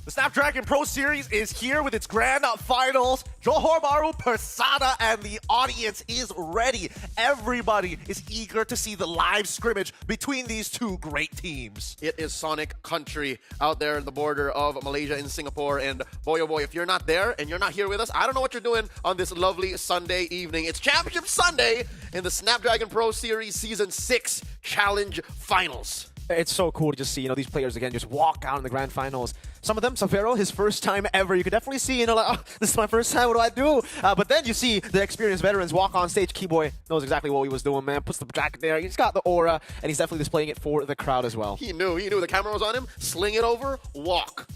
The Snapdragon Pro Series is here with its grand finals. Johor Bahru, Persada, and the audience is ready. Everybody is eager to see the live scrimmage between these two great teams. It is Sonic country out there in the border of Malaysia and Singapore. And boy, oh boy, if you're not there and you're not here with us, I don't know what you're doing on this lovely Sunday evening. It's Championship Sunday in the Snapdragon Pro Series Season 6 Challenge Finals. It's so cool to just see, these players again just walk out in the grand finals. Some of them, Savero, his first time ever. You could definitely see, like, oh, this is my first time, what do I do? But then you see the experienced veterans walk on stage. Keyboy knows exactly what he was doing, man. Puts the jacket there. He's got the aura, and he's definitely displaying it for the crowd as well. He knew the camera was on him. Sling it over, walk.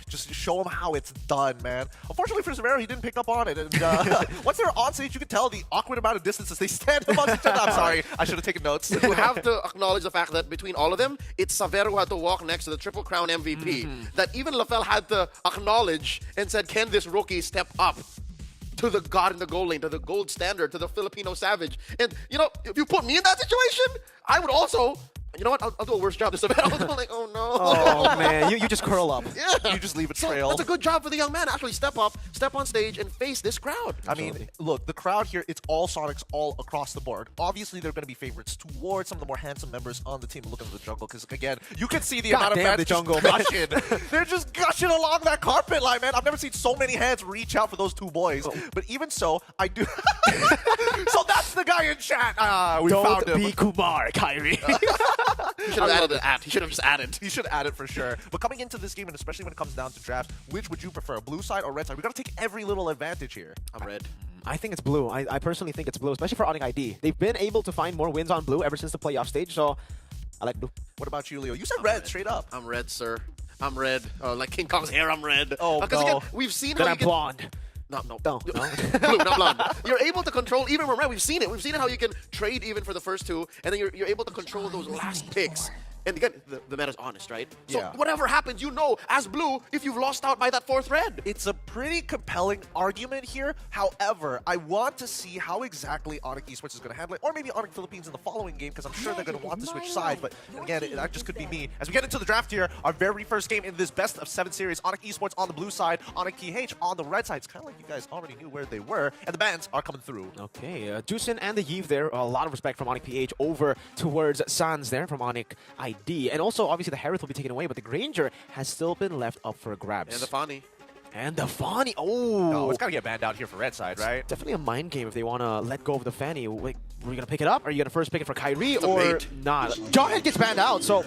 Just show him how it's done, man. Unfortunately for Savero, he didn't pick up on it. And once they're on stage, you can tell the awkward amount of distances they stand amongst each other. I'm sorry, I should have taken notes. You have to acknowledge the fact that between all of them, it's Savero who had to walk next to the Triple Crown MVP. That even Lafel had to acknowledge and said, can this rookie step up to the god in the gold lane, to the gold standard, to the Filipino savage? And, if you put me in that situation, I would also... You know what? I'll do a worse job this event. I was like, oh no. Oh man, you just curl up. Yeah. You just leave a trail. That's a good job for the young man. Actually step up, step on stage, and face this crowd. I mean, look, the crowd here, it's all Sonics all across the board. Obviously, they're going to be favorites towards some of the more handsome members on the team looking at the jungle, because, again, you can see the amount of fans just gushing. They're just gushing along that carpet line, man. I've never seen so many hands reach out for those two boys. But even so, I do... So that's the guy in chat. We found him. Don't be Kumar, Kyrie. He should have added an at. He should have just added. He should add it for sure. But coming into this game, and especially when it comes down to drafts, which would you prefer, blue side or red side? We got to take every little advantage here. I'm red. I think it's blue. I personally think it's blue, especially for ONIC ID. They've been able to find more wins on blue ever since the playoff stage, so I like blue. What about you, Leo? You said red, straight up. I'm red, sir. I'm red. Like King Kong's hair, I'm red. Oh, because no. Again, we've seen Then how I'm blonde. No. Blue, not blonde. You're able to control, even from red, we've seen it. We've seen it how you can trade even for the first two, and then you're able to control those last picks. And again, the meta's honest, right? So Yeah. whatever happens, as blue, if you've lost out by that fourth red. It's a pretty compelling argument here. However, I want to see how exactly ONIC eSports is going to handle it, or maybe ONIC Philippines in the following game, because I'm sure they're going to want to switch side. But again, that just could be me. As we get into the draft here, our very first game in this best of 7 series, ONIC eSports on the blue side, ONIC PH on the red side. It's kind of like you guys already knew where they were, and the bans are coming through. Okay, Jusin and the Yves there. A lot of respect from ONIC PH over towards Sans there from ONIC ID. And also, obviously, the Harith will be taken away, but the Granger has still been left up for grabs. And the Fani. And the Fanny. Oh! No, it's got to get banned out here for red side, right? Definitely a mind game if they want to let go of the Fanny. Wait, were you going to pick it up? Are you going to first pick it for Kyrie or bait. not? Jarhead gets banned out, so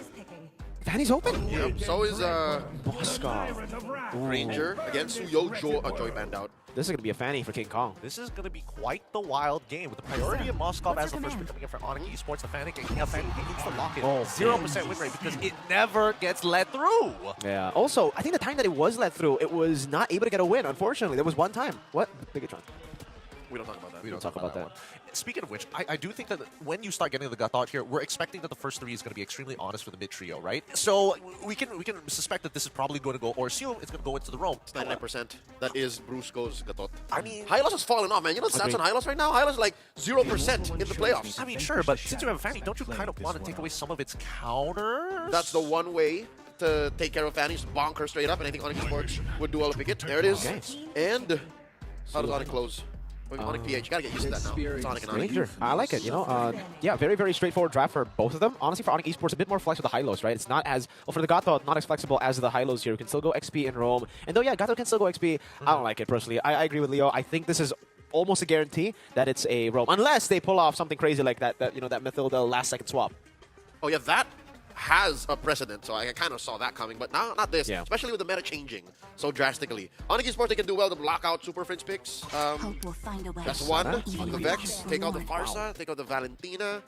Fanny's open. Yep. So is Moskov. Ranger against Suyo Joy banned out. This is going to be a Fanny for King Kong. This is going to be quite the wild game, with the priority of Moskov as the first pick coming in for ONIC eSports. The Fanatic needs to lock it. 0% win rate because it never gets let through. Yeah. Also, I think the time that it was let through, it was not able to get a win, unfortunately. There was one time. What? Bigatron. We don't talk about that. We don't talk about that. One. Speaking of which, I do think that when you start getting the gut thought here, we're expecting that the first three is going to be extremely honest for the mid trio, right? So we can suspect that this is probably going to go, or assume it's going to go into the roam. 99%. That is Brusco's gatot. I mean, Hylos has fallen off, man. You know the stats on Hylos right now? Hylos is like 0% in the playoffs. I mean, sure, but since you have a Fanny, don't you kind of want to take away some of its counters? That's the one way to take care of Fanny, just bonk her straight up, and I think ONIC eSports would do all the pick it. There it is. Okay. And how does ONIC close? ONIC PH, you gotta get used to that now. It's ONIC and ONIC. Ranger. I like it, yeah, very, very straightforward draft for both of them. Honestly, for ONIC eSports, a bit more flex with the Hylos, right? It's not as, well, for the Gato, not as flexible as the Hylos here. You can still go XP in Rome. And though, yeah, Gato can still go XP, I don't like it personally. I agree with Leo. I think this is almost a guarantee that it's a Rome. Unless they pull off something crazy like that Mathilda last second swap. Oh yeah, that has a precedent, so I kind of saw that coming, but not this, Yeah. especially with the meta changing so drastically. ONIC eSports, they can do well to block out Super Fringe picks. Hope we'll find a way. That's one. On Even the if Vex, it's take out the more. Farsa, take out the Valentina.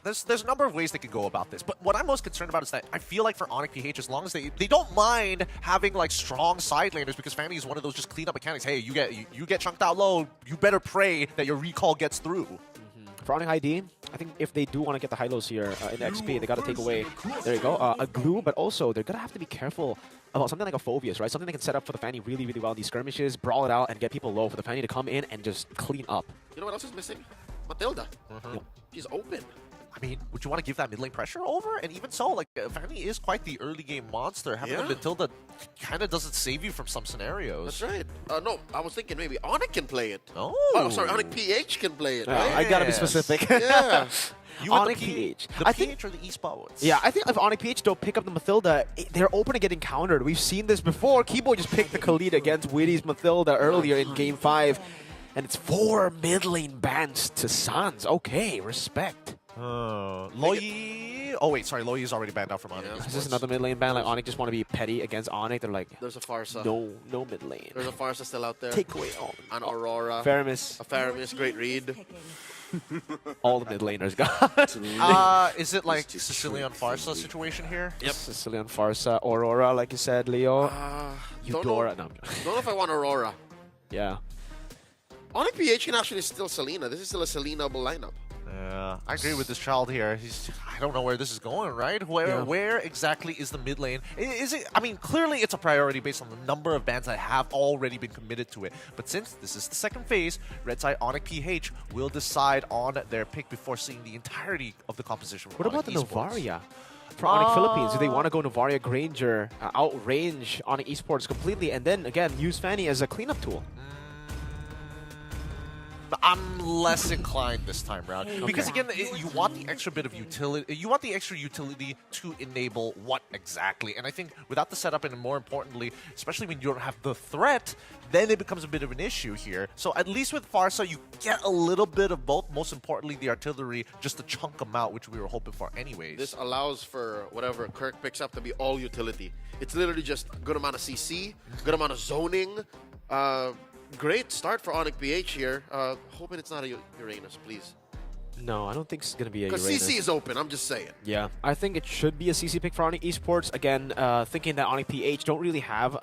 There's a number of ways they could go about this, but what I'm most concerned about is that I feel like for ONIC PH, as long as they don't mind having like strong side laners, because Fanny is one of those just clean up mechanics. Hey, you get chunked out low, you better pray that your recall gets through. For ONIC ID, I think if they do want to get the Hylos here in XP, they got to take away, there you go, a glue, but also they're going to have to be careful about something like a Phobius, right? Something they can set up for the Fanny really, really well in these skirmishes, brawl it out, and get people low for the Fanny to come in and just clean up. You know what else is missing? Mathilda. She's open. I mean, would you want to give that mid lane pressure over? And even so, like, Fanny is quite the early game monster. Having a Matilda kind of doesn't save you from some scenarios. That's right. No, I was thinking maybe ONIC can play it. Oh, sorry, ONIC PH can play it. I gotta be specific. Yeah. You ONIC the PH. The I PH think, or the eSports? yeah, I think if ONIC PH don't pick up the Mathilda, they're open to getting countered. We've seen this before. Kibo just picked the Khalid against Witty's Mathilda earlier in Game 5. And it's 4 mid lane bans to Sans. Okay, respect. Loyi. Oh wait, sorry, Loyi is already banned out from ONIC. Is this another mid lane ban? Like ONIC just want to be petty against ONIC. They're like, There's a Farsa. no mid lane. There's a Farsa still out there. Take away all. An Aurora. Faramis. A Faramis, great read. All the mid laners gone. Is it like Sicilian Farsa situation here? Yep. Sicilian Farsa, Aurora, like you said, Leo. Eudora. No, Don't know if I want Aurora. yeah. ONIC PH can actually still Selena. This is still a Selena-able lineup. Yeah, I agree with this child here. I don't know where this is going, right? Where exactly is the mid lane? Is it? I mean, clearly it's a priority based on the number of bans that have already been committed to it. But since this is the second phase, Red Side ONIC PH will decide on their pick before seeing the entirety of the composition. What about the eSports. Novaria? For ONIC Philippines, do they want to go Novaria Granger, outrange ONIC Esports completely, and then again use Fanny as a cleanup tool? I'm less inclined this time around because again, you want the extra bit of utility. You want the extra utility to enable what exactly? And I think without the setup, and more importantly, especially when you don't have the threat, then it becomes a bit of an issue here. So at least with Farsa, you get a little bit of both. Most importantly, the artillery just to chunk them out, which we were hoping for anyways. This allows for whatever Kirk picks up to be all utility. It's literally just a good amount of CC, good amount of zoning. Great start for ONIC PH here. Hoping it's not a Uranus, please. No, I don't think it's going to be a Because Uranus. CC is open, I'm just saying. Yeah, I think it should be a CC pick for ONIC Esports. Again, thinking that ONIC PH don't really have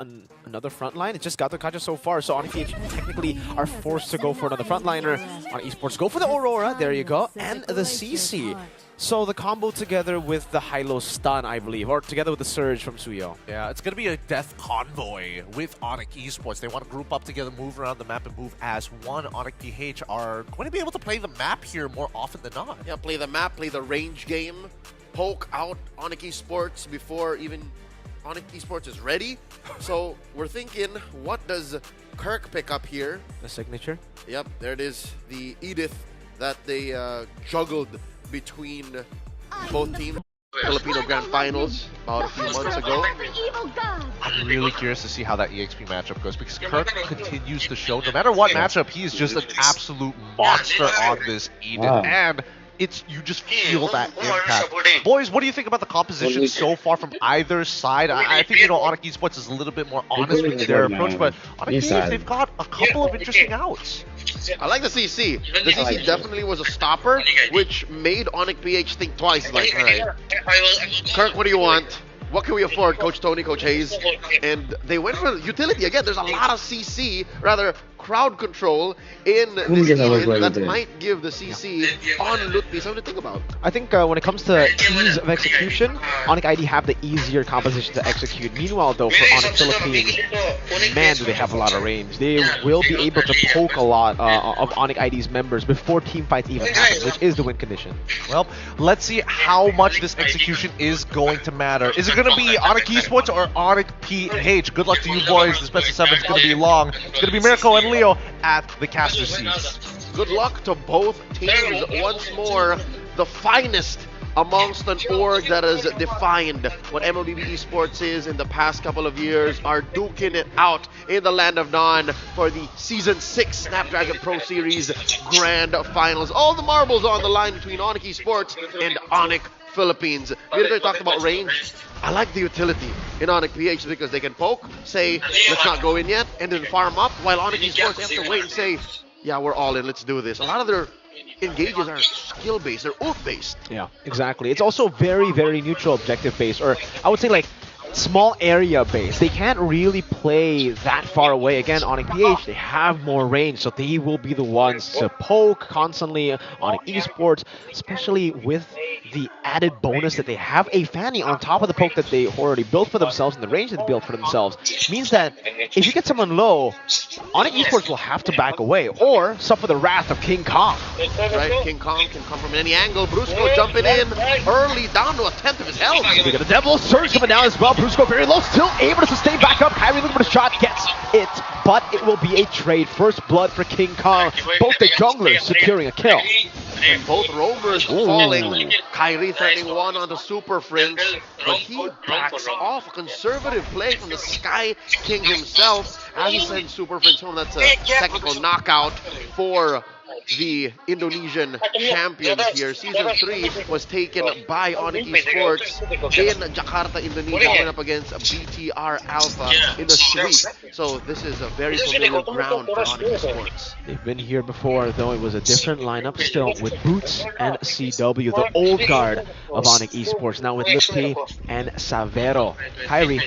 another frontline. It's just Gato Kaja so far, so ONIC PH technically are forced to go for another frontliner. ONIC Esports go for the Aurora, there you go, and the CC. So the combo together with the high-low stun, I believe, or together with the surge from Suyo. Yeah, it's going to be a death convoy with ONIC Esports. They want to group up together, move around the map, and move as one. ONIC PH are going to be able to play the map here more often than not. Yeah, play the map, play the range game, poke out ONIC Esports before even ONIC Esports is ready. So we're thinking, what does Kirk pick up here? The signature. Yep, there it is. The Edith that they juggled between both teams. Filipino Grand Finals about a few months ago. I'm really curious to see how that EXP matchup goes because Kirk continues to show, no matter what matchup, he is just an absolute monster on this Edith. And you just feel that impact. Boys, what do you think about the composition so far from either side? I think, ONIC Esports is a little bit more honest with their approach, but ONIC PH, they've got a couple of interesting outs. I like the CC. The CC definitely was a stopper, which made ONIC PH think twice. Like, all right, Kirk, what do you want? What can we afford, Coach Tony, Coach Hayes? And they went for utility. Again, there's a lot of CC, rather crowd control in this event that might give the CC on Lutfi something to think about. I think when it comes to ease of execution, ONIC ID have the easier composition to execute. Meanwhile, though, for ONIC Philippines, man, do they have a lot of range. They will be able to poke a lot of ONIC ID's members before team fights even happen, which is the win condition. Well, let's see how much this execution is going to matter. Is it going to be ONIC Esports or ONIC PH? Good luck to you boys. This best of 7 is going to be long. It's going to be Mirko and Leo at the caster seats. Good luck to both teams once more. The finest amongst an org that has defined what MLB eSports is in the past couple of years are duking it out in the Land of Dawn for the Season 6 Snapdragon Pro Series Grand Finals. All the marbles on the line between ONIC Esports and ONIC Philippines. We already talked about range. I like the utility in ONIC PH because they can poke, say, let's not go in yet, and then farm up, while ONIC Esports have to wait and say, yeah, we're all in, let's do this. A lot of their engages are skill-based, they're ult-based. Yeah, exactly. It's also very, very neutral objective-based, or I would say like small area base. They can't really play that far away. Again, ONIC PH, they have more range, so they will be the ones to poke constantly on eSports, especially with the added bonus that they have a Fanny on top of the poke that they already built for themselves and the range that they built for themselves. Means that if you get someone low, ONIC eSports will have to back away or suffer the wrath of King Kong. Right, King Kong can come from any angle. Brusco jumping in early, down to a tenth of his health. We got the Devil Surge coming down as well. Brusco very low, still able to sustain back up. Kyrie looking for the shot, gets it, but it will be a trade. First blood for King Kong. Both the junglers securing a kill. And both roamers falling. Kyrie threatening one on the Super Fringe, but he backs off. Conservative play from the Sky King himself as he sends Super Fringe home. That's a technical knockout for the Indonesian champions here. Season 3 was taken by ONIC eSports in Jakarta, Indonesia, going up against BTR Alpha in the sweep. So this is a very familiar ground for ONIC eSports. They've been here before, though it was a different lineup still with Boots and CW, the old guard of ONIC eSports, now with Lippy and Savero. Kyrie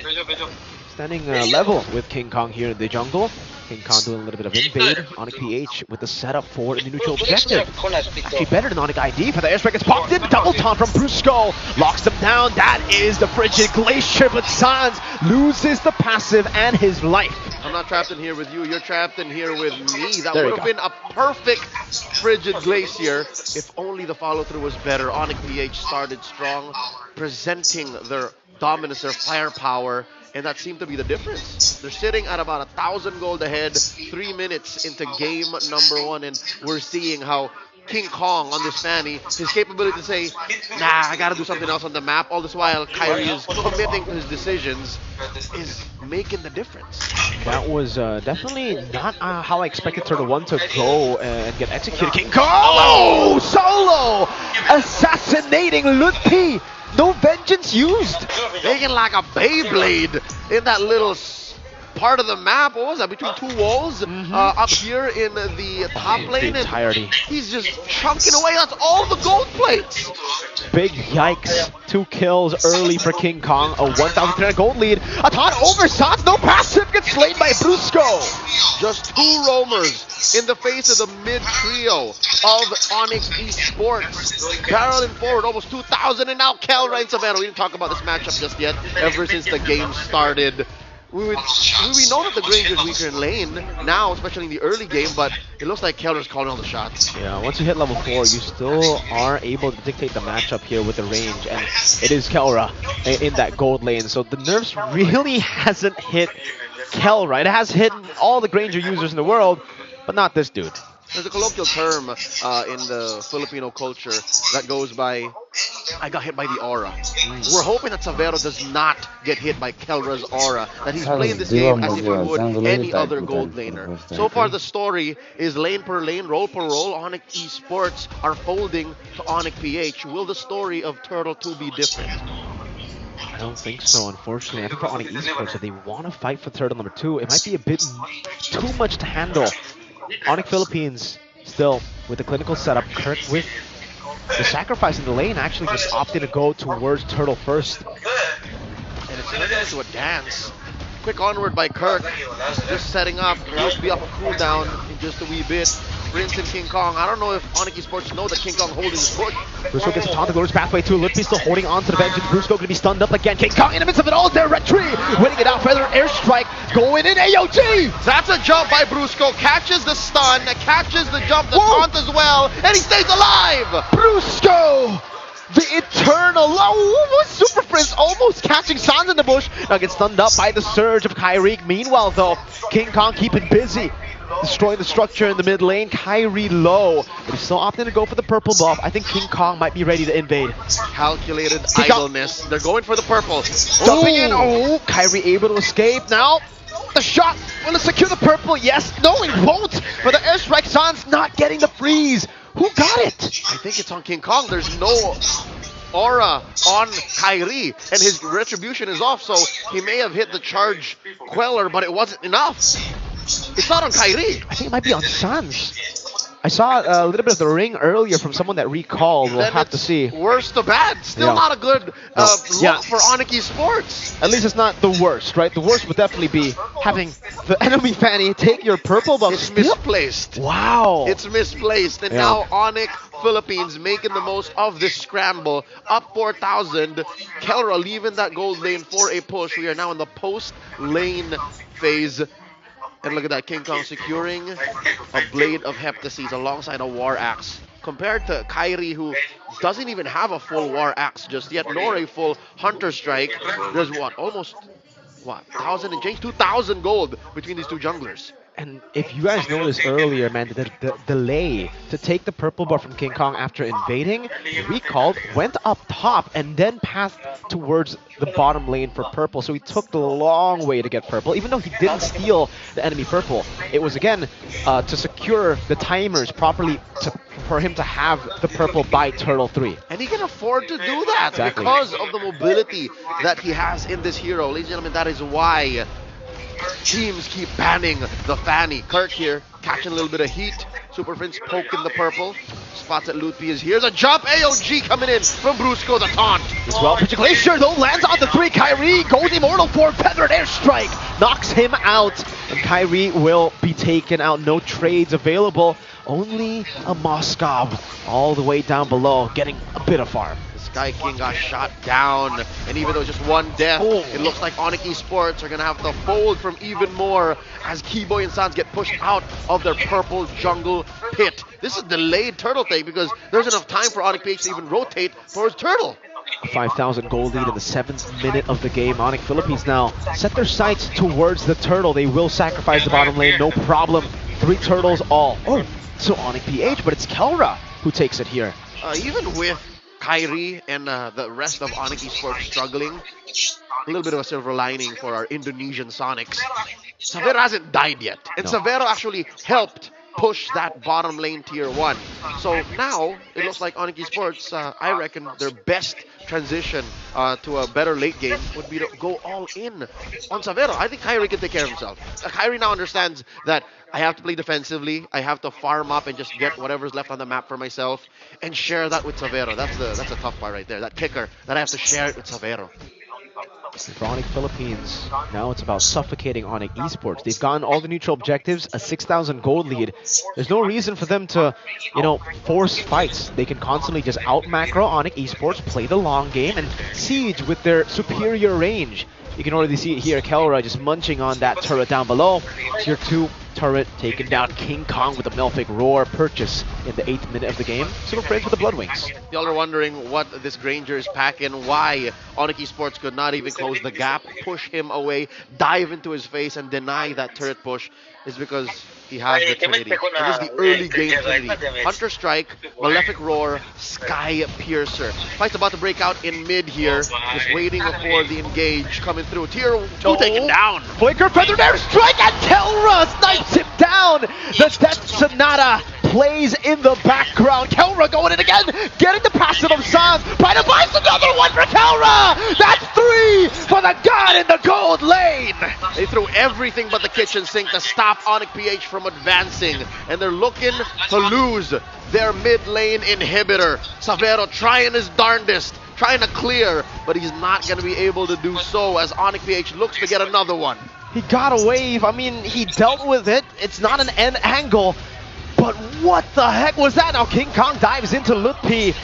standing level with King Kong here in the jungle. King Kong doing a little bit of invade. ONIC PH with the setup for the neutral objective. Actually better than ONIC ID, for the airstrike gets popped in. Double taunt from Brusco. Locks them down. That is the frigid glacier, but Sans loses the passive and his life. I'm not trapped in here with you. You're trapped in here with me. That would have been a perfect frigid glacier if only the follow-through was better. ONIC PH started strong, presenting their dominance, their firepower, and that seemed to be the difference. They're sitting at about 1,000 gold ahead, 3 minutes into game number 1, and we're seeing how King Kong on this Fanny, his capability to say, nah, I gotta do something else on the map, all this while Kyrie is committing to his decisions, is making the difference. That was definitely not how I expected Turtle 1 to go and get executed. King Kong! Oh! Solo! Assassinating Lutpi! No vengeance used! Making like a Beyblade in that little part of the map. What was that? Between two walls? Up here in the top lane. The entirety. He's just chunking away. That's all the gold plates. Big yikes. 2 kills early for King Kong. A 1,300 gold lead. A taunt over Sans. No passive. Gets slain by Brusco. Just 2 roamers in the face of the mid trio of ONIC eSports. Barreling forward almost 2,000, and now Kelra and Savannah. We didn't talk about this matchup just yet. Ever since the game started, we know that the Granger's weaker in lane now, especially in the early game, but it looks like Kelra's calling all the shots. Yeah, once you hit level 4, you still are able to dictate the matchup here with the range, and it is Kelra in that gold lane. So the nerfs really hasn't hit Kelra. It has hit all the Granger users in the world, but not this dude. There's a colloquial term in the Filipino culture that goes by, I got hit by the aura. We're hoping that Savero does not get hit by Kelra's aura, that he's playing this game as if he would any other gold laner. So far the story is lane per lane, role per role. ONIC eSports are folding to ONIC PH. Will the story of Turtle 2 be different? I don't think so, unfortunately. I think for ONIC eSports, if they want to fight for Turtle number 2, it might be a bit too much to handle. ONIC Philippines still with the clinical setup. Kirk with the sacrifice in the lane actually just opted to go towards Turtle first. And it's turning into a dance. Quick onward by Kirk. Just setting up. He'll be off a cooldown in just a wee bit. Prince and King Kong. I don't know if ONIC eSports know that King Kong holding his foot. Brusco gets taunted, goes pathway to Lutpi, still holding on to the vengeance. Brusco going to be stunned up again. King Kong in the midst of it all, there, retry, winning it out. Feather airstrike, going in AOT. That's a jump by Brusco. Catches the stun, catches the jump, the taunt as well, and he stays alive. Brusco, the eternal Super Prince almost catching Sans in the bush. Now gets stunned up by the surge of Kyrie. Meanwhile, though, King Kong keeping busy, destroying the structure in the mid lane. Kyrie low, but he's still opting to go for the purple buff. I think King Kong might be ready to invade. Calculated idleness. They're going for the purple. Jumping in. Oh, Kyrie able to escape now. The shot will it secure the purple? Yes. No, it won't. For the airstrike, Sans not getting the freeze. Who got it? I think it's on King Kong. There's no aura on Kyrie, and his retribution is off, so he may have hit the charge queller, but it wasn't enough. It's not on Kyrie. I think it might be on Sans. I saw a little bit of the ring earlier from someone that recalled. We'll Then have to it's see. Worse to bad. Still Yeah. not a good look Yeah. for ONIC eSports. At least it's not the worst, right? The worst would definitely be having the enemy fanny take your purple buff. It's misplaced. Wow. It's misplaced. And Yeah. now ONIC Philippines making the most of this scramble. Up 4,000. Kelra leaving that gold lane for a push. We are now in the post lane phase. And look at that, King Kong securing a Blade of Heptases alongside a War Axe. Compared to Kyrie, who doesn't even have a full War Axe just yet, nor a full Hunter Strike. There's almost 1,000 and change, 2,000 gold between these two junglers. And if you guys noticed earlier, man, the delay to take the purple buff from King Kong after invading, recalled, went up top, and then passed towards the bottom lane for purple. So he took the long way to get purple, even though he didn't steal the enemy purple. It was, again, to secure the timers properly for him to have the purple by Turtle 3. And he can afford to do that Exactly. because of the mobility that he has in this hero. Ladies and gentlemen, that is why teams keep banning the Fanny. Kirk here, catching a little bit of heat. Super Prince poking the purple. Spots that Loot P is here. There's a jump. AOG coming in from Brusco, the taunt. As well, Pitch Glacier though lands on the 3. Kyrie goes immortal for Feathered Airstrike, knocks him out, and Kyrie will be taken out. No trades available. Only a Moskov all the way down below, getting a bit of farm. The Sky King got shot down, and even though just one death, it looks like ONIC eSports are gonna have to fold from even more as Keyboy and Sans get pushed out of their purple jungle pit. This is delayed turtle take because there's enough time for ONIC PH to even rotate towards turtle. A 5,000 gold lead in the 7th minute of the game. ONIC Philippines now set their sights towards the turtle. They will sacrifice the bottom lane, no problem. 3 turtles all. Oh, so ONIC PH, but it's Kelra who takes it here. Even with Kyrie and the rest of ONIC eSports struggling, a little bit of a silver lining for our Indonesian Sonics. Savero hasn't died yet, and No. Savero actually helped push that bottom lane tier 1. So now it looks like ONIC eSports, I reckon their best transition to a better late game would be to go all in on Savero. I think Kyrie can take care of himself. Kyrie now understands that I have to play defensively, I have to farm up and just get whatever's left on the map for myself and share that with Savero. That's a tough part right there, that kicker, that I have to share it with Savero. For ONIC Philippines, now it's about suffocating ONIC eSports. They've gotten all the neutral objectives, a 6,000 gold lead. There's no reason for them to, force fights. They can constantly just out-macro ONIC eSports, play the long game, and siege with their superior range. You can already see it here, Kelra just munching on that turret down below. Tier 2 turret taken down. King Kong with a Melphic Roar purchase in the 8th minute of the game. Super Prince with the Bloodwings. Y'all are wondering what this Granger is packing, why ONIC eSports could not even close the gap, push him away, dive into his face, and deny that turret push. Is because he has the Trinity. It is the early game Trinity. Hunter Strike, Malefic Roar, Sky Piercer. Fight's about to break out in mid here. Just waiting for the engage coming through. Tier 2 taken down. Flicker, Feathered Airstrike, and Kelra snipes him down! The Death Sonata plays in the background. Kelra going in again, getting the passive of Sans. Pride buys another one for Kelra! That's 3 for the god in the gold lane! They threw everything but the kitchen sink to stop ONIC PH from advancing, and they're looking to lose their mid lane inhibitor. Savero trying his darndest, trying to clear, but he's not going to be able to do so as ONIC PH looks to get another one. He got a wave. I mean, he dealt with it. It's not an end angle. But what the heck was that? Now King Kong dives into Loot P.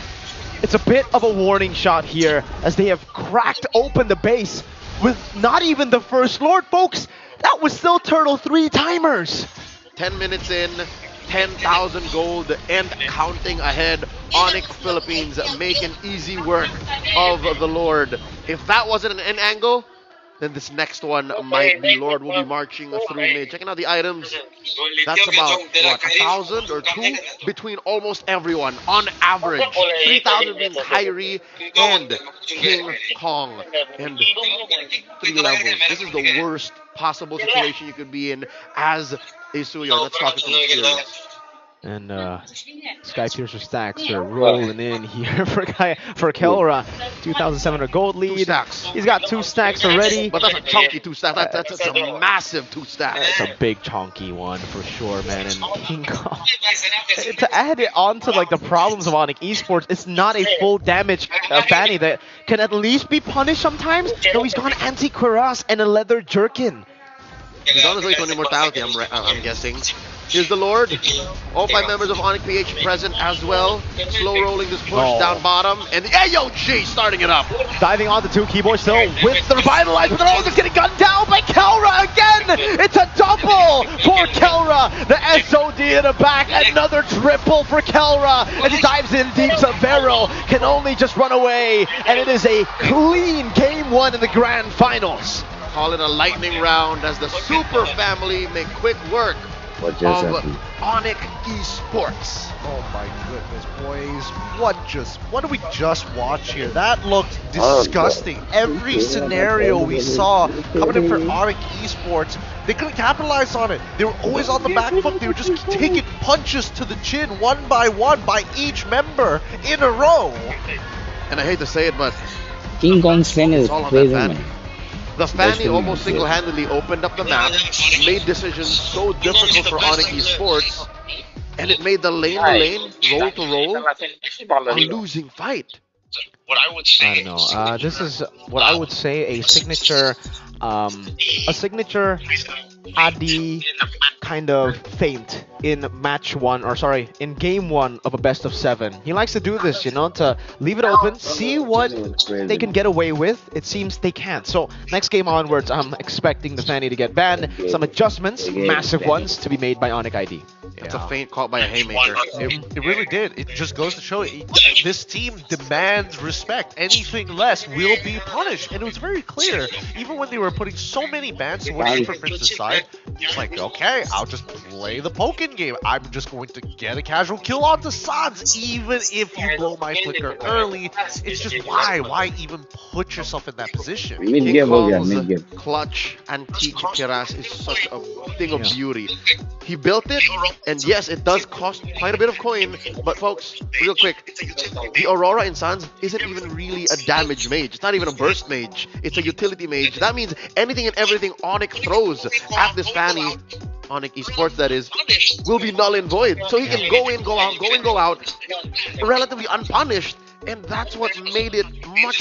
It's a bit of a warning shot here as they have cracked open the base with not even the First Lord, folks. That was still Turtle 3 timers. 10 minutes in, 10,000 gold and counting ahead. ONIC Philippines making easy work of the Lord. If that wasn't an end angle, then this next one might be Lord will be marching through mid. Checking out the items, that's about, 1,000 or 2 between almost everyone on average. 3,000 being Kyrie and King Kong. And 3 levels. This is the worst possible situation you could be in as a Suyo. Let's talk from experience. And Sky Piercer stacks are rolling in here for Kelra. 2,700 gold lead. 2 stacks. He's got 2 stacks already. But that's a chunky 2 stack. That's a massive 2 stack. It's a big chonky one for sure, man. And King Kong, to add it on to like the problems of ONIC eSports, it's not a full damage Fanny that can at least be punished sometimes. No, he's gone anti-cuirass and a leather jerkin. He's on his way to an immortality, I'm guessing. Here's the Lord. All 5 members of ONIC PH present as well. Slow rolling this push down bottom. And the AOG starting it up. Diving on the 2 keyboards still with the revitalize, but they're just getting gunned down by Kelra again! It's a double for Kelra! The SOD in the back, another triple for Kelra! As he dives in deep, Severo can only just run away, and it is a clean game 1 in the grand finals. Call it a lightning round as the Super family make quick work of ONIC eSports. Oh my goodness, boys. What did we just watch here? That looked disgusting. Every scenario we saw coming in for ONIC eSports, they couldn't capitalize on it. They were always on the back foot. They were just taking punches to the chin one by each member in a row. And I hate to say it, but King Kong's fan is crazy, man. The Fanny almost single-handedly opened up the map, made decisions so difficult for ONIC eSports, and it made the lane roll to roll a losing fight. I don't know. This is what I would say a signature Adi kind of feint in in game 1 of a best of 7. He likes to do this, you know, to leave it open, see what they can get away with. It seems they can't. So next game onwards, I'm expecting the Fanny to get banned. Some adjustments, massive ones, to be made by ONIC ID. It's a feint caught by a haymaker. It really did. It just goes to show this team demands respect. Anything less will be punished. And it was very clear, even when they were putting so many bans towards Super Prince's side, it's like, okay, I'll just play the poking game. I'm just going to get a casual kill onto Sans, even if you blow my flicker early. It's just why even put yourself in that position? Mid-game, mid-game. Clutch antique Kiras is such a thing of beauty. He built it, and yes, it does cost quite a bit of coin, but folks, real quick, the Aurora in Sans isn't even really a damage mage. It's not even a burst mage. It's a utility mage. That means anything and everything ONIC throws at this Fanny, ONIC eSports that is, will be null and void. So he can go in, go out, relatively unpunished, and that's what made it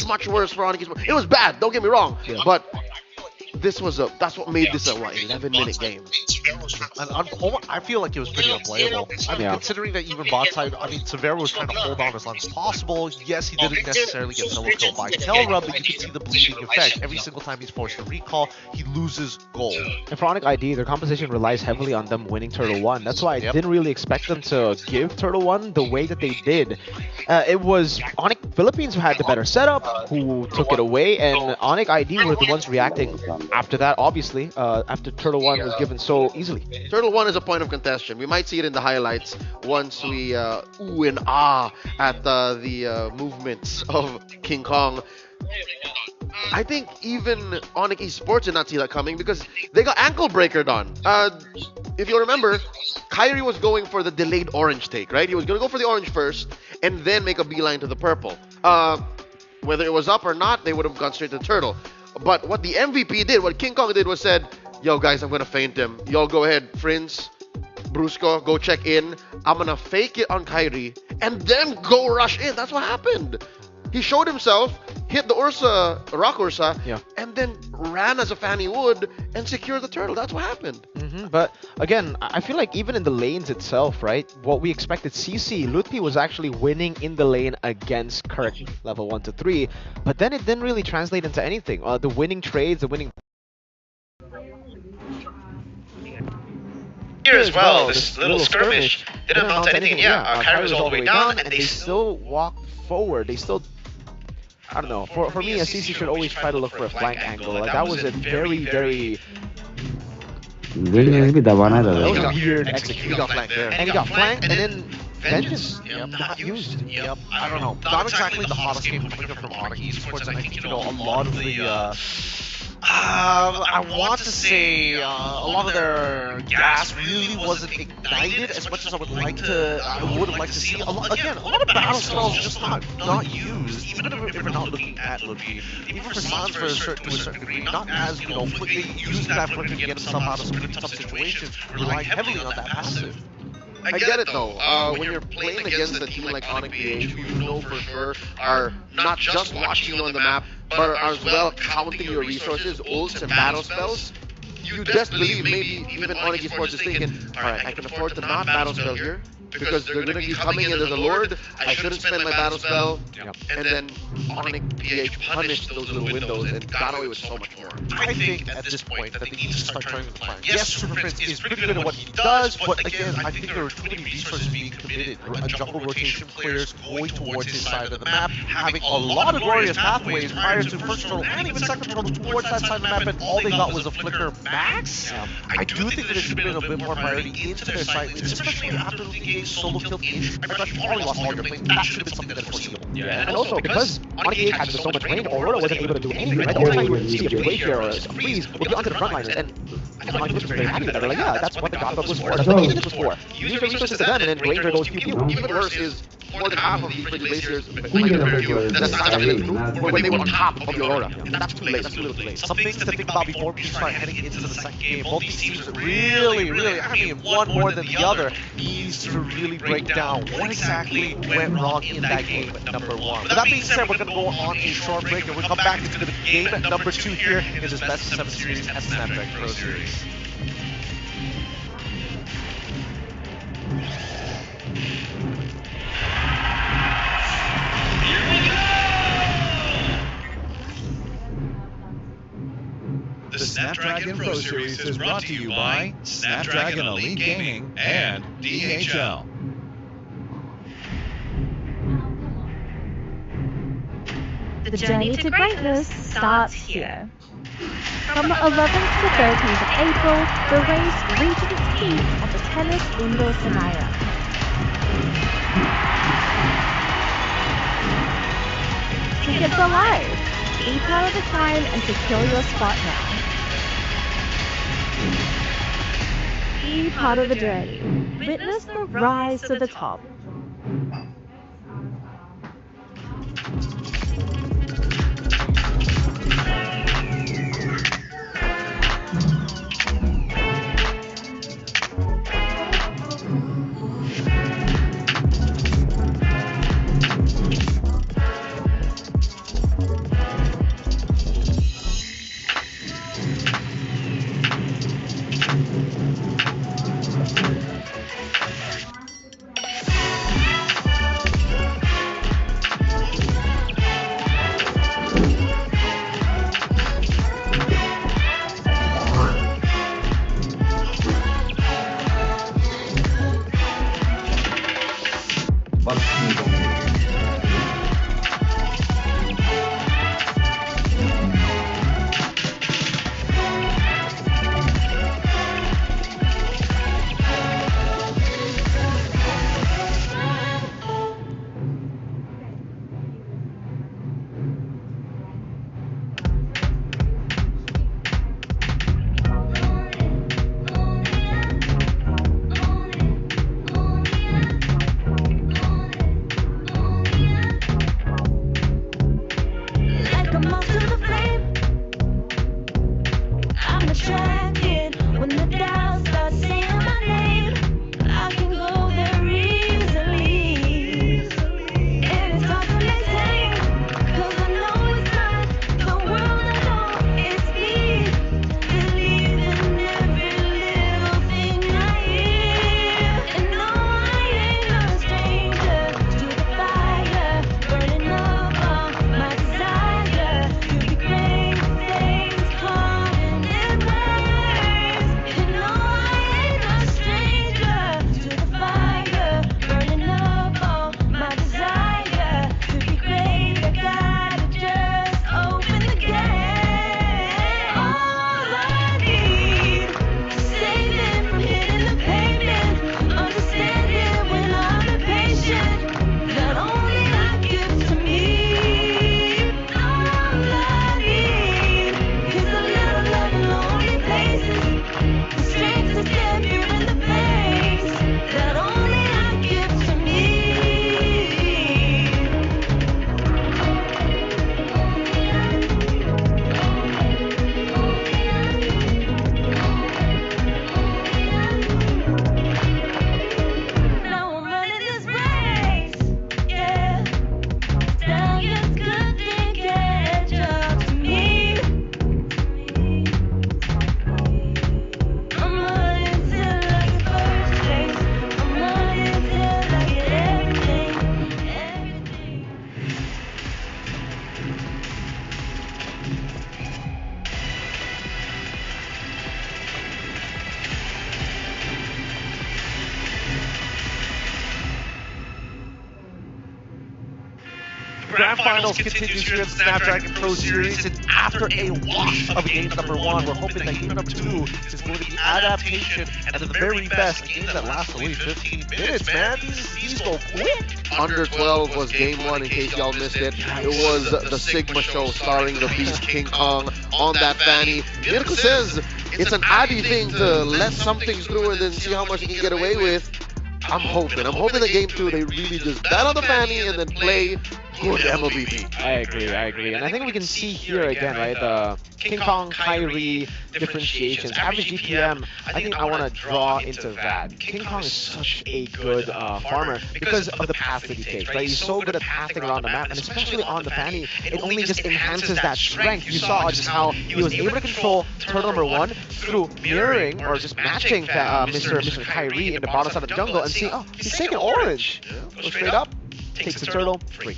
much worse for ONIC eSports. It was bad, don't get me wrong, but that's what made this a 11-minute game. And I feel like it was pretty unplayable. I mean, considering that even bot side, I mean, Severo was trying to hold on as long as possible. Yes, he didn't necessarily get solo killed by Kelra, but you can see the bleeding effect. Every single time he's forced to recall, he loses gold. And for ONIC ID, their composition relies heavily on them winning Turtle 1. That's why I didn't really expect them to give Turtle 1 the way that they did. It was ONIC Philippines who had the better setup, who took it away, and ONIC ID were the ones reacting after that, obviously, after Turtle 1 was given so easily. Turtle 1 is a point of contention. We might see it in the highlights once we ooh and ah at the movements of King Kong. I think even ONIC eSports did not see that coming because they got ankle breakered on. If you remember, Kyrie was going for the delayed orange take, right? He was going to go for the orange first and then make a beeline to the purple. Whether it was up or not, they would have gone straight to Turtle. But what the MVP did, what King Kong did was said, yo guys, I'm going to feint him. Y'all go ahead, Prince, Brusco, go check in. I'm going to fake it on Kyrie and then go rush in. That's what happened. He showed himself, hit the Rock Ursa, and then ran as a Fanny would and secured the turtle. That's what happened. But again, I feel like even in the lanes itself, right? What we expected, CC, Lutpi was actually winning in the lane against Kirk, level 1 to 3. But then it didn't really translate into anything. The winning trades, the winning... Here as well, this little skirmish didn't amount to anything. Kyrie was all the way down, and they still walked forward. They still... I don't know. For me, a CC should always try to look for a flank angle. Like, that was a very... That was a weird execution. He got flanked there. And he got flanked, and then Vengeance not used. I don't know. Not exactly the hottest game coming up from ONIC eSports. I think, you know, a lot of the I want to say a lot of their gas really wasn't ignited as much as I would like to. I would have liked to see a lot. Again, a lot of battle spells just not used, even if we're not looking at Mlbb. Even for Sans, to a certain degree, not as quickly using that flicker to get himself out of some pretty tough situations, relying heavily on that passive. I get it though. When you're playing against a team like ONIC PH, who you know for sure are not just watching you on the map, but are as well counting your resources, ults, and battle spells, you best believe maybe even ONIC eSports is thinking, alright, I can afford to not battle spell here, because they're going to keep coming in as a lord, I shouldn't spend my battle spell, and then ONIC PH punished those little windows and got away with so much more. I think at this point that they need to start turning the plan. Yes, Super Prince is pretty good at what he does, but again, I think there are too many resources being committed. A jungle rotation players going towards his side of the map, having a lot of glorious pathways prior to first turtle and even second turtle towards that side of the map, and all they got was a flicker max. I do think that it should bring a bit more priority into their side lanes, especially after losing games solo kill-ish. I thought you already lost all your planes. That should have been something that was foreseeable. Yeah, and also because ONIC had so much lane, Aurora wasn't able to do anything. Right? The only time you would see a break here or a freeze would be onto the frontliners, and I think ONIC was very happy with that. They're like, yeah, that's what the God was for. That's what Aegis was for. Use your resources to them, and then Ranger goes pew pew. Even worse is more than half of these pretty glaciers, like that's actually the group when they were on top of the Aurora. And that's too late. That's too little too late. Some things to think about before we start heading into the second game. Both these teams really, I mean, one more than the other needs to really break down what exactly went wrong in that game number one. With that being said, we're going to go on a short break and we'll come back into the game number 2 here in this best of 7 series at Snapdragon Pro Series. The Snapdragon Pro Series is brought to you by Snapdragon Elite Gaming and DHL. The journey to greatness starts here. From the 11th to 13th of April, the race reaches its peak at the tennis indoor scenario. Tickets are live. Be part of the time and secure your spot now. Be part of the journey. Witness the rise to the top. Grand Finals continues here in the Snapdragon Pro Series, and after a wash of game number 1, we're hoping that game number 2 is going to be adaptation, and at the very best, a game that lasts only 15 minutes, man. These go quick. Under 12 was game 1, in case y'all missed it. It was the Sigma show starring the Beast King Kong on that fanny. Mirko says it's an Adi thing to let some things through and then see how much he can get away with. I'm hoping that game 2 they really just bet on the fanny and then play good MLB. I agree. And I think we can see here again, right, the King Kong, Kyrie differentiations, average GPM. I think I want to draw into that. King Kong is such a good farmer because of the path that he takes, right? He's so good at pathing around the map, and especially on the fanny, it only just enhances that strength. You saw just how he was able to control turtle number 1 through mirroring or just matching Mr. Kyrie in the bottom side of the jungle and see, oh, he's taking orange. Go straight up, takes the turtle, free.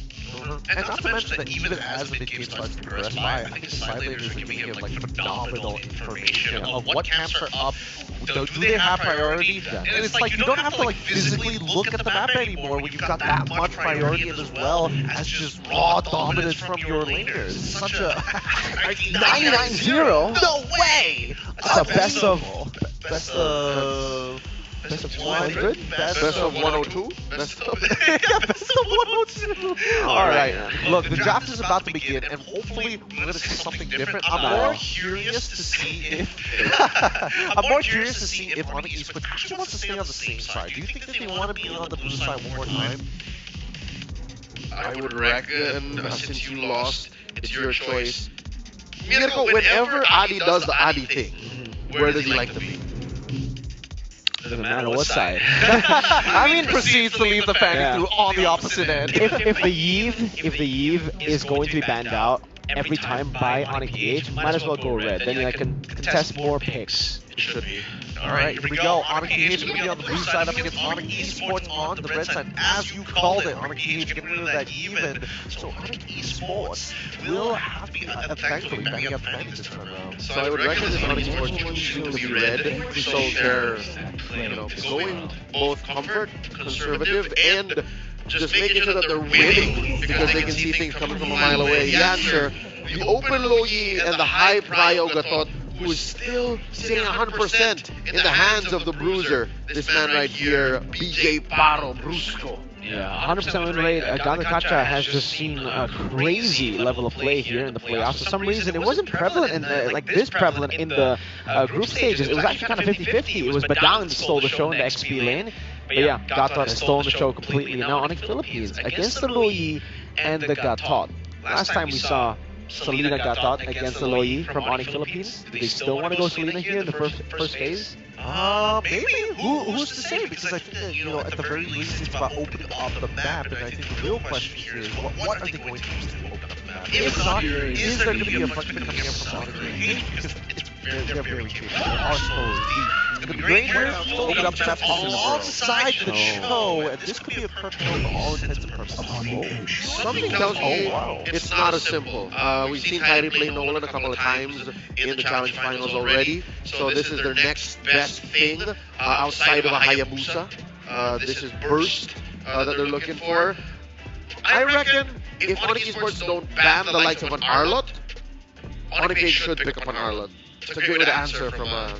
And not to mention that even as the mid-game starts to progress by, I think the side laners are giving him like phenomenal information of what camps are up, do they have priority, and it's like you don't have to like physically look at the map anymore when you've got that much priority as well as just raw dominance from your laners. It's such a 99-0? No way! It's a best of 100? Best of 102? Best of 102. Alright, look, the draft is about to begin, and hopefully we're going to see something different. I'm more curious to see if ONIC eSports actually wants to stay on the same side. Do you think that they want to be on the blue side one more time? I would reckon, since you lost, it's your choice. Mirko, whenever Adi does the Adi thing, where does he like to be? Doesn't matter what side. I mean, proceeds to leave the fanny through on the opposite end. If the Yves is going to be banned out every time by ONIC, might as well go red. Then I can contest more picks. It should be. Alright, here we go. ONIC is going to be on the blue side up against ONIC eSports on the red side. As you called it, ONIC getting rid of that even. So ONIC eSports will have to be thankfully backing up the fanny this time around. So I would reckon that ONIC eSports choosing to be red, so they're going both comfort, conservative, and just making sure that they're winning because they can see things coming from a mile away. Yancer, the open Loyi and the high prio Gatot, who is still sitting 100% in the hands of the bruiser. This man right here, BJ Paro Brusco. Yeah, 100% win rate. Gandakacha has just seen a crazy level of play here in the playoffs. For some reason, it wasn't prevalent in prevalent in the group stages. It was actually kind of 50-50. It was Badang that stole the show in the XP lane. But yeah, Gatot has stolen the show completely. And now ONIC Philippines against the Loyi and the Gatot. Last time we saw Selena Gatot against the Loyi from ONIC Philippines. Do they still want to go Selena here in the first phase? Maybe. Who's to say? Because I think that, at the very least, it's about opening up the map, and I think the real question here is, what are they going to use to open up the map? If not, is there going to be a flexion coming in from ONIC? Because they're very capable. They are so deep. The Rangers open up the map alongside the show, and this could be a curtain for all intents and purposes. Something tells me it's not as simple. We've seen Kyrie play Nolan a couple of times in the challenge finals already, so this is their next best thing outside of a Hayabusa. This is burst that they're looking for. I reckon if ONIC eSports don't ban the likes of an Arlot, ONIC should pick up an Arlot. It's a good answer from a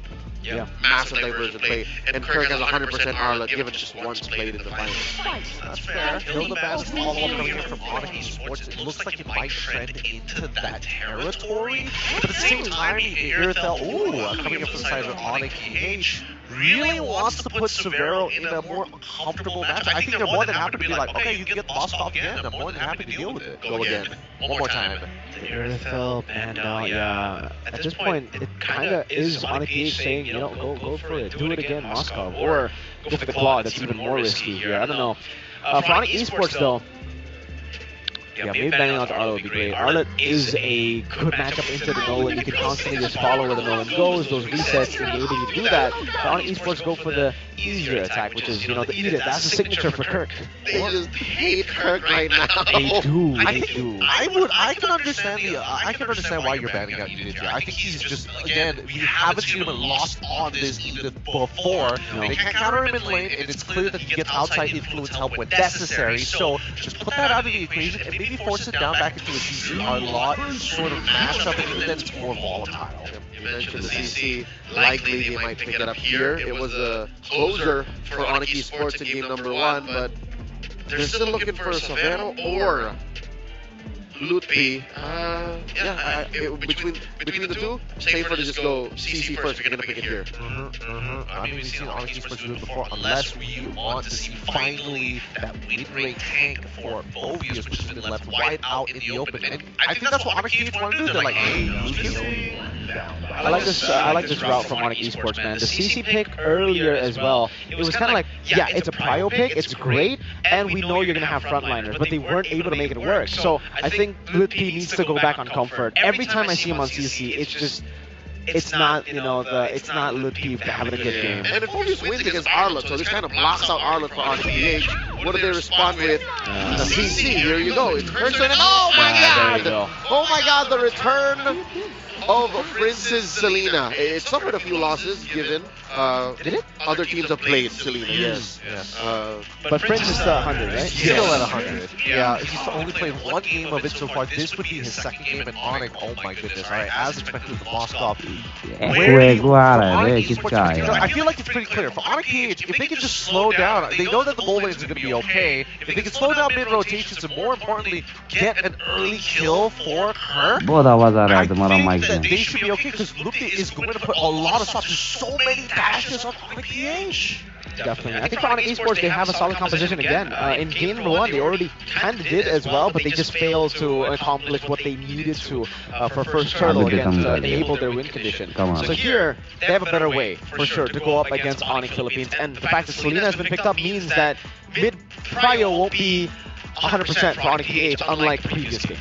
massive divergent play. And Kirk has 100% Arlot, given just once played in the finals. That's fair. Kill the best follow-up coming in from ONIC eSports. It looks like it might trend into that territory. But at the same time, Irithel, coming up from the side of ONIC EH, really wants to put Severo in a more comfortable match. I think they're more than happy to be like, okay, you can get lost off again. I'm more than happy to deal with it. Go again. One more time. The Irithel banned out, yeah. At this point, it kind of is ONIC EH saying, go for it. Do it again, Moscow. Or go for the claw. That's even more risky here. I don't know. For ONIC eSports, though, yeah, maybe banning out Arlot would be great. Arlot is a good matchup into the Nolan. You can constantly just follow where the Nolan goes. Those resets enable you to do that. But ONIC eSports go for the easier attack, which is, the Edith. That's the signature for Kirk. They just hate Kirk right now. They do. I can understand why you're banning out Edith here. I think he's just, again, we haven't seen him lost on this Edith before. They can't counter him in lane, and it's clear that he gets outside influence help when necessary. So just put that out of the equation and maybe maybe force it down back into a CC. Our lot sort of mashed up, and even then it's more volatile. You mentioned the CC. Likely they might pick it up here. It was a closer for ONIC eSports in game number 1, but they're still looking for Savero or Mlbb. Between the two, safer to just go CC first if you're going to pick it here. I mean, we've seen ONIC eSports do it before, unless we want to see finally that mid-range tank for Mobius, which has been left wide out in the open. And I think that's what ONIC want to do. They're like, hey, I like this route from ONIC eSports, man. The CC pick earlier as well. It was kind of like, yeah, it's a prio pick, it's great, and we know you're gonna have frontliners, but they weren't able to make it work. So I think Mlbb needs to go back on comfort. Every time I see him on CC, it's not, you know, it's not Mlbb having a good game. And if Mobius wins against Arlott, so this kind of blocks out Arlott for RPH. What do they respond with? The CC. Here you go. It's Person, and oh my god! Oh my god, the return of Prince's Selena. It suffered a few losses given Did it? other teams have played Selena, yes. But Prince is still 100, right? Still at 100. Yeah, he's only played one game of it so far. This would be his second game in ONIC. Oh my goodness. Alright, as expected with the Moscow. I feel like it's pretty clear. For ONIC, if they can just slow down, they know that the goal lanes are going to be okay. If they can slow down mid-rotations and more importantly, get an early kill for her, I think that they should be okay because Mlbb is going to put a lot of stops. There's so many dashes on ONIC. Definitely. I think for ONIC eSports, they have a solid composition again. In game number 1, they already kind of did as well, but they just failed to accomplish what they needed to for first turtle against enable their win condition. So here, they have a better way, for sure, to go up against ONIC Philippines. And the fact that Selena has been picked up means that mid-prio won't be 100% for ONIC PH, unlike the previous game.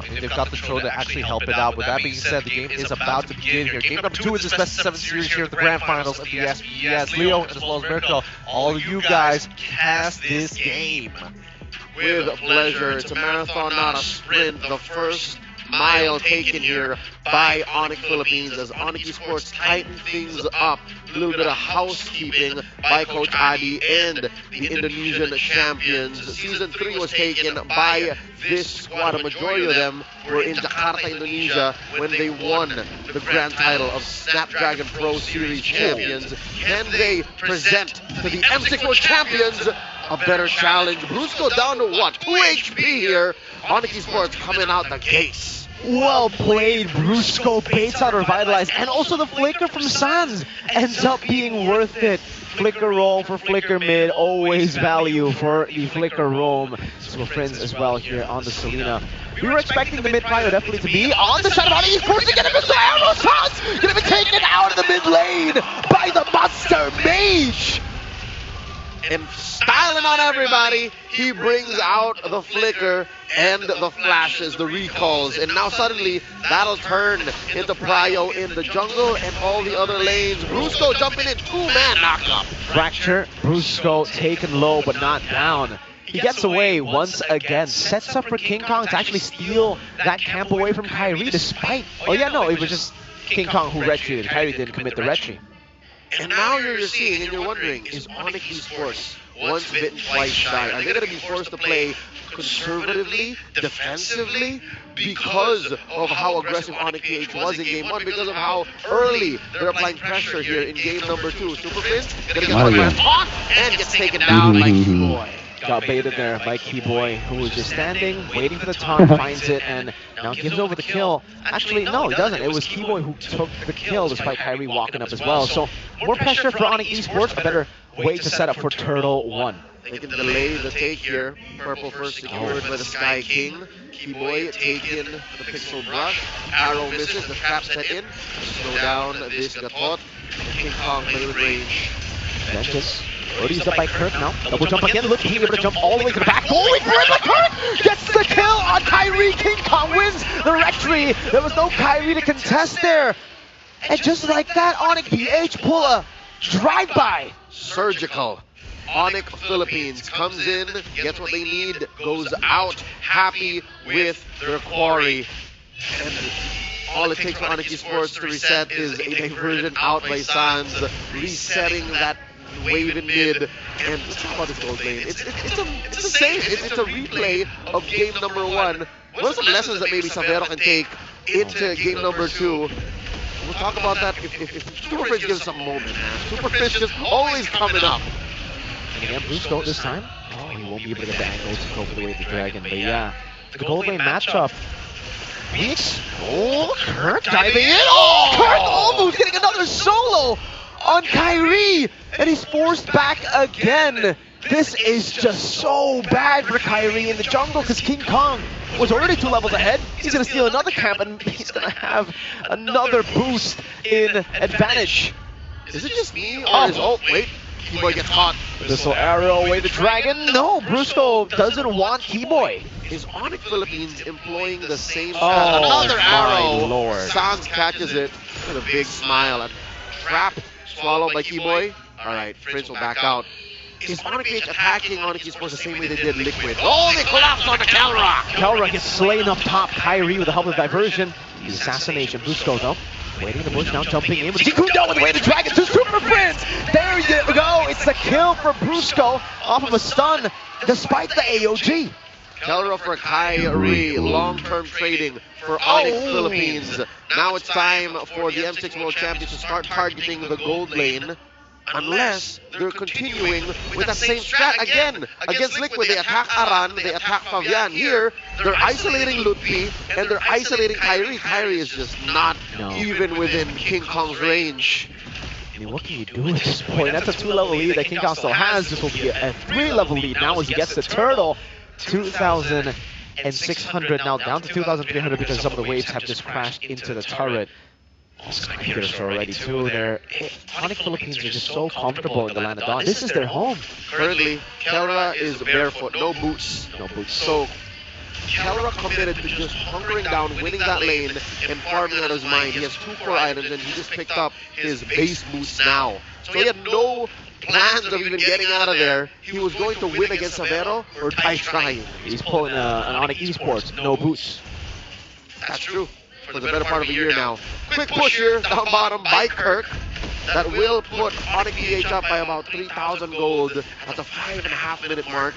They've got the throw to actually help it out. With that being said, the game is about to begin here. Game number 2 is this best of 7 series here at the grand finals of the SBS. Leo, as well as Mirko, all of you guys cast this game. With pleasure. It's a marathon, not a sprint. The first mile taken here by ONIC Philippines as ONIC eSports tighten things up. A little bit of housekeeping by Coach Adi and the Indonesian champions. Season 3 was taken by this squad. A majority of them were in Jakarta, Indonesia when they won the grand title of Snapdragon Pro Series champions. Can they present to the M6 World champions a better challenge? Brusco down to what? 2 HP here. ONIC eSports coming out the gates. Well played, Brusco baits out Revitalize, and also the flicker from Sans ends up being worth it. Flicker roam for flicker mid, always value for the flicker roam. So friends as well here on the Selena. We were expecting the mid prio definitely to be on the side of ONIC eSports to get him into arrow. Sans gonna be taken out of the mid lane by the Monster Mage. And styling on everybody, he brings out the flicker and the flashes, the recalls, and now suddenly that'll turn into prio in the jungle and all the other lanes. Brusco jumping in, 2-man knockup. Fracture, Brusco taken low but not down. He gets away once again, sets up for King Kong to actually steal that camp away from Kyrie despite, oh yeah, no, it was just King Kong who red treated. Kyrie didn't commit the red treat. And now you're seeing and you're wondering, is ONIC eSports once bitten, twice shy? Are they going to be forced to play conservatively, defensively, because of how aggressive ONIC PH was in game 1, because of how early they're applying pressure here in game number 2? Super Prince going to get one taunt and gets taken down by Keyboy. Got baited there by Keyboy, who was just standing, waiting for the taunt, finds it, and now gives over the kill. Actually, no, he doesn't. It was Keyboy who took the kill, despite Kyrie walking up as well. So, more pressure for ONIC eSports, a better way to set up for Turtle 1. They can delay the take here. Purple first secured by the Sky King. Keyboy taking the Pixel Brush. Arrow misses, the trap set in. Slow down this Gatot. King Kong mid range. Vengeance. Odie's up by Kirk now. Double jump again. Look, he's able to jump all the way to the back. Bowling for it, but Kirk gets the kill on Kyrie. King Kong wins the rectory. There was no Kyrie to contest there. And just like that, ONIC PH pull a drive-by. Surgical. ONIC Philippines comes in, gets what they need, goes out happy with their quarry. And all it takes for ONIC eSports to reset is a diversion out by Sans, resetting that wave in mid, and let's talk about this gold lane. It's the same. It's a replay of game number 1. What are some lessons that maybe Savero can take into game number 2? We'll talk about that if Superfish gives us a moment, man. Superfish is always coming up. And again, Brusco this time. Oh, he won't be able to get the angle to go for the way of the dragon. But yeah, the gold lane matchup. Oh, Kirk diving in. Oh, Kirk almost getting another solo on Kyrie. And he's forced back again. This is just so bad for Kyrie in the jungle because King Kong was already 2 levels ahead. He's going to steal another camp and he's going to have another boost in advantage. Is it just me or is wait, Keyboy gets caught. Missile arrow away the dragon. No, Brusco doesn't want Keyboy. Is ONIC Philippines employing the same Oh, another arrow? my lord. Sans catches it with a big smile and trapped, swallowed by Keyboy. Alright, Prince will back out. Is ONIC attacking ONIC eSports the same way they did Liquid? Oh, they collapsed on the Calrock! Calrock gets slain up top. Kyrie with the help of diversion. The assassination. Brusco though. Waiting in the bush now, jumping in with Jikundo with the way the dragon to Super Prince! There you go! It's the kill for Brusco off of a stun despite the AOG. Kelra for Kyrie, long-term trading for ONIC Philippines. Now it's time for the M6 World Champions to start targeting the gold lane. Unless they're continuing with that same strat again. Against Liquid, they attack Aran, they attack Fabian. Here, they're isolating Lutfi, and they're isolating Kyrie. Kyrie is just not even within King Kong's range. I mean, what can you do at this point? That's a 2-level lead that King Kong still has. This will be a 3-level lead now as he gets the turtle. 2,600 now down to 2,300 because some of the waves have just crashed into the turret. Computers already too. ONIC Philippines are just so comfortable in the land of Dawn. This is their home. Currently, Kelra is barefoot, no boots. No boots. So, Kelra committed to just hunkering down, winning that lane, and farming out his mind. He has 2 core items, and he just picked up his base boots now. So he had no plans of even getting out of there. He was going to win against Savero or die trying. He's pulling an ONIC eSports, no boots. That's true. For the better part of a year now. Quick push here, down bottom by Kirk. That will put ONIC PH up by about 3,000 gold at the 5.5-minute mark.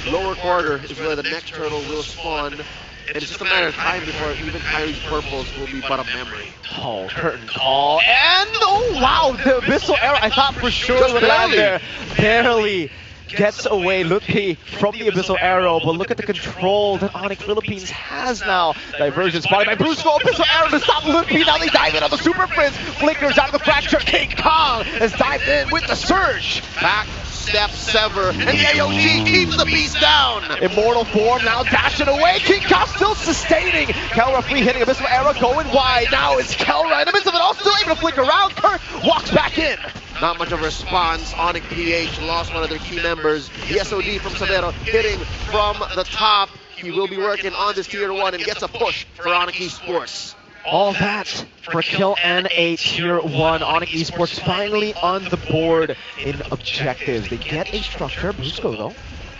Lower quarter is where the next turtle will spawn. And it's just a matter of time before even Kyrie's purples will be but a memory. Oh, curtain call. And oh wow, the abyssal arrow I thought for sure would land there. Barely gets away Lutfi from the abyssal arrow, but look at the control that ONIC Philippines has now. Diversion spotted by Brusco, abyssal arrow to stop Lutfi. Now they dive in on the Super Prince. Flickers out of the fracture. King Kong has dived in with the surge. Back step sever, and the AOG keeps the beast down. Immortal form now dashing away. King Kong still sustaining. Kelra free hitting abyssal arrow going wide. Now it's Kelra in the midst of it all, still able to flick around. Kirk walks back in. Not much of a response. ONIC PH lost one of their key members. The SOD from Savero hitting from the top. He will be working on this tier 1 and gets a push for ONIC eSports. All that for kill and a tier 1. ONIC eSports finally on the board in objectives. They get a structure. Brusco though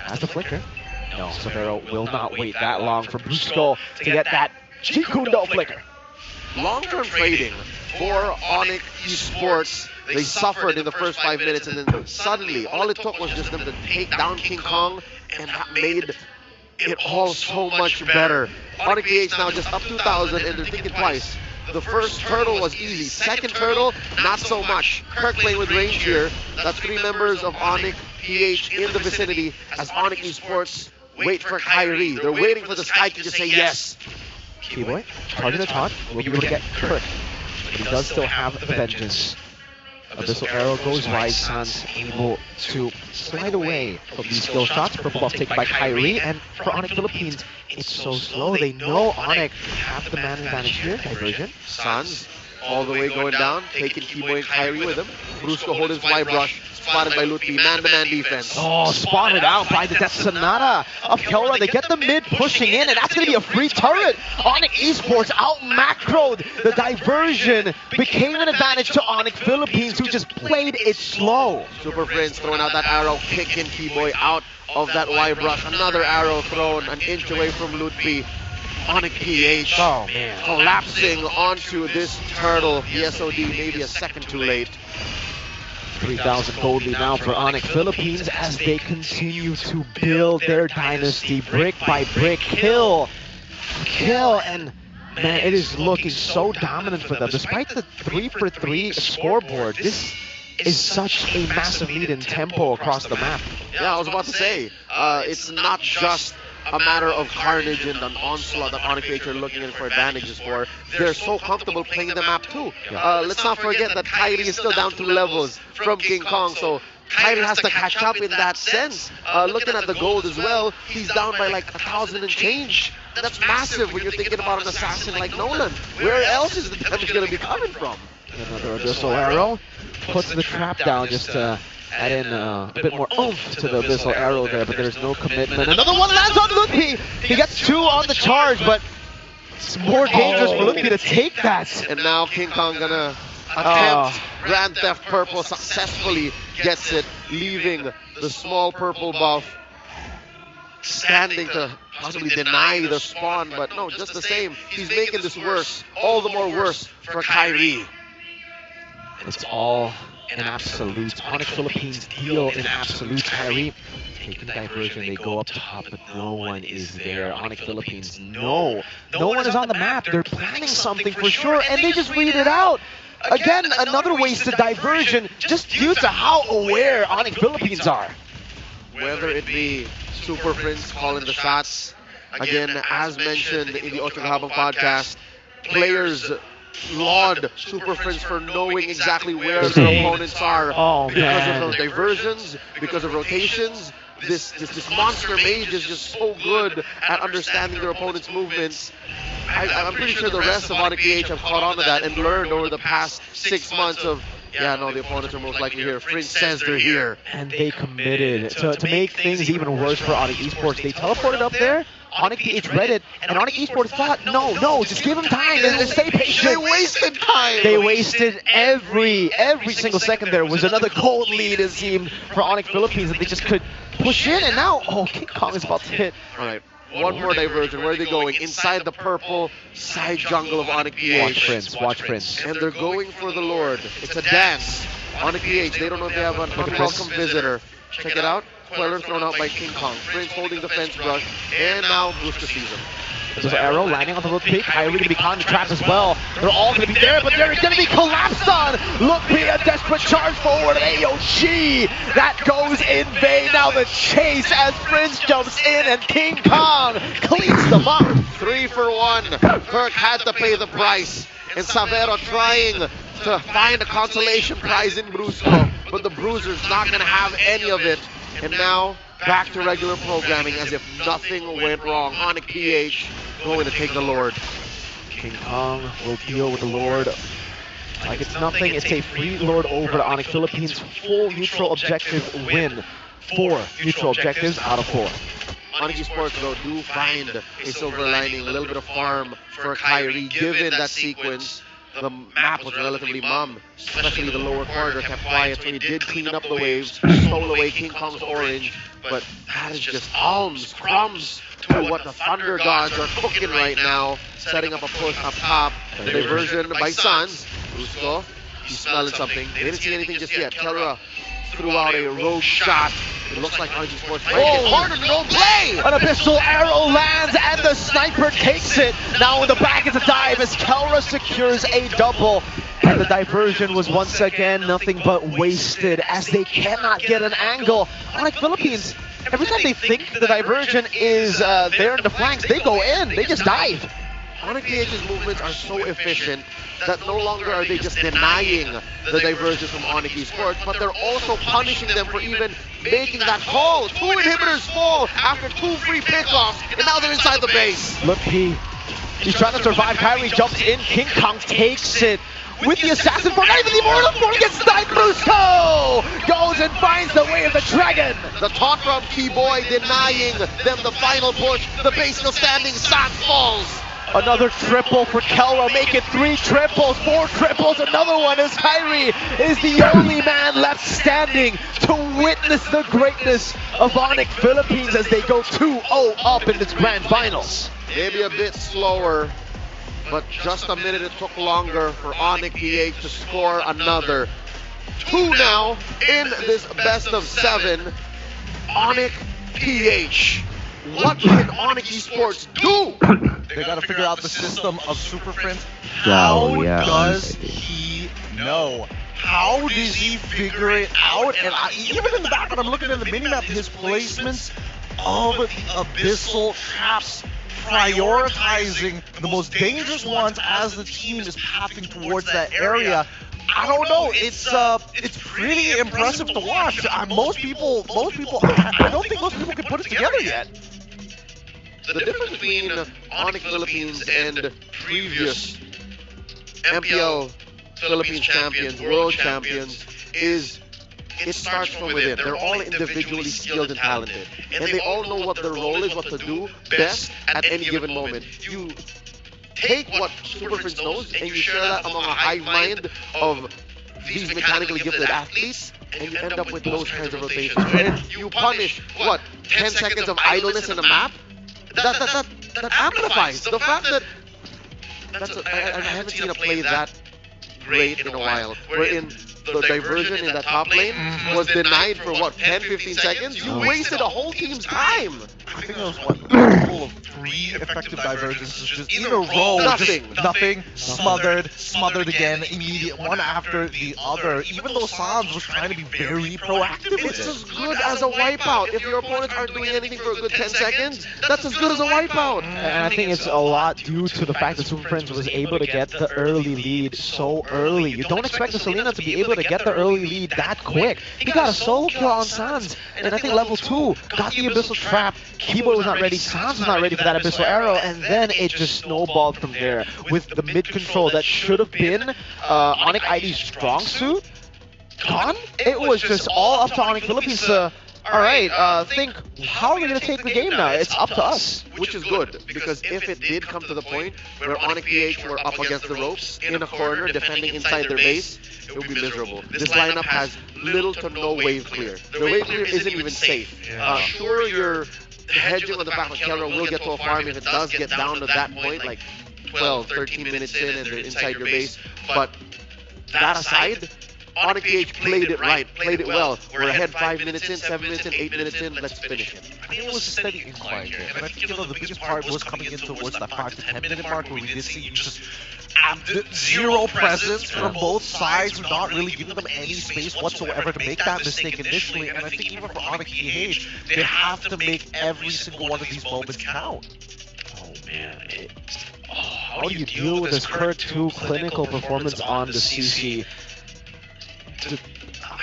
has the flicker. No, Savero will not wait that long for Brusco to get that Jikundo flicker. Long-term trading for ONIC eSports. They suffered in the first 5 minutes, and then suddenly all it took was just them to take down King Kong, and that made it all so much better. ONIC PH now just up 2,000, and they're thinking twice. The first turtle was easy. Second turtle, not so much. Kirk playing with range here. That's 3 members of ONIC PH in the vicinity as ONIC eSports wait for Kyrie. They're waiting for the Sky to just say yes. Keyboy, charging the taunt, will be able to get Kirk. But he does still have the vengeance. Abyssal arrow goes wide, Sans able to slide away from these skill shots. Purple buff taken by Kyrie, and for ONIC Philippines, it's so slow. They know ONIC have the man advantage here. Diversion. Sans all the way going down, taking Keyboy and Kyrie with him. Brusco holding his fly brush, spotted by Lutfi, man-to-man defense. Oh, spotted out by the Death Sonata of Kelra. They get the mid pushing in, and that's going to be a free turret. ONIC eSports out-macroed. The diversion became an advantage to ONIC Philippines, who just played it slow. Super Prince throwing out that arrow, kicking Keyboy out of that Y brush. Another arrow thrown an inch away from Lutfi. ONIC PH collapsing onto this turtle. The SOD maybe a second too late. 3,000 gold lead now for ONIC Philippines as they continue to build their dynasty brick by brick, kill, and man, it is looking so dominant for them. Despite the 3-for-3 scoreboard, this is such a massive lead in tempo across the map. Yeah, I was about to say, it's not just a matter of carnage and an onslaught that ONIC are looking in for advantages for. They're so comfortable playing the map too. Let's not forget that Kyrie is still down 2 levels from King Kong, so Kyrie has to catch up in that sense. Looking at the gold as well, he's down by like 1,000 and change. That's massive when you're thinking about an assassin like Nolan. Where else is the damage going to be coming from? Another Abyssal Arrow puts the trap down just to add in a bit more oomph to the Abyssal Arrow there, but there's no commitment. Another one lands on Lupi! He gets 2 on the charge, but it's more dangerous for Lupi to take that. And now King Kong gonna attempt Grand Theft Purple, successfully gets it, leaving the small purple buff standing to possibly deny the spawn, but no, just the same, he's making this worse, all the more worse for Kyrie. It's all in absolute. ONIC Philippines deal in absolute. Kyrie taking the diversion, they go up top, but no one is there. ONIC Philippines, no one is on the map. They're planning something for sure, and they just read it out. Again, another wasted diversion, just due to how aware ONIC Philippines are. Whether it be Super Prince calling the shots, again, as mentioned in the Ocho Habang podcast, players laud Super Prince for knowing exactly where their opponents are because of those diversions, because of rotations. This monster mage is just so good at understanding their opponent's movements. I'm pretty sure the rest of ONIC PH have caught on to that and learned over the past 6 months of, yeah, no, the opponents are most likely here. Prince says they're here. And they committed. To make things even worse for ONIC eSports, they teleported up there. ONIC PH read it, and ONIC eSports thought, no, just give them time, and stay patient. They wasted time. They wasted every single second there. Was another gold lead, it seemed, for ONIC Philippines, that they just could push in, and now, King Kong is about to hit. All right, one more diversion. Where are they going? Inside the purple side jungle of ONIC PH. Watch Prince. And they're going for the Lord. It's a dance. ONIC PH, they don't know if they have an unwelcome visitor. Check it out. Queller thrown out by King Kong. Prince holding the fence brush, and now Brewster sees him. There's an arrow landing on the Look Peak. Kyrie going to be caught in the trap as well. They're all going to be there, but they're going to be collapsed on. Look Peak, a desperate charge forward. Ayoshi, that goes in vain. Now the chase as Prince jumps in, and King Kong cleans them up. 3 for 1. Kirk had to pay the price, and Savero trying to find a consolation prize in Brusco, but the Bruiser's not going to have any of it. And now, back to regular programming as if nothing went wrong. ONIC PH going to take the Lord. King Kong will deal with the Lord like it's nothing. It's a free Lord over to ONIC Philippines. Full neutral objective win. 4 neutral objectives out of 4. ONIC eSports, though, do find a silver lining, a little bit of farm for Kyrie, given that sequence. The map was relatively mum, especially the lower corridor kept quiet, so he did clean up the waves, stole away King Kong's orange, but that is just alms, crumbs to what the Thunder Gods are cooking right now, setting up a push up top. The diversion by Suns. Brusco, he's smelling something. They didn't see anything just yet. Kelra threw out a rogue shot. It looks like ONIC eSports might get harder to don't play! An Abyssal Arrow lands and the sniper takes it. Now in the back is a dive as Kelra secures a double. And the diversion was once again nothing but wasted as they cannot get an angle. ONIC Philippines, every time they think the diversion is there in the flanks, they go in, they just dive. ONIC PH's movements are so efficient that no longer are they just denying the diversions from ONIC eSports, but they're also punishing them for even making that call. 2 inhibitors fall after 2 free pickoffs, and now they're inside the base. Look, he's trying to survive. Kyrie jumps in. King Kong takes it with the assassin form. Not even the immortal form gets sniped. Brusco goes and finds the way of the dragon. The talk from Keyboy denying them the final push. The base still standing. Sans falls. Another triple for Kelra, make it 3 triples, 4 triples, another one as Kyrie is the only man left standing to witness the greatness of ONIC Philippines as they go 2-0 up in this grand finals. Maybe a bit slower, but just a minute it took longer for ONIC PH to score another. 2 now in this best of 7. ONIC PH. What can ONIC eSports do? They gotta figure out the system of Super Friends. Oh, How yeah, does maybe. he know? How does he figure it out? And even in the back, when I'm looking at the minimap, his placements of the abyssal traps, prioritizing the most dangerous ones as the team is pathing towards that area. I don't know. It's pretty impressive to watch. Most people, I don't think most people can put it together yet. The difference between ONIC Philippines and previous MPL Philippines champions, world champions, is it starts from within. They're all individually skilled and talented. And they all know what their role is, what to do best at any given moment. You take what Super Friends knows and you share that among a hive mind of these mechanically gifted athletes, and you end up with those kinds of rotations. And you punish, what, 10 seconds of idleness in a map? That amplifies the fact that I haven't seen a play that great in a while, wherein the diversion in that top lane was denied for what, 10-15 seconds? You wasted a whole team's time! I think it was what, a total of 3 effective divergences just in a row. Nothing. Just nothing. Smothered again, immediate, one after the other. Even though Sans was trying to be very proactive with It's it. as good as a wipeout. If your opponents aren't doing anything for a good 10 seconds, that's as good as a wipeout. And I think it's a lot due to the fact that Super Friends was able to get the early lead so early. You don't expect the Selena to be able to get the early lead that quick. He got a solo kill on Sans, and I think level 2 got the Abyssal Trap. Keyboard was not ready, Sans was not ready for that Abyssal Arrow, and then it just snowballed from there. With the mid control that should have been ONIC ID's strong suit gone, it was just all up to ONIC Philippines to, alright, think, how are we going to take the game now? It's up to us. Which is good, because if it did come to the point where ONIC PH were up against the ropes, in a corner, defending inside their base, it would be miserable. This lineup has little to no wave clear. The wave clear isn't even safe. Sure, you're hedging on the back of Kelra will get to a farm if it does get down to that point, like 12, 13 minutes in and they're inside your base, but that aside, ONIC PH played it right, played it well. We're ahead 5 minutes in, 7 minutes in, 8 minutes in, let's finish it. I think it was a steady incline here. And I think, the biggest part was coming in towards that 5 to 10 minute mark where we did see just zero presence from both sides, not really giving them any space whatsoever to make that mistake initially. And I think even for ONIC PH, they have to make every single one of these moments count. Oh man, How do you deal with this Kirk 2 clinical performance on the CC?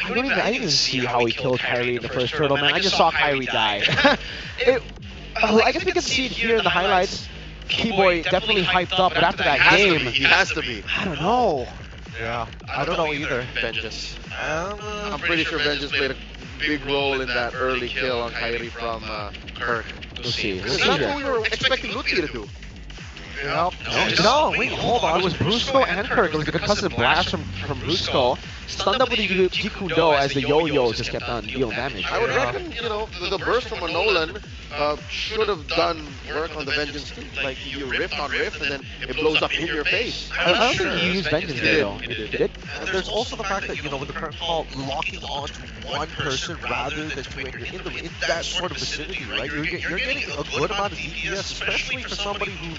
I didn't even see how he killed Kyrie in the first turtle, man. I just saw Kyrie die. I guess we can see it here in the highlights. Keyboy definitely hyped up, but after that game, He has to be. I don't know. Yeah, I don't know either. Vengeance. I'm pretty sure Vengeance played a big role in that early kill on Kyrie from Kirk. We'll see. That's what we were expecting Lutti to do. No, wait, hold on. It was Brusco and Kirk. It was the concussive blast from Brusco. Stunned up with the Jikudo as the yo-yo just kept on dealing damage. I would reckon, the burst from a Nolan should have done work on the Vengeance too. Like, you rift on rift and then it blows up in your face. I don't think he used Vengeance there, though. He did? And there's also the fact that, with the current call, locking onto one person rather than two, and you're in that sort of vicinity, right? You're getting a good amount of DPS, especially for somebody who,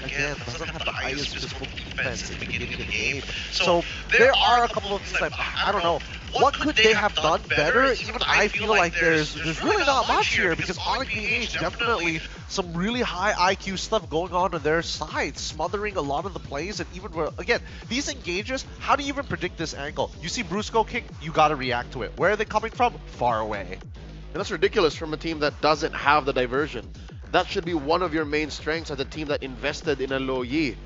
again, doesn't have the highest physical defense at the beginning of the game. So there are a couple of things that, I don't know, what could they have done better? Even I feel like there's really not much here, because ONIC PH definitely some really high IQ stuff going on their side, smothering a lot of the plays, and even where, again, these engages, how do you even predict this angle? You see Brusco kick, you gotta react to it. Where are they coming from? Far away. And that's ridiculous from a team that doesn't have the diversion. That should be one of your main strengths as a team that invested in a Lo Yi.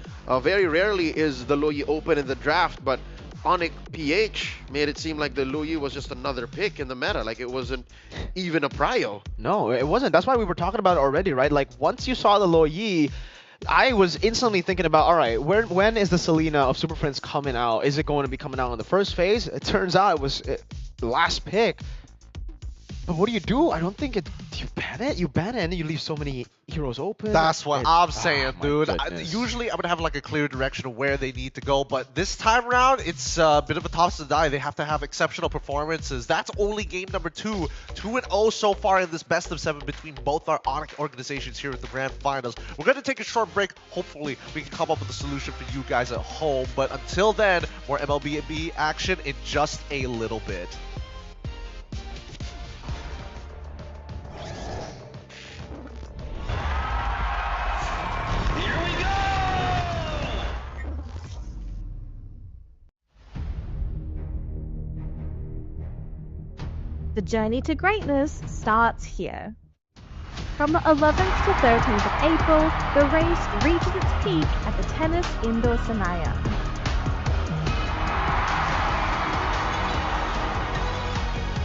Very rarely is the Lo Yi open in the draft, but ONIC PH made it seem like the Lo Yi was just another pick in the meta, like it wasn't even a prio. No, it wasn't. That's why we were talking about it already, right? Like, once you saw the Lo Yi, I was instantly thinking about, all right, when is the Selena of Super Friends coming out? Is it going to be coming out in the first phase? It turns out it was the last pick. But what do? I don't think it. You ban it. You ban it, and then you leave so many heroes open. That's what I'm saying, my dude. goodness. Usually, I'm gonna have like a clear direction of where they need to go, but this time around, it's a bit of a toss to die. They have to have exceptional performances. That's only game number 2. 2-0 so far in this best of 7 between both our ONIC organizations here at the Grand Finals. We're gonna take a short break. Hopefully, we can come up with a solution for you guys at home. But until then, more MLB action in just a little bit. The journey to greatness starts here. From the 11th to 13th of April, the race reaches its peak at the Tennis Indoor Senayan.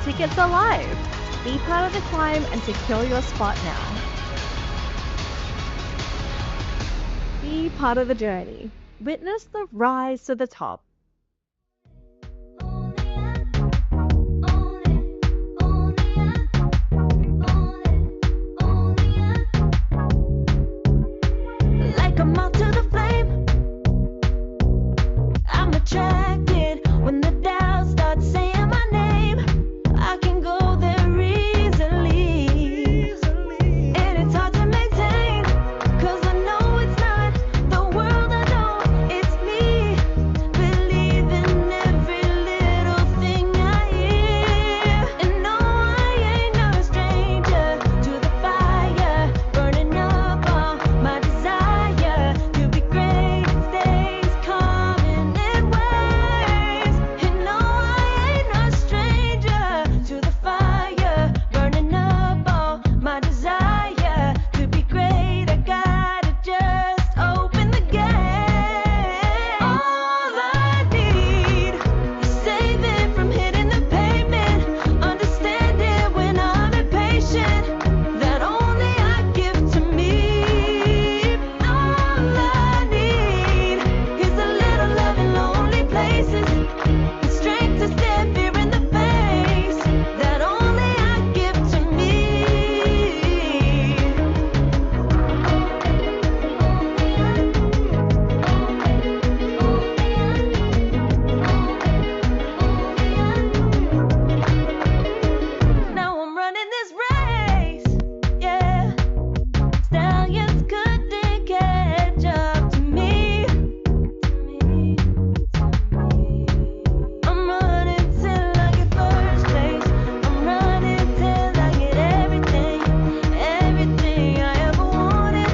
Tickets are live. Be part of the climb and secure your spot now. Be part of the journey. Witness the rise to the top. Like a moth to the flame, I'm attracted when the doubts start saying my name. I can go there easily, and it's hard to maintain, 'cause I know it's not the world I know, it's me. Believe in every little thing I hear, and no, I ain't no stranger to the fire, burning up all my desire to be great. It stays coming in waves, and no, I ain't no stranger to the fire, burning up all my desire to be great. I gotta just open the gate. All I need is saving from hitting the pavement, understanding when I'm impatient, that only I give to me. All I need is a little love in lonely places, the strength to stare fear in the face, that only I give to me. Now I'm running this race, yeah. Stallions couldn't catch up to me. I'm running till I get first place. I'm running till I get everything, everything I ever wanted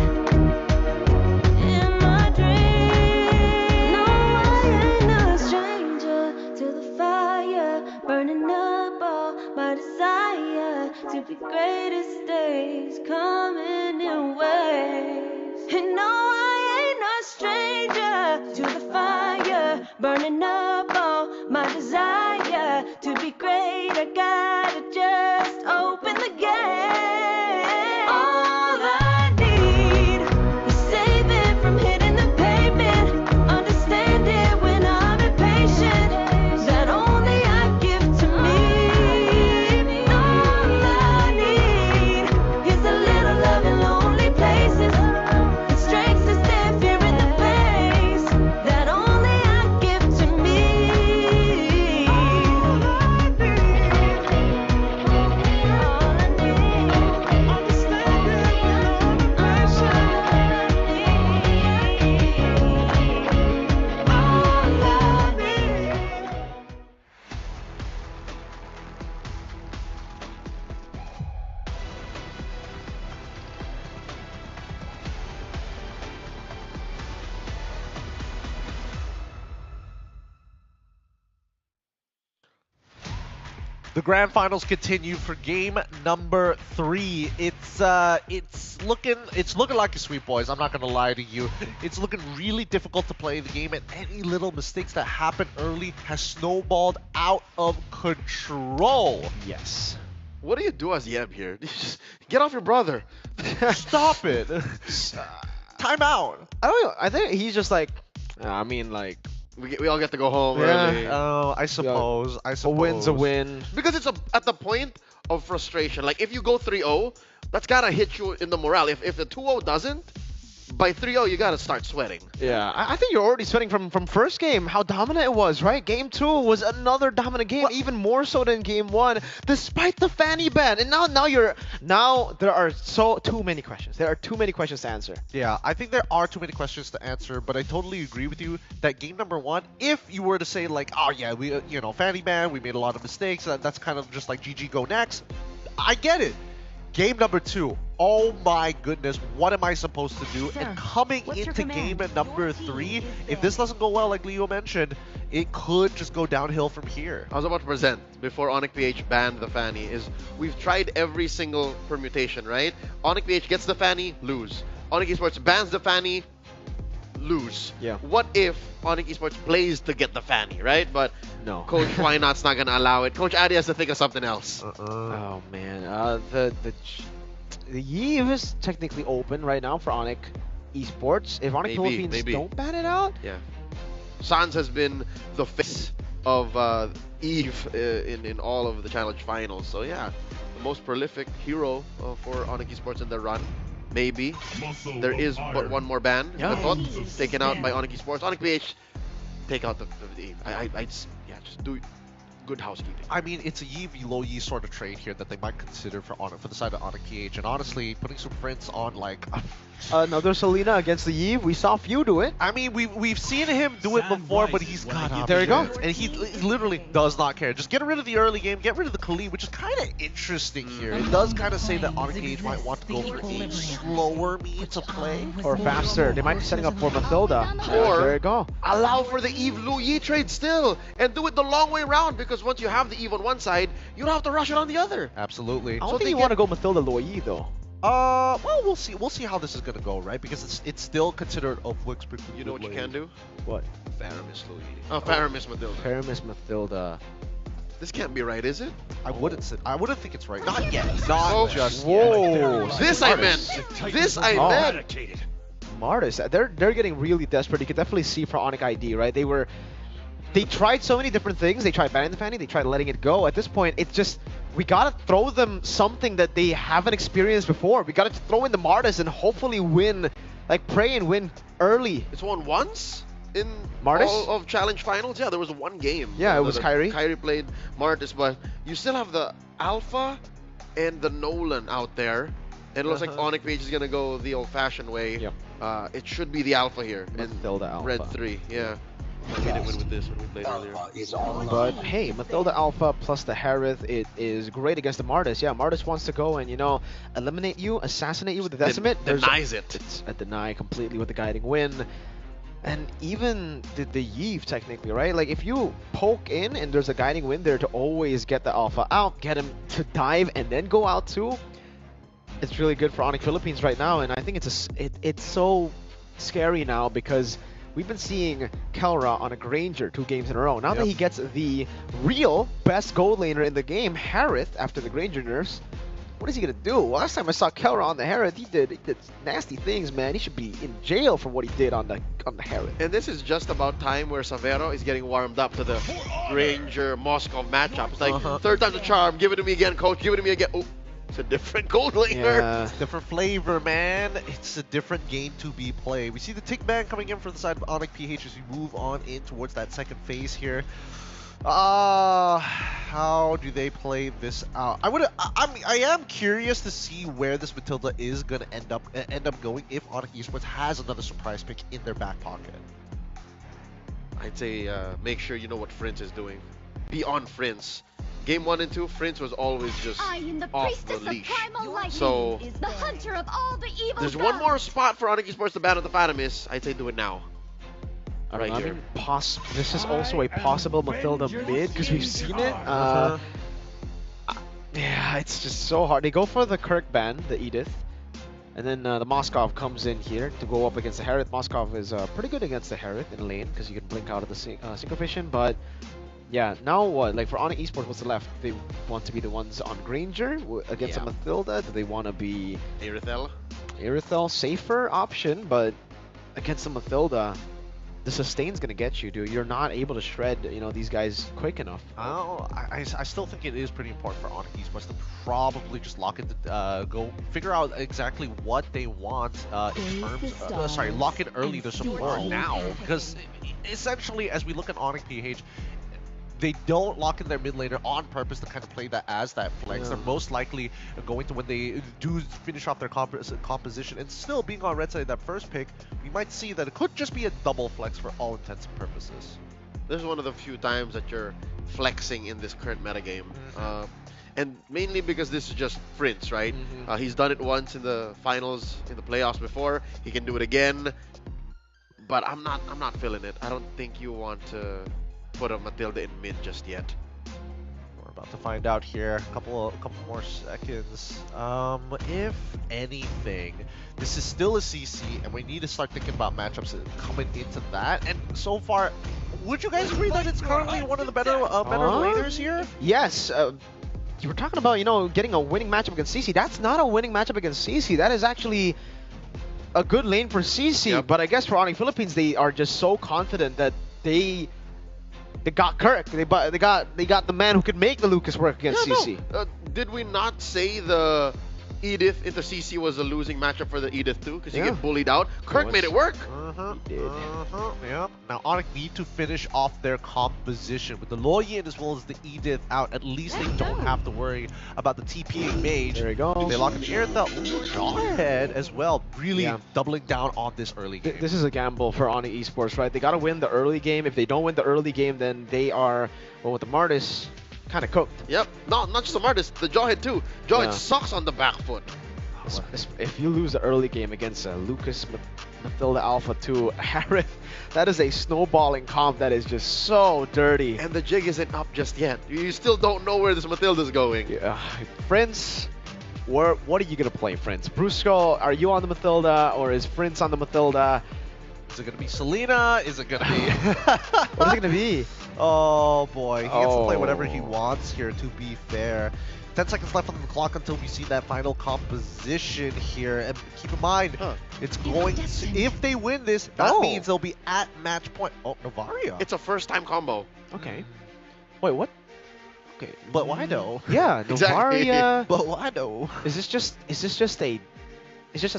in my dream. No, I ain't no stranger to the fire, burning up all my desire to be greatest days coming in waves. And no, I ain't no stranger to the fire, burning up all my desire to be great. I gotta just open the gate. All I need is saving from hitting the pavement, understanding when I'm impatient, that only I give to me. All I need is a little love in lonely places, the strength to stand fear in the face, that only I give to me. All I need, understanding when I'm impatient, all I need. The grand finals continue for game number 3. It's looking like a sweep, boys. I'm not gonna lie to you. It's looking really difficult to play the game, and any little mistakes that happen early has snowballed out of control. Yes. What do you do as Yeb here? Just get off your brother. Stop it. Time out. I don't know. I think he's just like, I mean, like, we all get to go home early. I suppose. I A suppose. win's a win. Because it's at the point of frustration. Like, if you go 3-0, that's gotta hit you in the morale. If the 2-0 doesn't, by 3-0, you gotta start sweating. Yeah, I think you're already sweating from first game, how dominant it was, right? Game 2 was another dominant game, even more so than game 1, despite the Fanny ban. And now there are too many questions. There are too many questions to answer. Yeah, I think there are too many questions to answer, but I totally agree with you that game number 1, if you were to say like, oh yeah, we Fanny ban, we made a lot of mistakes, that's kind of just like GG go next, I get it. Game number 2, oh my goodness, what am I supposed to do? And coming into game number 3, if this doesn't go well, like Leo mentioned, it could just go downhill from here. I was about to present before ONIC PH banned the Fanny is we've tried every single permutation, right? ONIC PH gets the Fanny, lose. ONIC eSports bans the Fanny, lose. Yeah. What if ONIC eSports plays to get the Fanny, right? But No. Coach Why Not's not gonna allow it. Coach Addy has to think of something else. Oh man, the Eve is technically open right now for ONIC eSports. If ONIC Philippines maybe. don't ban it out, Yeah. Sans has been the face of Eve in all of the challenge finals. So yeah, the most prolific hero for ONIC eSports in their run. Maybe. There is but one more ban. Yeah. Taken out by ONIC eSports. ONIC PH, take out the Eve. Just do good housekeeping. I mean, it's a Yi v low Yi sort of trade here that they might consider for the side of ONIC PH, and honestly, putting some Prince on like another Selena against the Eve. We saw Few do it. I mean, we've seen him do it before, but he's got up. There you go. And he literally does not care. Just get rid of the early game, get rid of the Khalid, which is kind of interesting here. It does kind of say that ONIC PH might want to go for a slower me to play. Or faster. They might be setting up for Mathilda. Or- there you go. Allow for the Eve Lu Yi trade still, and do it the long way around, because once you have the Eve on one side, you don't have to rush it on the other. Absolutely. I don't So think they you want to go Mathilda Loyi though. Well, we'll see. We'll see how this is gonna go, right? Because it's still considered a flick. You know what you can do? What? Faramis Lu Yi. Oh, Faramis Matilda. Paramis Mathilda. This can't be right, is it? I wouldn't think it's right. Not yet. Not Oh, just whoa. yet. This I meant. This I Oh. meant. Martis, they're getting really desperate. You can definitely see for ONIC ID, right? They tried so many different things. They tried banning the Fanny. They tried letting it go. At this point, it's just we gotta throw them something that they haven't experienced before. We gotta throw in the Martis and hopefully win, like pray and win early. It's won once in Martis? all of challenge finals. Yeah, there was one game. Yeah, it was Kyrie. Kyrie played Martis, but you still have the Alpha and the Nolan out there. And it looks like ONIC PH is gonna go the old-fashioned way. Yep. It should be the Alpha here. Mathilda Alpha. Red 3, yeah. We didn't win with this when we played earlier. But hey, Mathilda Alpha plus the Harith, it is great against the Martis. Yeah, Martis wants to go and, eliminate you, assassinate you with the Decimate. Denies it. It's a deny completely with the guiding win. And even the Yeve technically, right? Like if you poke in and there's a guiding win there to always get the Alpha out, get him to dive and then go out too, it's really good for ONIC Philippines right now. And I think it's so scary now because we've been seeing Kelra on a Granger 2 games in a row. Now that he gets the real best gold laner in the game, Harith, after the Granger nerfs, what is he gonna do? Last time I saw Kelra on the Harith, he did nasty things, man. He should be in jail for what he did on the Harith. And this is just about time where Savero is getting warmed up to the Granger Moscow matchup. It's like, third time's a charm, give it to me again, coach, give it to me again. Oh, it's a different gold laner. Yeah. Different flavor, man. It's a different game to be played. We see the Tick Man coming in for the side of ONIC PH as we move on in towards that second phase here. How do they play this out? I am curious to see where this Matilda is gonna end up going if ONIC eSports has another surprise pick in their back pocket. I'd say make sure you know what Prince is doing. Be on Prince. Game 1 and 2, Prince was always just I am the off priestess the leash. of primal lightning, So the hunter of all the evil there's gods. one more spot for ONIC eSports to ban on the Fatamis. I'd say do it now. Right I here. mean, this is also a possible Mathilda mid because we've seen it. Yeah, it's just so hard. They go for the Kirk ban, the Edith, and then the Moskov comes in here to go up against the Harith. Moskov is pretty good against the Harith in lane because you can blink out of the synchrovision. But yeah, now what? Like for ONIC eSports, what's left? They want to be the ones on Granger against a Mathilda. Do they want to be Arithel. Irithel? Safer option, but against the Mathilda. the sustain's gonna get you, dude. You're not able to shred, these guys quick enough. I still think it is pretty important for ONIC eSports to probably just lock in, go figure out exactly what they want in terms. Sorry, lock in early the support now, because essentially, as we look at ONIC PH, they don't lock in their mid laner on purpose to kind of play that as that flex. They're most likely going to, when they do finish off their composition and still being on red side that first pick, we might see that it could just be a double flex for all intents and purposes. This is one of the few times that you're flexing in this current metagame. And mainly because this is just Prince, right? He's done it once in the finals, in the playoffs before. He can do it again. But I'm not feeling it. I don't think you want to put a Matilda in mid just yet. We're about to find out here. A couple more seconds. If anything, this is still a CC, and we need to start thinking about matchups coming into that. And so far, would you guys agree that it's currently one of the better laners here? Yes. You were talking about, getting a winning matchup against CC. That's not a winning matchup against CC. That is actually a good lane for CC. Yep. But I guess for ONIC Philippines, they are just so confident that they got Kirk. They got the man who could make the Lucas work against CC. No. Did we not say the Edith into CC was a losing matchup for the Edith too? Because you get bullied out. Kirk made it work. He did. Yep. Now ONIC need to finish off their composition with the Loyin as well as the Edith out. At least they don't have to worry about the TPing mage. There you go. They lock in the Eartha. Jawhead as well. Really doubling down on this early game. This is a gamble for ONIC Esports, right? They got to win the early game. If they don't win the early game, then they are, well, with the Martis, kind of cooked. Yep. No, not just the Martis, the Jawhead too. Jawhead sucks on the back foot. If you lose the early game against Lucas, Matilda Alpha 2, Harith, that is a snowballing comp that is just so dirty. And the jig isn't up just yet. You still don't know where this Matilda's going. Yeah. Friends, what are you going to play, Friends? Brusco, are you on the Matilda, or is Prince on the Matilda? Is it going to be Selena? Is it going to be... What is it going to be? Oh boy, he gets to play whatever he wants here, to be fair. 10 seconds left on the clock until we see that final composition here. And keep in mind, it's going to, if they win this, that means they'll be at match point. Oh, Novaria. It's a first-time combo. Okay. Wait, what? Okay. But why though? Yeah, Exactly. Novaria. But why though? Is this just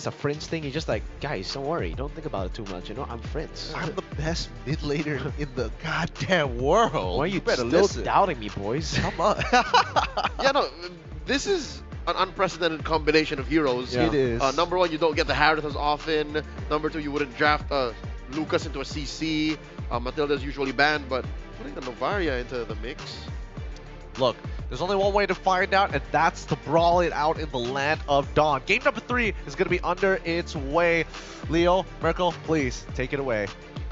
a Prince thing? You're just like, guys, don't worry, don't think about it too much. I'm Prince. I'm the best mid laner in the goddamn world. Why are you better still listen. doubting me, boys? Come on. Yeah, no, this is an unprecedented combination of heroes. Yeah. It is. Number one, you don't get the Harith as often. Number two, you wouldn't draft Lucas into a CC. Matilda's usually banned, but putting the Novaria into the mix. Look, there's only one way to find out, and that's to brawl it out in the land of Dawn. Game number 3 is going to be under its way. Leo, Merkel, please take it away.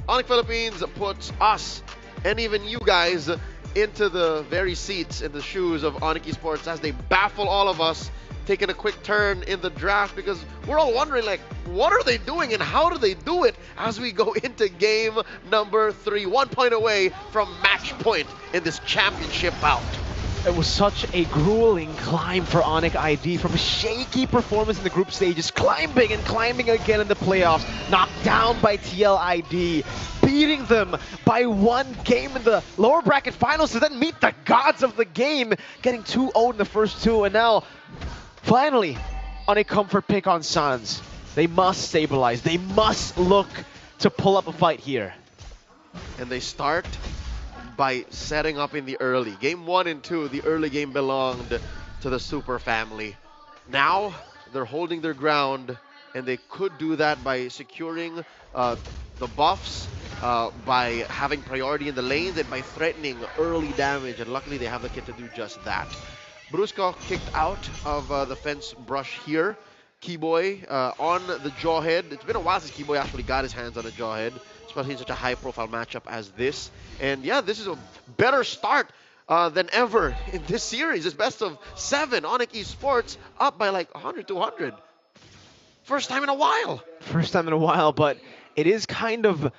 ONIC Philippines puts us and even you guys into the very seats in the shoes of ONIC Esports as they baffle all of us, taking a quick turn in the draft, because we're all wondering, like, what are they doing and how do they do it as we go into game number 3, 1 point away from match point in this championship bout. It was such a grueling climb for ONIC ID, from a shaky performance in the group stages, climbing and climbing again in the playoffs, knocked down by TLID, beating them by 1 game in the lower bracket finals to then meet the gods of the game, getting 2-0 in the first 2, and now, finally, on a comfort pick on Sans. They must stabilize, they must look to pull up a fight here. And they start by setting up in the early. Game 1 and 2, the early game belonged to the Super family. Now, they're holding their ground, and they could do that by securing the buffs, by having priority in the lanes, and by threatening early damage, and luckily they have the kit to do just that. Brusco kicked out of the fence brush here. Keyboy on the Jawhead. It's been a while since Keyboy actually got his hands on a Jawhead, especially in such a high-profile matchup as this. And yeah, this is a better start than ever in this series. It's best of 7. ONIC Esports up by like 100 to 100. First time in a while. First time in a while, but it is kind of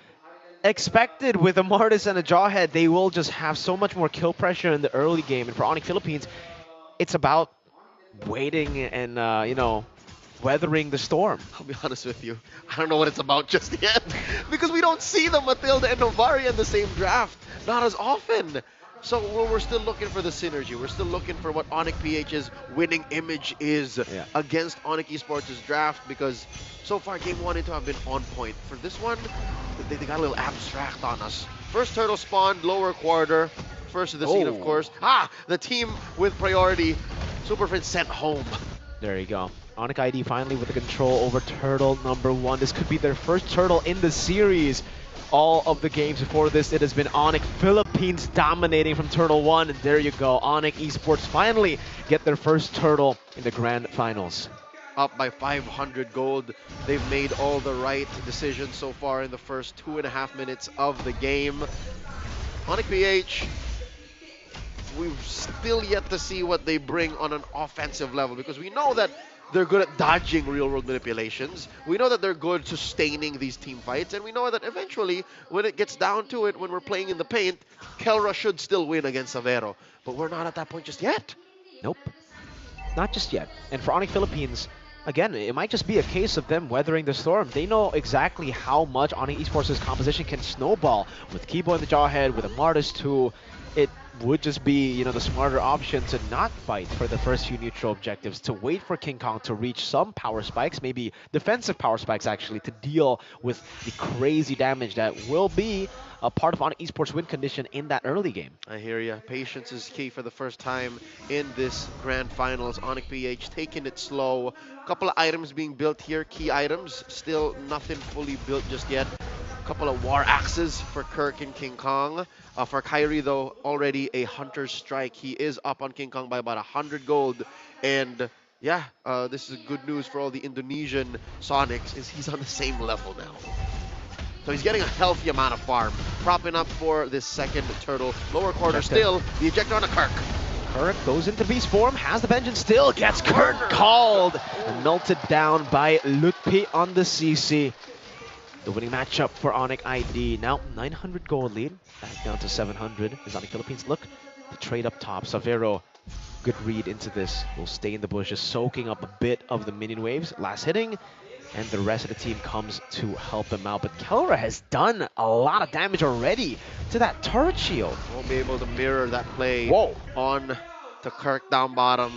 expected with a Martis and a Jawhead. They will just have so much more kill pressure in the early game. And for ONIC Philippines, it's about waiting and, weathering the storm. I'll be honest with you, I don't know what it's about just yet because we don't see the Matilda and Novaria in the same draft, not as often. So we're still looking for the synergy. We're still looking for what ONIC PH's winning image is against ONIC Esports' draft, because so far game 1 and 2 have been on point. For this one, they got a little abstract on us. First turtle spawned, lower quarter. First to the scene, of course. The team with priority. Super Friends sent home. There you go. ONIC ID finally with the control over turtle number 1. This could be their first turtle in the series. All of the games before this, it has been ONIC Philippines dominating from turtle 1. And there you go. ONIC Esports finally get their first turtle in the grand finals. Up by 500 gold. They've made all the right decisions so far in the first 2.5 minutes of the game. ONIC PH, we've still yet to see what they bring on an offensive level, because we know that they're good at dodging real-world manipulations. We know that they're good sustaining these team fights, and we know that eventually, when it gets down to it, when we're playing in the paint, Kelra should still win against Savero. But we're not at that point just yet. Nope. Not just yet. And for ONIC Philippines, again, it might just be a case of them weathering the storm. They know exactly how much ONIC Esports' composition can snowball. With Kibo in the Jawhead, with Amartis too, it would just be, you know, the smarter option to not fight for the first few neutral objectives, to wait for King Kong to reach some power spikes, maybe defensive power spikes actually, to deal with the crazy damage that will be a part of ONIC Esports win condition in that early game. I hear ya. Patience is key for the first time in this grand finals. ONIC PH taking it slow. Couple of items being built here, key items. Still nothing fully built just yet. Couple of war axes for Kirk and King Kong. For Kyrie, though, already a Hunter's Strike. He is up on King Kong by about 100 gold. And yeah, this is good news for all the Indonesian Sonics, is he's on the same level now. So he's getting a healthy amount of farm. Propping up for this second turtle. Lower quarter still, the ejector on a Kirk. Kirk goes into beast form, has the vengeance, still gets Kirk called. And melted down by Lutpi on the CC. The winning matchup for ONIC ID. Now 900 gold lead, back down to 700 as ONIC Philippines look to trade up top. Savero, good read into this, will stay in the bushes, soaking up a bit of the minion waves. Last hitting, and the rest of the team comes to help him out. But Kelra has done a lot of damage already to that turret shield. Won't be able to mirror that play on to Kirk down bottom.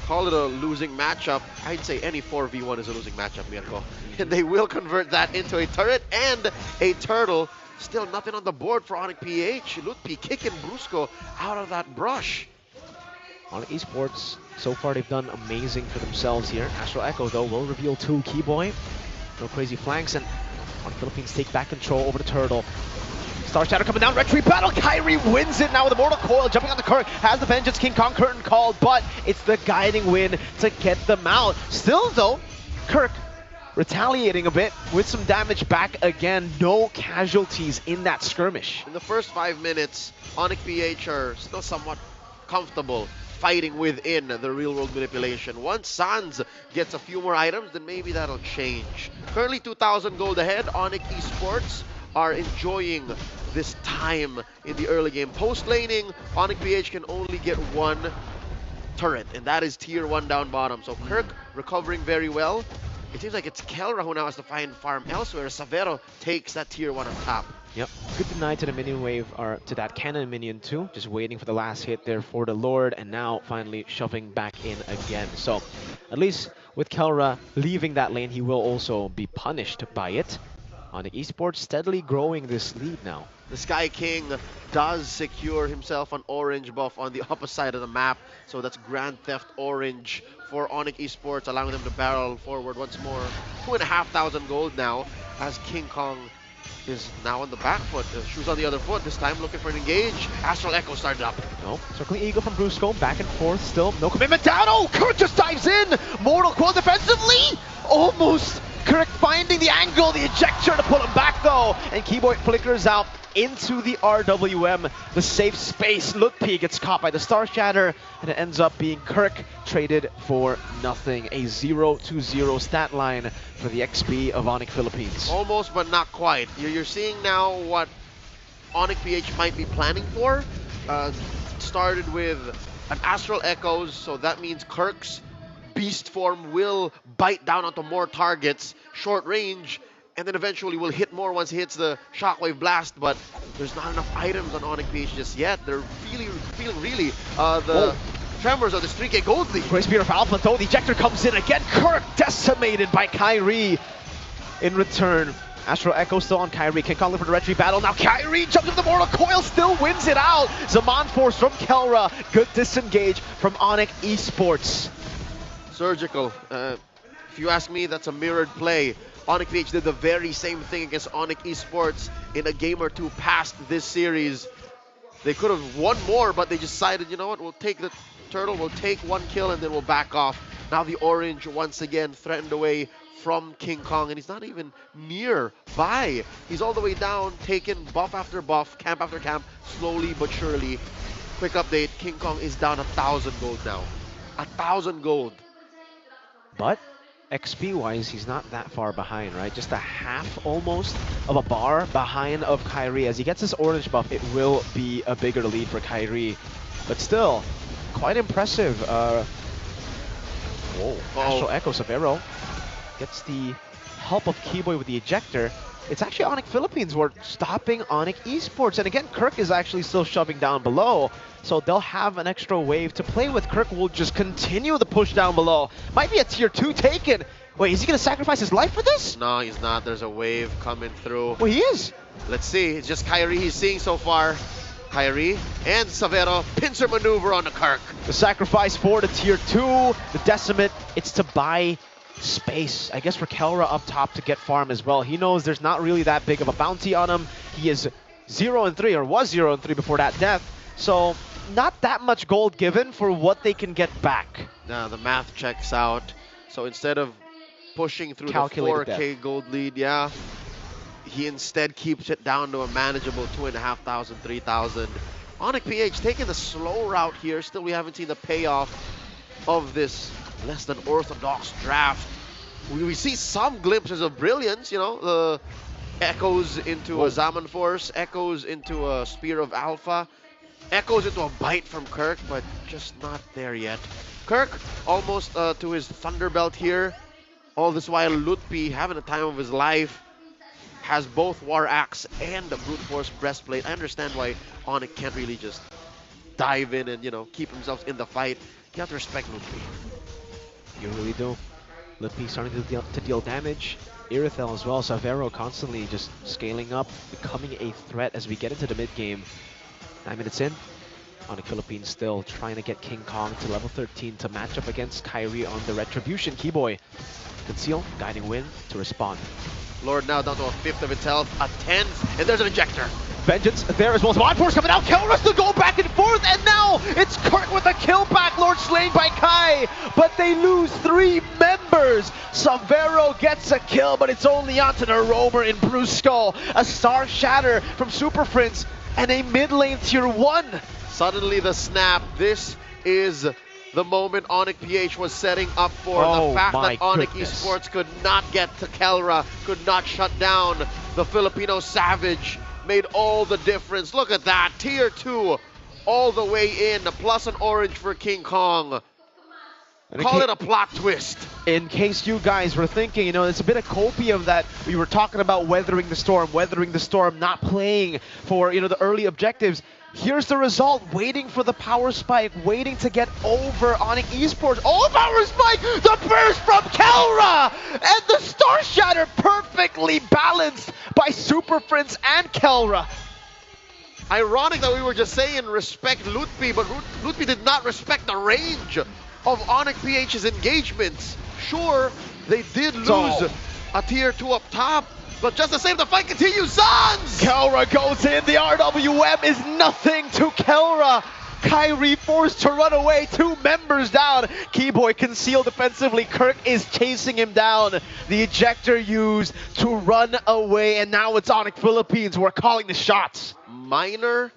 Call it a losing matchup. I'd say any 4v1 is a losing matchup, Mirko. And they will convert that into a turret and a turtle. Still nothing on the board for ONIC PH. Lutpi kicking Brusco out of that brush. ONIC Esports, so far they've done amazing for themselves here. Astral Echo, though, will reveal 2 Keyboy. No crazy flanks, and ONIC Philippines take back control over the turtle. Star Shatter coming down, retreat battle, Kyrie wins it now with a Mortal Coil, jumping on the Kirk, has the Vengeance, King Kong curtain called, but it's the guiding win to get them out. Still though, Kirk retaliating a bit with some damage back again, no casualties in that skirmish. In the first 5 minutes, ONIC PH are still somewhat comfortable fighting within the real-world manipulation. Once Sans gets a few more items, then maybe that'll change. Currently 2,000 gold ahead, ONIC Esports are enjoying this time in the early game. Post laning, ONIC PH can only get 1 turret, and that is tier 1 down bottom. So Kirk recovering very well. It seems like it's Kelra who now has to find farm elsewhere. Savero takes that tier 1 on top. Yep, good deny to the minion wave, or to that cannon minion too. Just waiting for the last hit there for the Lord, and now finally shoving back in again. So at least with Kelra leaving that lane, he will also be punished by it. ONIC Esports steadily growing this lead now. The Sky King does secure himself an orange buff on the opposite side of the map. So that's Grand Theft Orange for ONIC Esports, allowing them to barrel forward once more. 2,500 gold now as King Kong is now on the back foot. Shoes on the other foot, this time looking for an engage. Astral Echo started up. Oh, circling Eagle from Brusco, back and forth still. No commitment down. Oh, Kirk just dives in. Mortal Coil defensively. Almost. Kirk finding the angle, the ejector to pull him back though. And Keyboy flickers out into the RWM, the safe space. Lutpi gets caught by the Star Shatter, and it ends up being Kirk traded for nothing. A 0-0 stat line for the XP of ONIC Philippines. Almost, but not quite. You're seeing now what ONIC PH might be planning for. Started with an Astral Echoes, so that means Kirk's beast form will bite down onto more targets, short range, and then eventually will hit more once he hits the shockwave blast. But there's not enough items on ONIC PH just yet. They're feeling really the tremors of the 3K gold lead. Great Spear of Alpha though, the ejector comes in again. Kirk decimated by Kyrie in return. Astro Echo still on Kyrie. King Kong for the retreat battle. Now Kyrie jumps into the Mortal Coil, still wins it out. Zaman Force from Kelra. Good disengage from ONIC eSports. Surgical. If you ask me, that's a mirrored play. ONIC PH did the very same thing against ONIC eSports in a game or two past this series. They could have won more, but they decided, you know what, we'll take the turtle, we'll take one kill, and then we'll back off. Now the orange once again threatened away from King Kong, and he's not even nearby. He's all the way down, taken buff after buff, camp after camp, slowly but surely. Quick update, King Kong is down 1,000 gold now. 1,000 gold. But XP-wise, he's not that far behind, right? Just a half, almost, of a bar behind of Kyrie. As he gets this orange buff, it will be a bigger lead for Kyrie. But still, quite impressive. Astral Echo Savero gets the help of Keyboy with the ejector. It's actually ONIC Philippines who are stopping ONIC eSports. And again, Kirk is actually still shoving down below. So they'll have an extra wave to play with. Kirk will just continue the push down below. Might be a tier 2 taken. Wait, is he going to sacrifice his life for this? No, he's not. There's a wave coming through. Well, he is. Let's see. It's just Kyrie he's seeing so far. Kyrie and Savero pincer maneuver on the Kirk. The sacrifice for the tier 2. The Decimate, it's to buy space, I guess, for Kelra up top to get farm as well. He knows there's not really that big of a bounty on him. He is 0-3, or was 0-3 before that death. So not that much gold given for what they can get back. Now the math checks out. So instead of pushing through Calculated the 4K gold lead, yeah, he instead keeps it down to a manageable 2,500, 3,000. ONIC PH taking the slow route here. Still, we haven't seen the payoff of this less than orthodox draft. We see some glimpses of brilliance, you know, the echoes into a Zaman Force, echoes into a Spear of Alpha, echoes into a bite from Kirk, but just not there yet. Kirk almost to his Thunderbelt here. All this while Lutpi, having the time of his life, has both War Axe and the Brute Force Breastplate. I understand why ONIC can't really just dive in and, you know, keep himself in the fight. You have to respect Lutpi. You really do. Lutpi starting to deal damage. Irithel as well. Savero constantly just scaling up, becoming a threat as we get into the mid game. 9 minutes in. ONIC Philippines still trying to get King Kong to level 13 to match up against Kyrie on the Retribution. Keyboy, Conceal, Guiding Wind to respond. Lord now down to a fifth of its health, a 10th, and there's an ejector. Vengeance there as well. Mod Force coming out. Kelra still go back and forth, and now it's Kirk with a kill back. Lord slain by Kai, but they lose 3 members. Savero gets a kill, but it's only onto the roamer in Blue Skull. A Star Shatter from Super Prince, and a mid lane tier 1. Suddenly the snap. This is the moment ONIC PH was setting up for. The fact that ONIC eSports could not get to Kelra, could not shut down the Filipino Savage, made all the difference. Look at that, tier 2 all the way in, plus an orange for King Kong. Call it a plot twist. In case you guys were thinking, you know, it's a bit of copy of that. We were talking about weathering the storm, not playing for, you know, the early objectives. Here's the result, waiting for the power spike, waiting to get over ONIC eSports. Oh, power spike! The burst from Kelra! And the Star Shatter perfectly balanced by Super Prince and Kelra. Ironic that we were just saying respect Lutpi, but Lutpi did not respect the range of ONIC PH's engagements. Sure, they did lose a tier 2 up top, but just the same, the fight continues. Zans! Kelra goes in. The RWM is nothing to Kelra. Kyrie forced to run away. 2 members down. Keyboy concealed defensively. Kirk is chasing him down. The ejector used to run away, and now it's ONIC Philippines who are calling the shots. Minor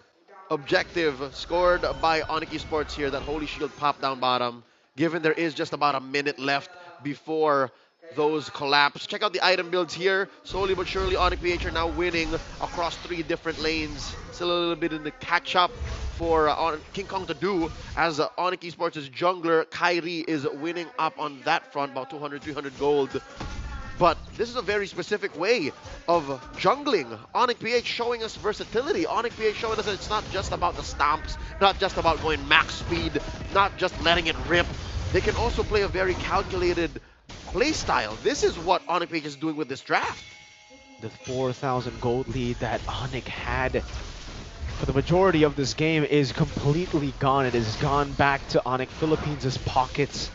objective scored by ONIC eSports here. That Holy Shield popped down bottom. Given there is just about a minute left before those collapse. Check out the item builds here. Slowly but surely, ONIC PH are now winning across 3 different lanes. Still a little bit in the catch-up for King Kong to do, as ONIC eSports' jungler Kyrie is winning up on that front, about 200, 300 gold. But this is a very specific way of jungling. ONIC PH showing us versatility. ONIC PH showing us that it's not just about the stomps, not just about going max speed, not just letting it rip. They can also play a very calculated play style. This is what ONIC PH is doing with this draft. The 4,000 gold lead that ONIC had for the majority of this game is completely gone. It has gone back to ONIC Philippines' pockets.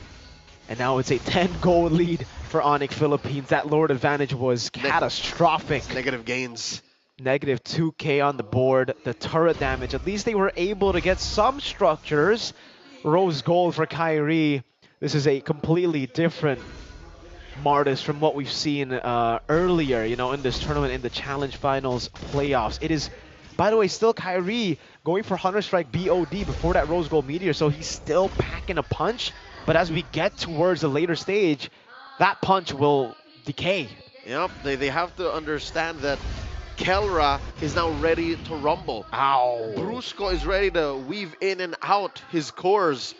And now it's a 10 gold lead for ONIC Philippines. That Lord advantage was catastrophic. Negative gains. Negative 2k on the board. The turret damage, at least they were able to get some structures. Rose gold for Kyrie. This is a completely different Martis from what we've seen earlier, you know, in this tournament, in the Challenge Finals playoffs. It is, by the way, still Kyrie going for Hunter Strike BOD before that Rose Gold Meteor, so he's still packing a punch. But as we get towards the later stage, that punch will decay. Yep, they have to understand that Kelra is now ready to rumble. Ow. Brusco is ready to weave in and out his cores.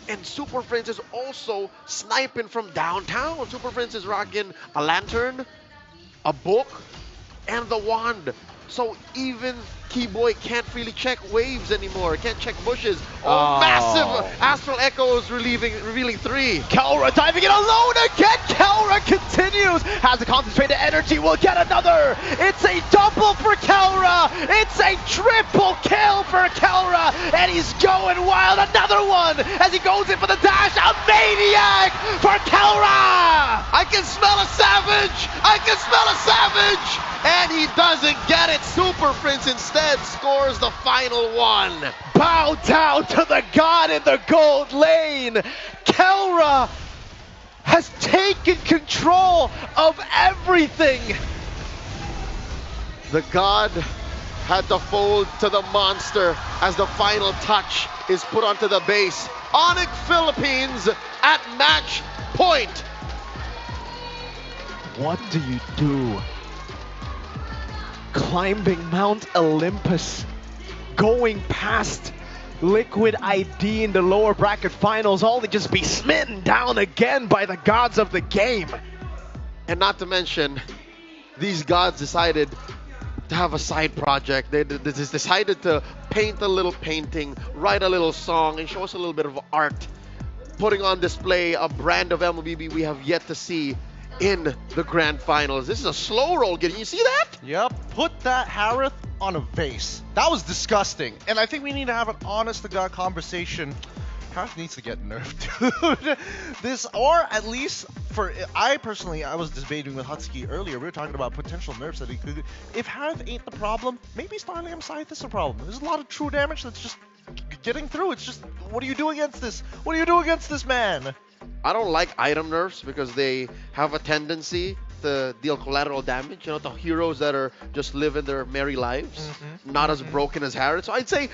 And Super Prince is also sniping from downtown. Super Prince is rocking a lantern, a book, and the wand. So even Keyboy can't really check waves anymore, can't check bushes. Oh, massive Astral Echoes revealing 3. Kelra diving in alone again. Kelra continues. Has the concentrated energy. Will get another. It's a double for Kelra. It's a triple kill for Kelra. And he's going wild. Another one as he goes in for the dash. A maniac for Kelra. I can smell a savage. I can smell a savage. And he doesn't get it. Super Prince instead scores the final one. Bow down to the god in the gold lane. Kelra has taken control of everything. The god had to fold to the monster as the final touch is put onto the base. ONIC Philippines at match point. What do you do? Climbing Mount Olympus, going past Liquid ID in the lower bracket finals, only just be smitten down again by the gods of the game. And not to mention, these gods decided to have a side project. They decided to paint a little painting, write a little song, and show us a little bit of art, putting on display a brand of MLBB we have yet to see in the grand finals. This is a slow roll. Can you see that? Yep, put that Harith on a vase. That was disgusting. And I think we need to have an honest-to-God conversation. Harith needs to get nerfed, dude. This, or at least for, I was debating with Hutsuki earlier. We were talking about potential nerfs that he could. If Harith ain't the problem, maybe Starliam Scythe is the problem. There's a lot of true damage that's just getting through. It's just, what do you do against this? What do you do against this man? I don't like item nerfs because they have a tendency to deal collateral damage, you know, to heroes that are just living their merry lives, not as broken as Harith. So I'd say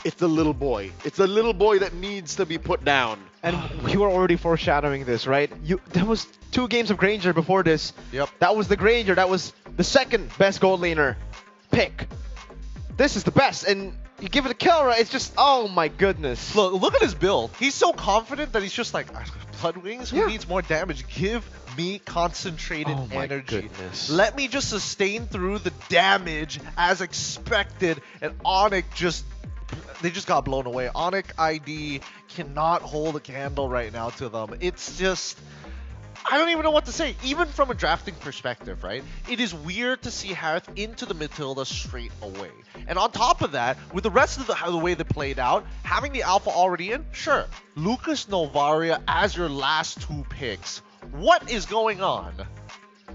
it's the little boy. It's the little boy that needs to be put down. And we were already foreshadowing this, right? There was 2 games of Granger before this. Yep. That was the Granger. That was the second best gold laner pick. This is the best, and you give it to Kelra, it's just, oh my goodness. Look at his build. He's so confident that he's just like, Blood Wings, who needs more damage? Give me concentrated energy. Goodness. Let me just sustain through the damage as expected, and ONIC they just got blown away. ONIC ID cannot hold a candle right now to them. It's just, I don't even know what to say. Even from a drafting perspective, right? It is weird to see Harith into the Matilda straight away. And on top of that, with the rest of the way they played out, having the alpha already in, sure. Lucas Novaria as your last 2 picks. What is going on?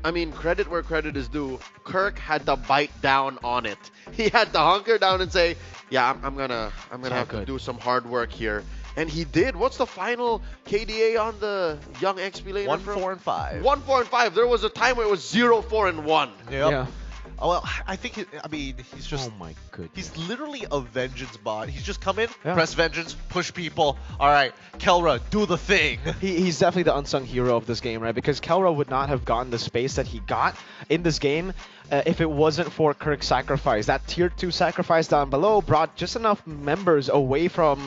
I mean, credit where credit is due. Kirk had to bite down on it. He had to hunker down and say, yeah, I'm gonna have to do some hard work here. And he did. What's the final KDA on the young XP laner? 1-4-5. 1-4-5. There was a time where it was 0-4-1. Yep. Yeah. Oh, well, I think, he's just... Oh my goodness. He's literally a vengeance bot. He's just come in, press vengeance, push people. All right, Kelra, do the thing. He's definitely the unsung hero of this game, right? Because Kelra would not have gotten the space that he got in this game if it wasn't for Kirk's sacrifice. That tier 2 sacrifice down below brought just enough members away from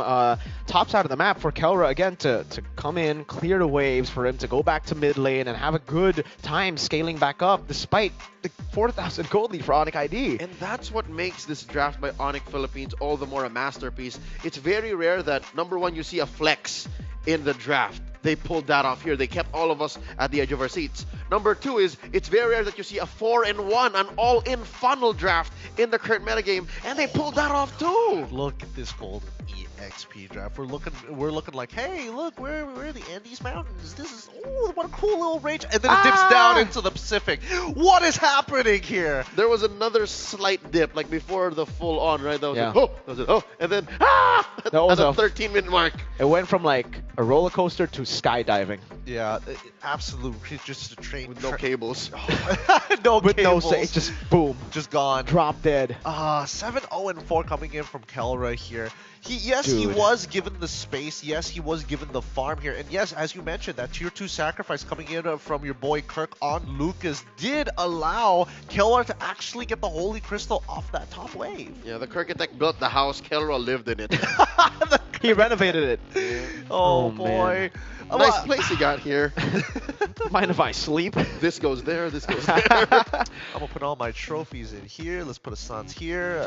top side of the map for Kelra again to come in, clear the waves, for him to go back to mid lane and have a good time scaling back up despite the 4,000 gold lead for ONIC ID. And that's what makes this draft by ONIC Philippines all the more a masterpiece. It's very rare that, number one, you see a flex in the draft. They pulled that off here. They kept all of us at the edge of our seats. Number two is, it's very rare that you see a 4-in-1, an all-in funnel draft in the current metagame, and they pulled that off too. Look at this golden EXP draft. We're looking like, hey, look, we're in the Andes Mountains. This is, oh, what a cool little range. And then it dips down into the Pacific. What is happening here? There was another slight dip, like before the full on, right? That was Yeah. like, oh, that was it, oh, and then, That was at a- the 13-minute mark. It went from like a roller coaster to skydiving. Yeah, absolutely. Just a train. With no cables. No With no cables. say, just boom, Just gone. drop dead. 7-0-4 coming in from Kelra here. He Dude. was given the space. Yes, he was given the farm here. And yes, as you mentioned, that tier 2 sacrifice coming in from your boy Kirk on Lucas did allow Kelra to actually get the Holy Crystal off that top wave. Yeah, the Kirkitech built the house, Kelra lived in it. He renovated it. Oh, man. boy. Nice place he got here. Mind if I sleep? This goes there, this goes there. I'm gonna put all my trophies in here. Let's put a Sans here.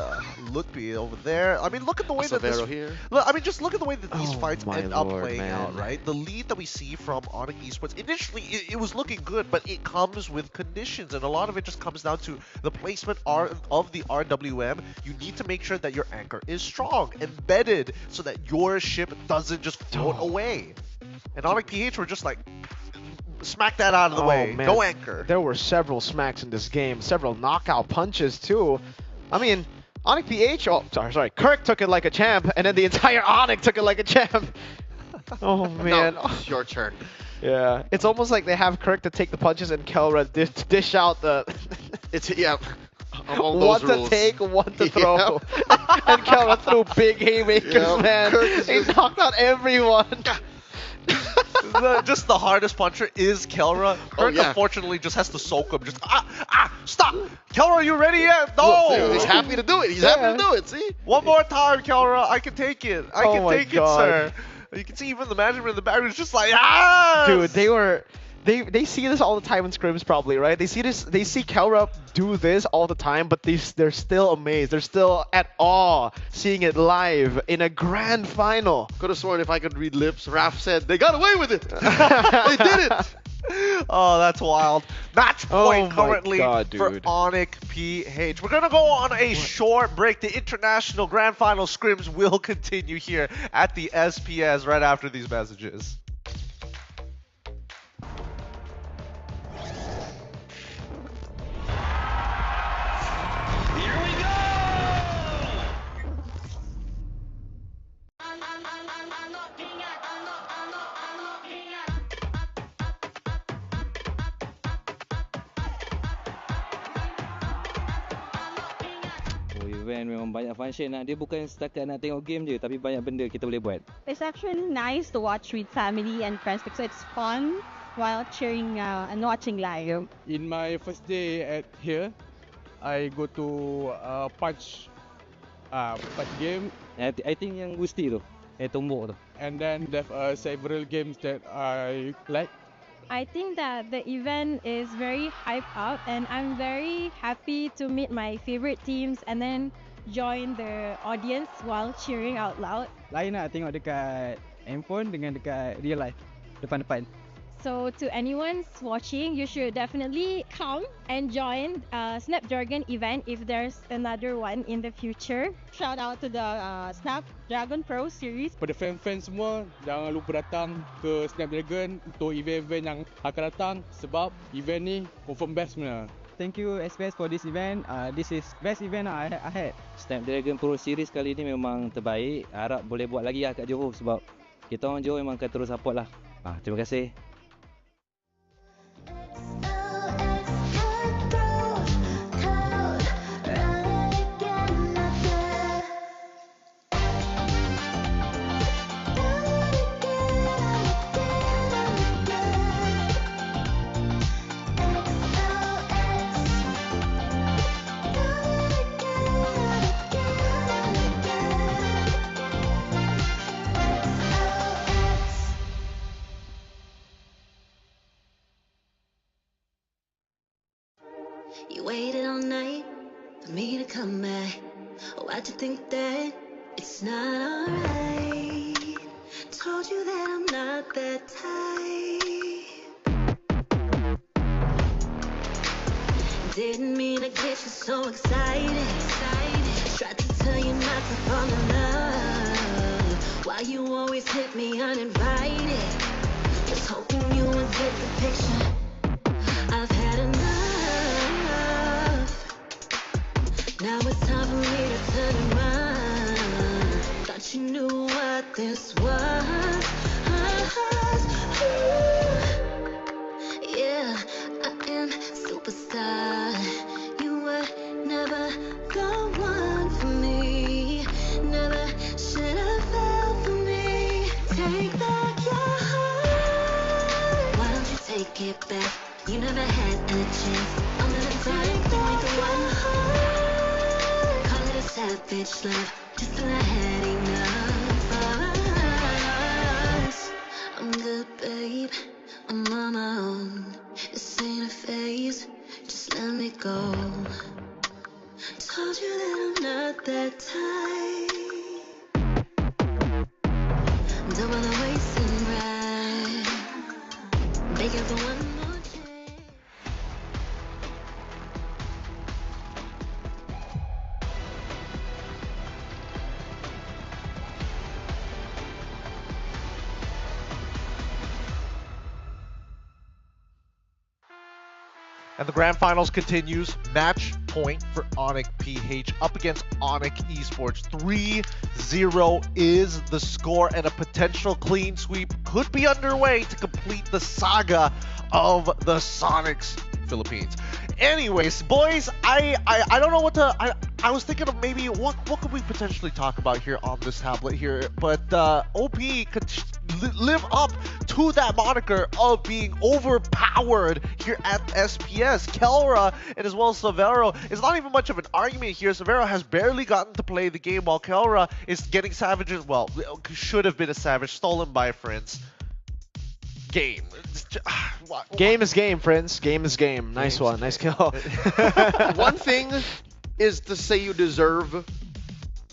Lookby over there. I mean, look at the way that this. Severo here. Look, I mean, just look at the way that these Oh fights my end up lord, playing man. out, right? The lead that we see from ONIC eSports, initially it was looking good, but it comes with conditions, and a lot of it just comes down to the placement of the RWM. You need to make sure that your anchor is strong, embedded, so that your ship doesn't just float away. And ONIC PH were just like, smack that out of the way. Man. Go anchor. There were several smacks in this game, several knockout punches too. I mean, ONIC PH, oh, sorry, Kirk took it like a champ, and then the entire ONIC took it like a champ. Oh, man. No, it's your turn. Yeah, it's almost like they have Kirk to take the punches and Kelra to dish out the It's, yeah. Among those one rules. to take, one to throw. And Kelra threw big haymakers, Yep. man. Kirk is He just- knocked out everyone. Just the hardest puncher is Kelra. Kirk yeah. unfortunately just has to soak him. Just stop! Kelra, are you ready yet? No! Look, he's happy to do it. He's happy to do it, see? One more time, Kelra. I can take it. I Oh can my take God. it, sir. You can see even the management in the back was just like, Dude, they see this all the time in scrims probably, right? They see Kelra do this all the time, but they're still amazed. They're still at awe seeing it live in a grand final. Could have sworn if I could read lips, Raph said, they got away with it. They did it. Oh, that's wild. Match point my currently God, for dude. ONIC PH. We're going to go on a short break. The international grand final scrims will continue here at the SPS right after these messages. Oh, event memang banyak function lah. Dia bukan setakat nak tengok game je, tapi banyak benda kita boleh buat. It's actually nice to watch with family and friends because it's fun while cheering and watching live. In my first day at here, I go to punch game, I think yang Gusti tu, tombok tu. and then there are several games that I like. I think that the event is very hyped up and I'm very happy to meet my favorite teams and then join the audience while cheering out loud. Lain nak tengok dekat handphone dengan dekat real life, depan-depan. So to anyone watching, you should definitely come and join Snapdragon event if there's another one in the future. Shout out to the Snapdragon Pro series. Pada fan-fan semua, jangan lupa datang ke Snapdragon untuk event-event yang akan datang sebab event ni confirm best sebenarnya. Thank you SPS for this event. This is best event I had. Snapdragon Pro Series kali ni memang terbaik. Harap boleh buat lagi lah kat Johor sebab kita orang Johor memang akan terus support lah. Terima kasih. come back? Why'd you think that it's not alright? Told you that I'm not that type. Didn't mean to get you so excited. Tried to tell you not to fall in love. Why you always hit me uninvited? Just hoping you would get the picture. I've had enough. Now it's time for me to turn around. Thought you knew what this was. Yeah, I am superstar. You were never the one for me. Never should have fell for me. Take back your heart. Why don't you take it back? You never had a chance. I'm gonna take back your heart. Call it a savage love. Just when I had enough of us. I'm good, babe. I'm on my own. This ain't a phase. Just let me go. Told you that I'm not that type. Don't wanna waste and ride. Begging for one more chance. And the grand finals continues. Match point for ONIC PH up against ONIC eSports. 3-0 is the score, and a potential clean sweep could be underway to complete the saga of the Sonics Philippines. Anyways, boys, I don't know what to... I was thinking of maybe what could we potentially talk about here on this tablet here, but OP could live up to that moniker of being overpowered here at SPS. Kelra and as well as Severo is not even much of an argument here. Severo has barely gotten to play the game while Kelra is getting savages. Well, should have been a savage stolen by friends. Game. Game is game, friends. Game is game. Nice one. Nice kill. One thing is to say you deserve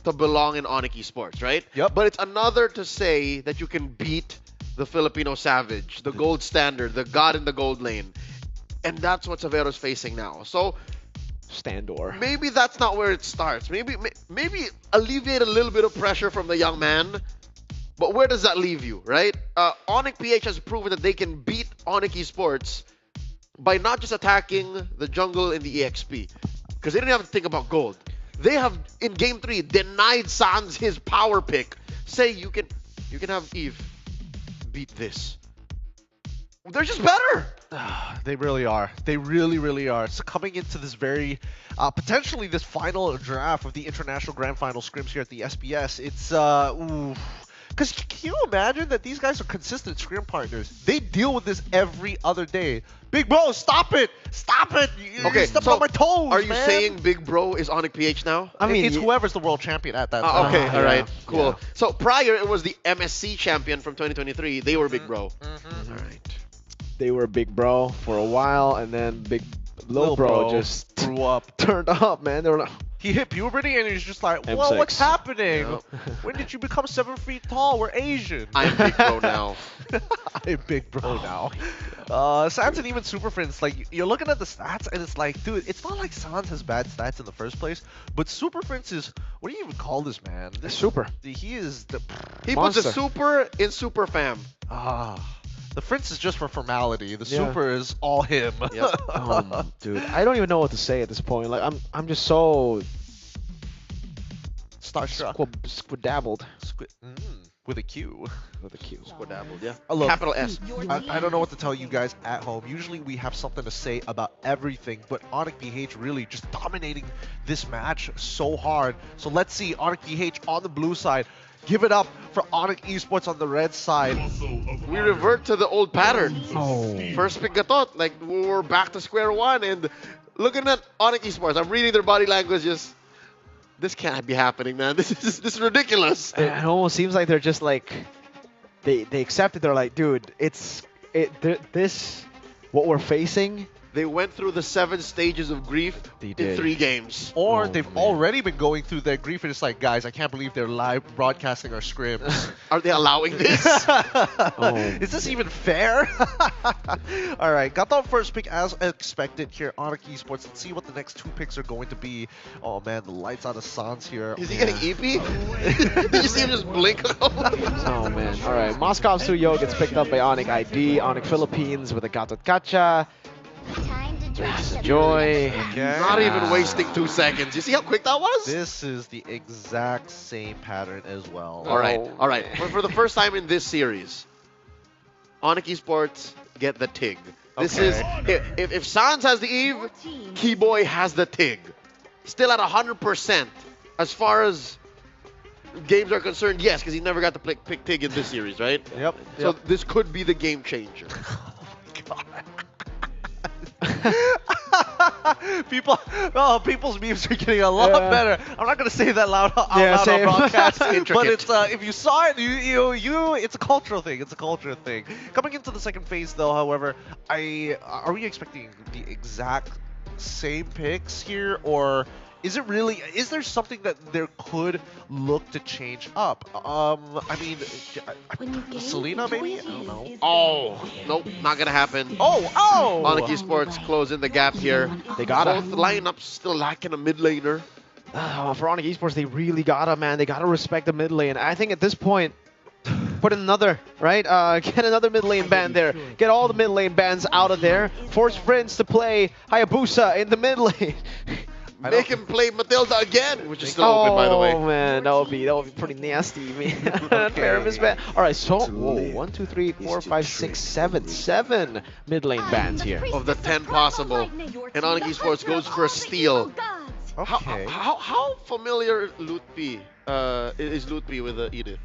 to belong in ONIC eSports, right? Yep. But it's another to say that you can beat the Filipino Savage, the gold standard, the god in the gold lane. And that's what Severo's facing now. So Standor. maybe that's not where it starts. Maybe alleviate a little bit of pressure from the young man. But where does that leave you, right? ONIC PH has proven that they can beat ONIC eSports by not just attacking the jungle in the EXP. Because they didn't have to think about gold. They have, in Game 3, denied Sans his power pick. Say you can have Eve beat this. They're just better. They really are. They really, really are. So coming into this very, potentially this final draft of the International Grand Final scrims here at the SBS, it's, because can you imagine that these guys are consistent scrim partners? They deal with this every other day. Big bro, stop it! Stop it! You stepped on my toes, Are you man. saying Big Bro is ONIC PH now? I mean, it's whoever's the world champion at that time. Okay, all right, yeah, cool. yeah. So prior, it was the MSC champion from 2023. They were Big Bro. All right. They were big bro for a while, and then big little bro just grew up. turned up, man. They were like, He hit puberty and he's just like, M6. well, what's happening? Yep. When did you become 7 feet tall? We're Asian. I'm Big Bro now. I'm Big Bro now. Sans and even Super Friends, like, you're looking at the stats and it's like, dude, it's not like Sans has bad stats in the first place, but Super Friends is, what do you even call this man? This super. He is the... He Monster. puts a super in Super Fam. The Prince is just for formality. The Yeah. Super is all him. Yep. Dude, I don't even know what to say at this point. Like, I'm just so Starstruck. squidabbled With a Q. with a Q. Squadabbled, yeah. Look, Capital S. I don't know what to tell you guys at home. Usually we have something to say about everything, but ONIC PH really just dominating this match so hard. So let's see ONIC PH on the blue side. Give it up for ONIC eSports on the red side. We revert to the old pattern. Oh. First pick gatot, like we're back to square one, and looking at ONIC eSports, I'm reading their body language. Just this can't be happening, man. This is ridiculous. It almost seems like they're just like they accept it. They're like, dude, this what we're facing they went through the 7 stages of grief in 3 games. Or they've already been going through their grief and it's like, guys, I can't believe they're live broadcasting our scrims. Are they allowing this? Is this even fair? All right, got the first pick as expected here, ONIC eSports. Let's see what the next 2 picks are going to be. Oh man, the lights out of Sans here. Is he getting EP? Did you see him just blink? Oh man. All right, Moscow Suyo gets picked up by ONIC ID. ONIC Philippines with a Gatot Gacha. Joy. Not even wasting 2 seconds. You see how quick that was? This is the exact same pattern as well. All right. For the first time in this series, ONIC eSports get the TIG. This is if Sans has the Eve, Keyboy has the TIG. Still at 100% as far as games are concerned. Yes, because he never got to pick TIG in this series, right? Yep. So this could be the game changer. People's memes are getting a lot better. I'm not gonna say that loud out loud on broadcast, but it's if you saw it, it's a cultural thing. It's a cultural thing. Coming into the second phase, though, however, are we expecting the exact same picks here, or is it really? Is there something that there could look to change up? I mean, Selena maybe? I don't know. Oh, nope, not gonna happen. Oh! ONIC eSports closing the gap here. They got both lineups still lacking a mid laner. For ONIC eSports, they really gotta, man. They gotta respect the mid lane. I think at this point, put in another, right? Get another mid lane ban there. Get all the mid lane bans out of there. Force Prince to play Hayabusa in the mid lane. Make him play Matilda again, which is still open, by the way. Oh man, that would be pretty nasty, man. Fairness ban. All right, so 1, 2, 3, 4, 5, 6, 7 mid lane bans here. Of the 10 possible, and ONIC eSports goes for a steal. Okay. How familiar Lutpi is Lutpi with Edith?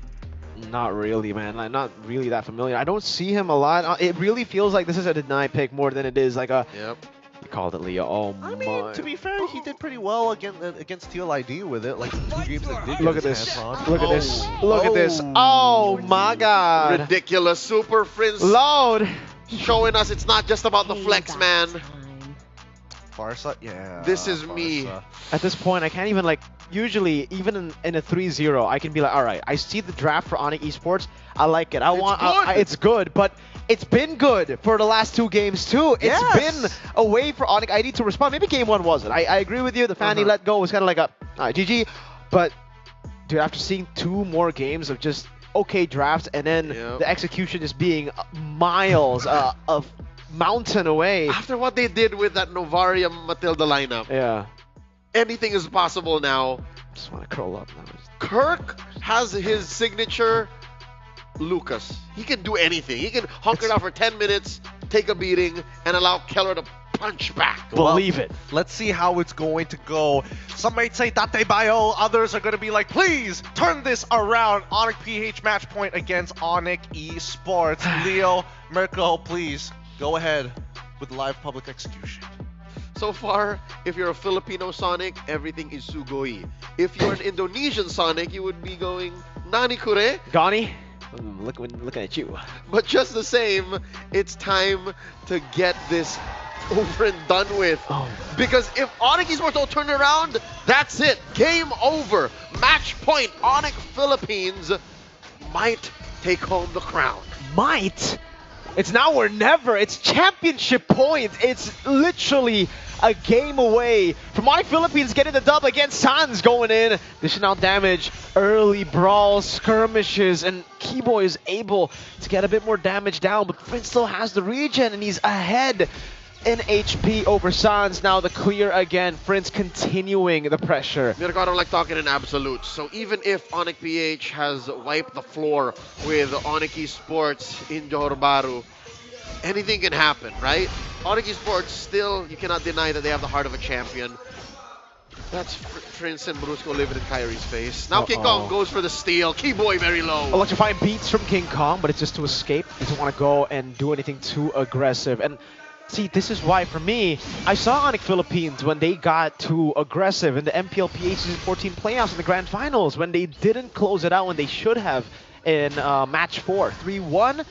Not really, man. Like, not really that familiar. I don't see him a lot. It really feels like this is a deny pick more than it is like a. Yep. You called it, Leo. Oh I my. mean, to be fair, he did pretty well against TLID with it. Like 2 games that did. Look at this. Look at this. Look at this. Oh my God. Ridiculous. Super Prince. Loud. Showing us it's not just about the flex, man. Farsa? Yeah. This is me. At this point, I can't even like. Usually, even in a 3-0, I can be like, all right, I see the draft for ONIC eSports. I like it. It's good, but it's been good for the last 2 games too. It's been a way for ONIC ID to respond. Maybe game 1 wasn't. I agree with you. The Fanny let go was kind of like a GG. But dude, after seeing 2 more games of just okay drafts and then the execution just being miles of mountain away. After what they did with that Novaria Matilda lineup. Yeah. Anything is possible now. Just want to curl up now. Kirk has his signature Lucas. He can do anything. He can hunker down for 10 minutes, take a beating, and allow Keller to punch back. Believe it. Let's see how it's going to go. Some might say Date Bio, others are going to be like, please turn this around. ONIC PH match point against ONIC eSports. Leo, Mirko, please go ahead with live public execution. So far, if you're a Filipino Sonic, everything is sugoi. If you're an Indonesian Sonic, you would be going Nani Kure? Gani? Looking at you. But just the same, it's time to get this over and done with. Because if ONIC eSports don't turn it around, that's it. Game over. Match point. ONIC Philippines might take home the crown. Might? It's now or never. It's championship points. It's literally a game away from ONIC Philippines getting the dub against Sans going in. Dishing out damage, early brawls, skirmishes, and Keyboy is able to get a bit more damage down, but Prince still has the regen and he's ahead in HP over Sans. Now the clear again. Prince continuing the pressure. Mirko, I don't like talking in absolutes. So even if ONIC PH has wiped the floor with ONIC eSports in Johor Bahru, anything can happen, right? ONIC eSports still, you cannot deny that they have the heart of a champion. That's Prince and Brusco living in Kyrie's face. Now King Kong goes for the steal. Keyboy very low. Electrifying beats from King Kong, but it's just to escape. He doesn't want to go and do anything too aggressive. And see, this is why, for me, I saw ONIC Philippines when they got too aggressive in the MPL PH Season 14 playoffs in the Grand Finals, when they didn't close it out when they should have. in match 4, 3-1.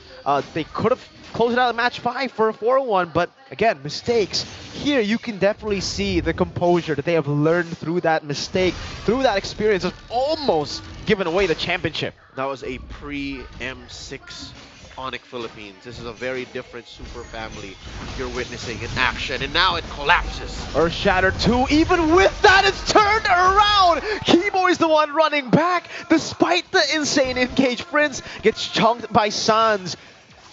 They could have closed it out in match 5 for a 4-1, but again, mistakes. Here you can definitely see the composure that they have learned through that mistake, through that experience of almost giving away the championship. That was a pre-M6 ONIC Philippines. This is a very different super family you're witnessing in action, and now it collapses. Shatter 2, even with that, it's turned around! Keyboy's the one running back, despite the insane engage. Prince gets chunked by Sans.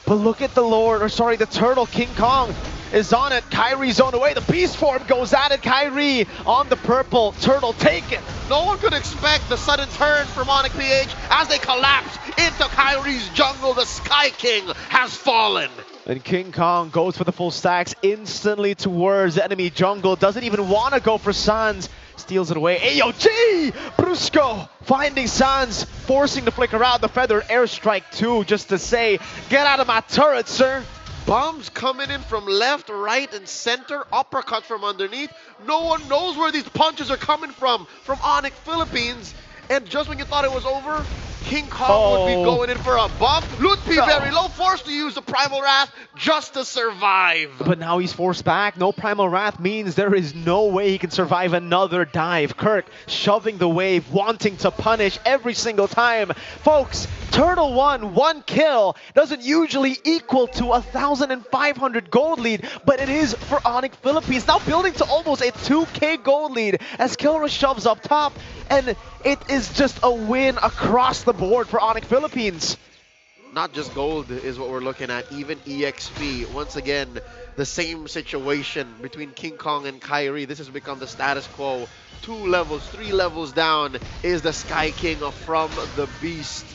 But look at the Lord, the Turtle, King Kong is on it. Kyrie's on away, the Beast Form goes at it. Kyrie on the purple, Turtle taken. No one could expect the sudden turn from ONIC PH as they collapse into Kyrie's jungle. The Sky King has fallen. And King Kong goes for the full stacks instantly towards enemy jungle. Doesn't even want to go for Sans. Steals it away. AOG! Brusco finding Sans, forcing the flicker out. The Feather Airstrike 2 just to say, get out of my turret, sir. Bombs coming in from left, right, and center. Uppercuts from underneath. No one knows where these punches are coming from ONIC Philippines. And just when you thought it was over, King Kong would be going in for a buff. Lutpi very low, forced to use the Primal Wrath just to survive. But now he's forced back. No Primal Wrath means there is no way he can survive another dive. Kirk shoving the wave, wanting to punish every single time. Folks, Turtle 1 kill doesn't usually equal to 1,500 gold lead, but it is for ONIC Philippines. Now building to almost a 2k gold lead as Kilra shoves up top, and it is just a win across the board for ONIC Philippines. Not just gold is what we're looking at, even EXP. Once again, the same situation between King Kong and Kyrie. This has become the status quo. 2 levels, 3 levels down is the Sky King from the Beast.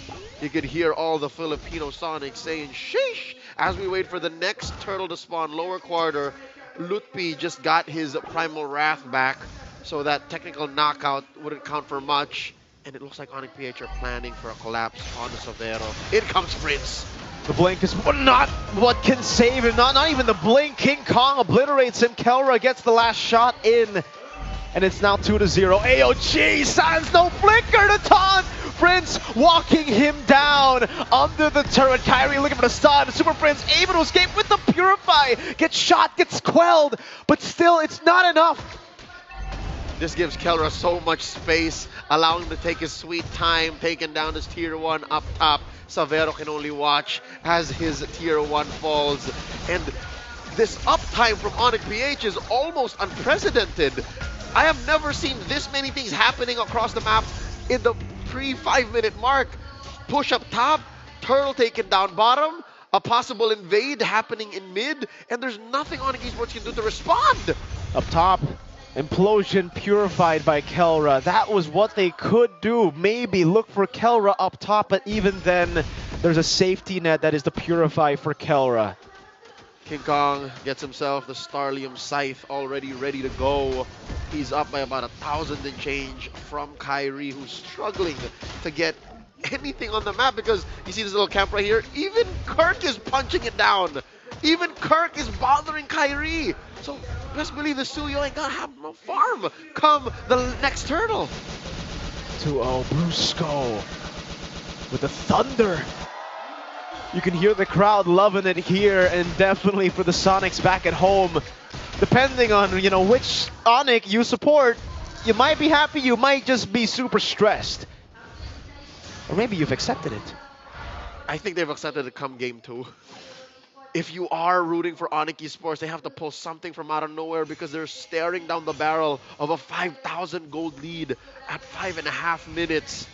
You could hear all the Filipino Sonics saying sheesh as we wait for the next turtle to spawn lower quarter. Lutpi just got his Primal Wrath back, so that technical knockout wouldn't count for much. And it looks like ONIC PH are planning for a collapse on the Savero. In comes Prince. The blink is not what can save him. Not even the blink. King Kong obliterates him. Kelra gets the last shot in. And it's now 2-0. AOG, Sans no flicker to taunt. Prince walking him down under the turret. Kyrie looking for the stun. Super Prince able to escape with the Purify. Gets shot, gets quelled. But still, it's not enough. This gives Kelra so much space, allowing him to take his sweet time, taking down his tier 1 up top. Savero can only watch as his tier 1 falls. And this uptime from ONIC PH is almost unprecedented. I have never seen this many things happening across the map in the pre-5-minute mark. Push up top, Turtle taken down bottom, a possible invade happening in mid, and there's nothing ONIC eSports can do to respond. Up top, Implosion purified by Kelra. That was what they could do. Maybe look for Kelra up top, but even then, there's a safety net that is the Purify for Kelra. King Kong gets himself the Starlium Scythe already ready to go. He's up by about 1,000 and change from Kyrie, who's struggling to get anything on the map because you see this little camp right here. Even Kirk is punching it down. Even Kirk is bothering Kyrie. So best believe the Suyo ain't gonna have no farm come the next turtle. 2-0 Brusco with the thunder. You can hear the crowd loving it here, and definitely for the Sonics back at home. Depending on, which ONIC you support, you might be happy, you might just be super stressed. Or maybe you've accepted it. I think they've accepted it come game 2. If you are rooting for ONIC eSports, they have to pull something from out of nowhere because they're staring down the barrel of a 5,000 gold lead at 5.5 minutes.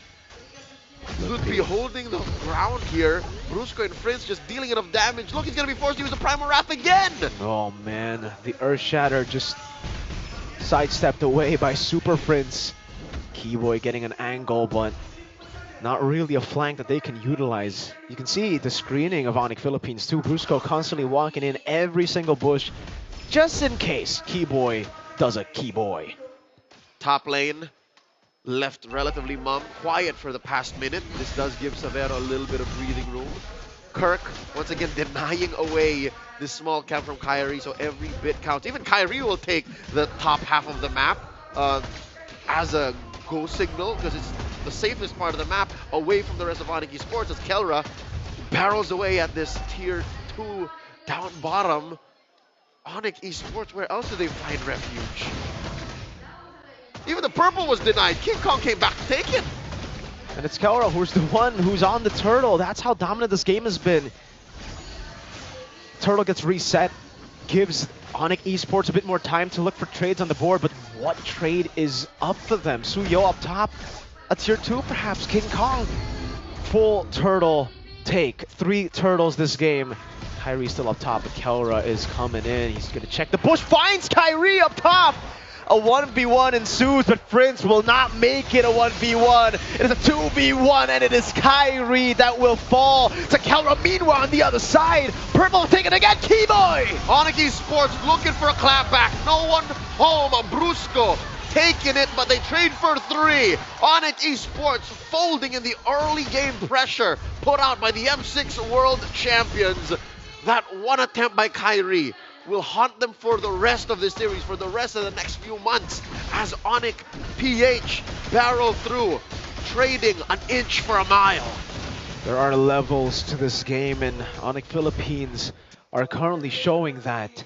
Lutpi holding the ground here. Brusco and Prince just dealing enough damage. Look, he's going to be forced to use the Primal Wrath again. Oh man, the Earth Shatter just sidestepped away by Super Prince. Keyboy getting an angle, but not really a flank that they can utilize. You can see the screening of ONIC Philippines too. Brusco constantly walking in every single bush, just in case Keyboy does a Keyboy. Top lane left relatively quiet for the past minute. This does give Savero a little bit of breathing room. Kirk, once again, denying away this small camp from Kyrie, so every bit counts. Even Kyrie will take the top half of the map as a go signal because it's the safest part of the map away from the rest of ONIC eSports as Kelra barrels away at this tier 2 down bottom. ONIC eSports, where else do they find refuge? Even the purple was denied. King Kong came back to take it. And it's Kelra who's the one who's on the turtle. That's how dominant this game has been. Turtle gets reset, gives ONIC eSports a bit more time to look for trades on the board, but what trade is up for them? Suyo up top, a tier 2 perhaps, King Kong. Full turtle take, 3 turtles this game. Kyrie still up top, but Kelra is coming in. He's gonna check the bush, finds Kyrie up top! A 1v1 ensues, but Prince will not make it a 1v1. It is a 2v1, and it is Kyrie that will fall to Kelra. Meanwhile, on the other side, Purple taking again, Keyboy! ONIC eSports looking for a clapback. No one home. Brusco taking it, but they trade for 3. ONIC eSports folding in the early game pressure put out by the M6 World Champions. That one attempt by Kyrie will haunt them for the rest of this series, for the rest of the next few months, as ONIC PH barrel through, trading an inch for a mile. There are levels to this game, and ONIC Philippines are currently showing that.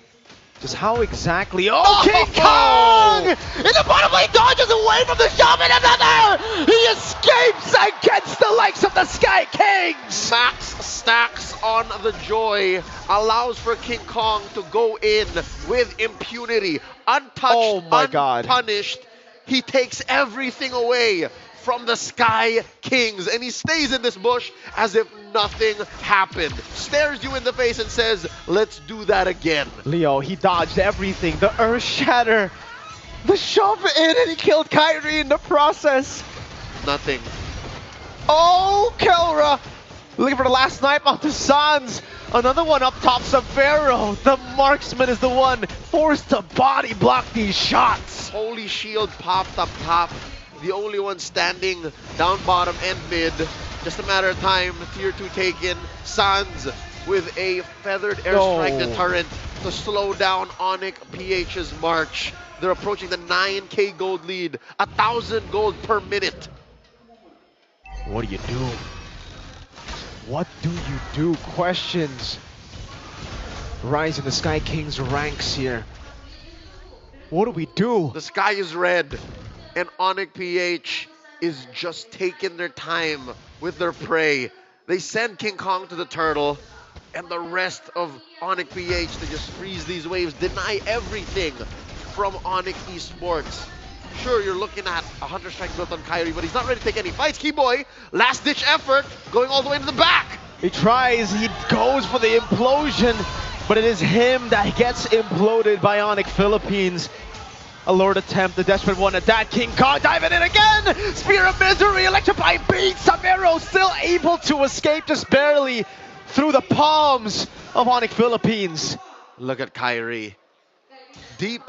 Just how exactly... Oh, King Kong! In the bottom lane, dodges away from the shove, and another! He escapes against the likes of the Sky Kings! Max stacks on the joy, allows for King Kong to go in with impunity. Untouched, unpunished. He takes everything away from the Sky Kings, and he stays in this bush as if nothing happened. Stares you in the face and says, let's do that again. Leo, he dodged everything. The Earth Shatter, the shove in, and he killed Kyrie in the process. Nothing. Oh, Kelra! Looking for the last snipe off the Suns. Another one up top, Severo. The marksman is the one forced to body block these shots. Holy Shield popped up top. The only one standing down bottom and mid. Just a matter of time. Tier 2 taken. Suns with a feathered airstrike deterrent to slow down ONIC PH's march. They're approaching the 9k gold lead. 1,000 gold per minute. What do you do? What do you do? Questions rise in the Sky Kings ranks here. What do we do? The sky is red, and ONIC PH is just taking their time with their prey. They send King Kong to the turtle, and the rest of ONIC PH to just freeze these waves, deny everything from ONIC eSports. Sure, you're looking at a Hunter Strike built on Kyrie, but he's not ready to take any fights. Keyboy, last-ditch effort, going all the way to the back. He tries, he goes for the implosion, but it is him that gets imploded by ONIC Philippines. A lured attempt, the desperate one at that. King Kong diving in again! Spear of Misery, Electrify beat! Savero still able to escape just barely through the palms of ONIC Philippines. Look at Kyrie. Deep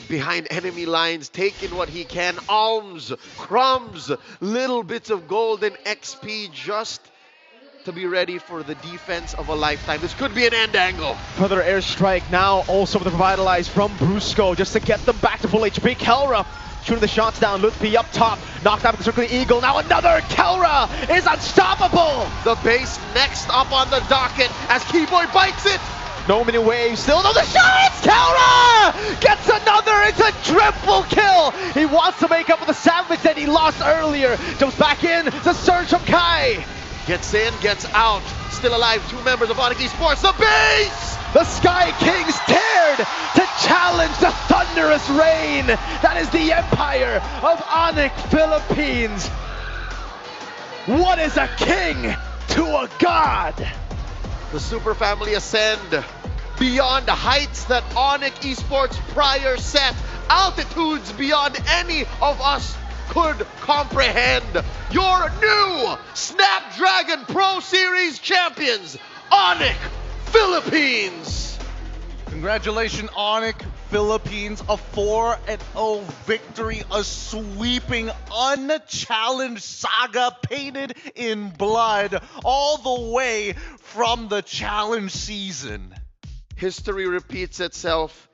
behind enemy lines, taking what he can. Alms, crumbs, little bits of gold and XP just to be ready for the defense of a lifetime. This could be an end angle. Further airstrike now, also with the Revitalize from Brusco, just to get them back to full HP. Kelra shooting the shots down, Lutfi up top, knocked out with the Circling Eagle. Now another Kelra is unstoppable. The base next up on the docket as Keyboy bites it. No mini waves, still no the shots! Kelra gets another, it's a triple kill! He wants to make up for the savage that he lost earlier. Jumps back in, the surge from Kai. Gets in, gets out. Still alive, 2 members of ONIC eSports. The base! The Sky Kings dared to challenge the thunderous reign. That is the empire of ONIC Philippines. What is a king to a god? The super family ascend beyond heights that ONIC eSports prior set, altitudes beyond any of us could comprehend. Your new Snapdragon Pro Series champions, ONIC Philippines. Congratulations, ONIC Philippines, a 4-0 victory, a sweeping, unchallenged saga painted in blood all the way from the challenge season. History repeats itself.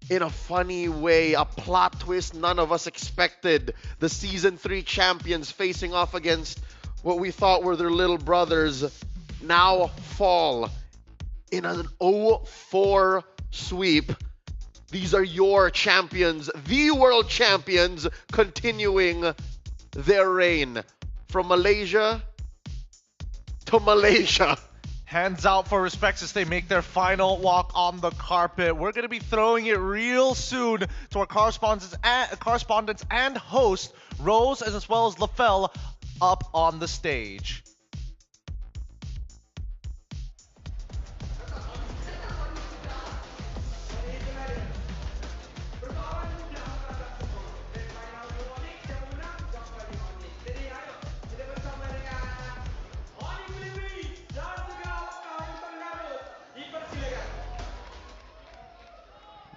in a funny way, a plot twist none of us expected. The Season 3 champions facing off against what we thought were their little brothers now fall in an 0-4 sweep. These are your champions, the world champions, continuing their reign from Malaysia to Malaysia. Hands out for respects as they make their final walk on the carpet. We're going to be throwing it real soon to our correspondents and host, Rose, as well as LaFell, up on the stage.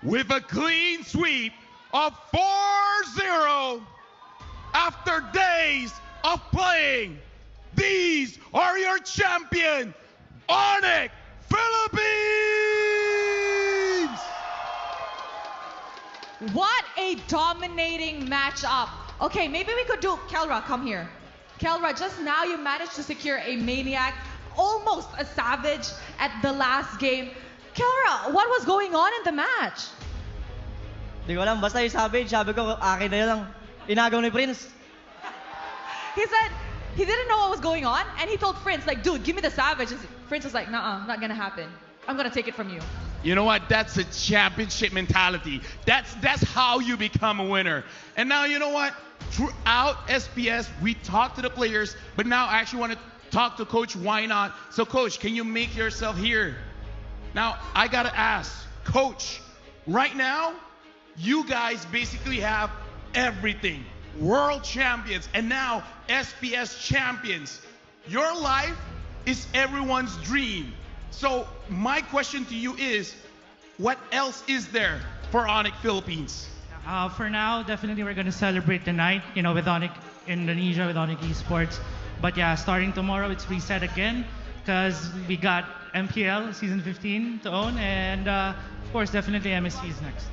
With a clean sweep of 4-0 after days of playing, these are your champion, ONIC Philippines! What a dominating matchup. Okay, maybe we could do, Kelra, come here. Kelra, just now you managed to secure a maniac, almost a savage at the last game. Kelra, what was going on in the match? Di ko alam, basta yung savage, sabi ko, akin na yun lang. Inagaw ni Prince. He said he didn't know what was going on, and he told Prince, like, dude, give me the savage. And Prince was like, nah, not gonna happen. I'm gonna take it from you. You know what? That's a championship mentality. That's how you become a winner. And now, you know what? Throughout SPS, we talk to the players, but now I actually want to talk to Coach Why Not. So, Coach, can you make yourself here? Now, I gotta ask, Coach, right now, you guys basically have everything. World champions, and now SPS champions. Your life is everyone's dream. So my question to you is, what else is there for ONIC Philippines? For now, definitely we're gonna celebrate tonight, you know, with ONIC Indonesia, with ONIC eSports. But yeah, starting tomorrow, it's reset again, because we got MPL Season 15 to own, and of course, definitely MSC is next.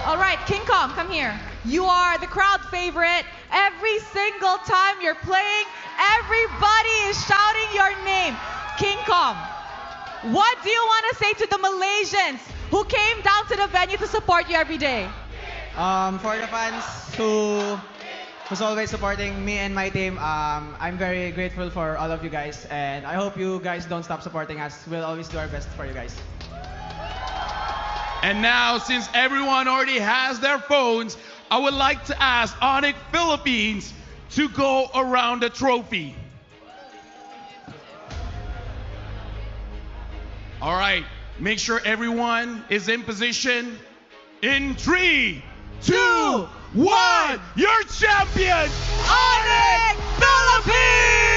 All right, King Kong, come here. You are the crowd favorite. Every single time you're playing, everybody is shouting your name. King Kong, what do you want to say to the Malaysians who came down to the venue to support you every day? For the fans who's always supporting me and my team, I'm very grateful for all of you guys, and I hope you guys don't stop supporting us. We'll always do our best for you guys. And now, since everyone already has their phones, I would like to ask ONIC Philippines to go around the trophy. All right, make sure everyone is in position. In 3, 2, 1, your champion, ONIC Philippines!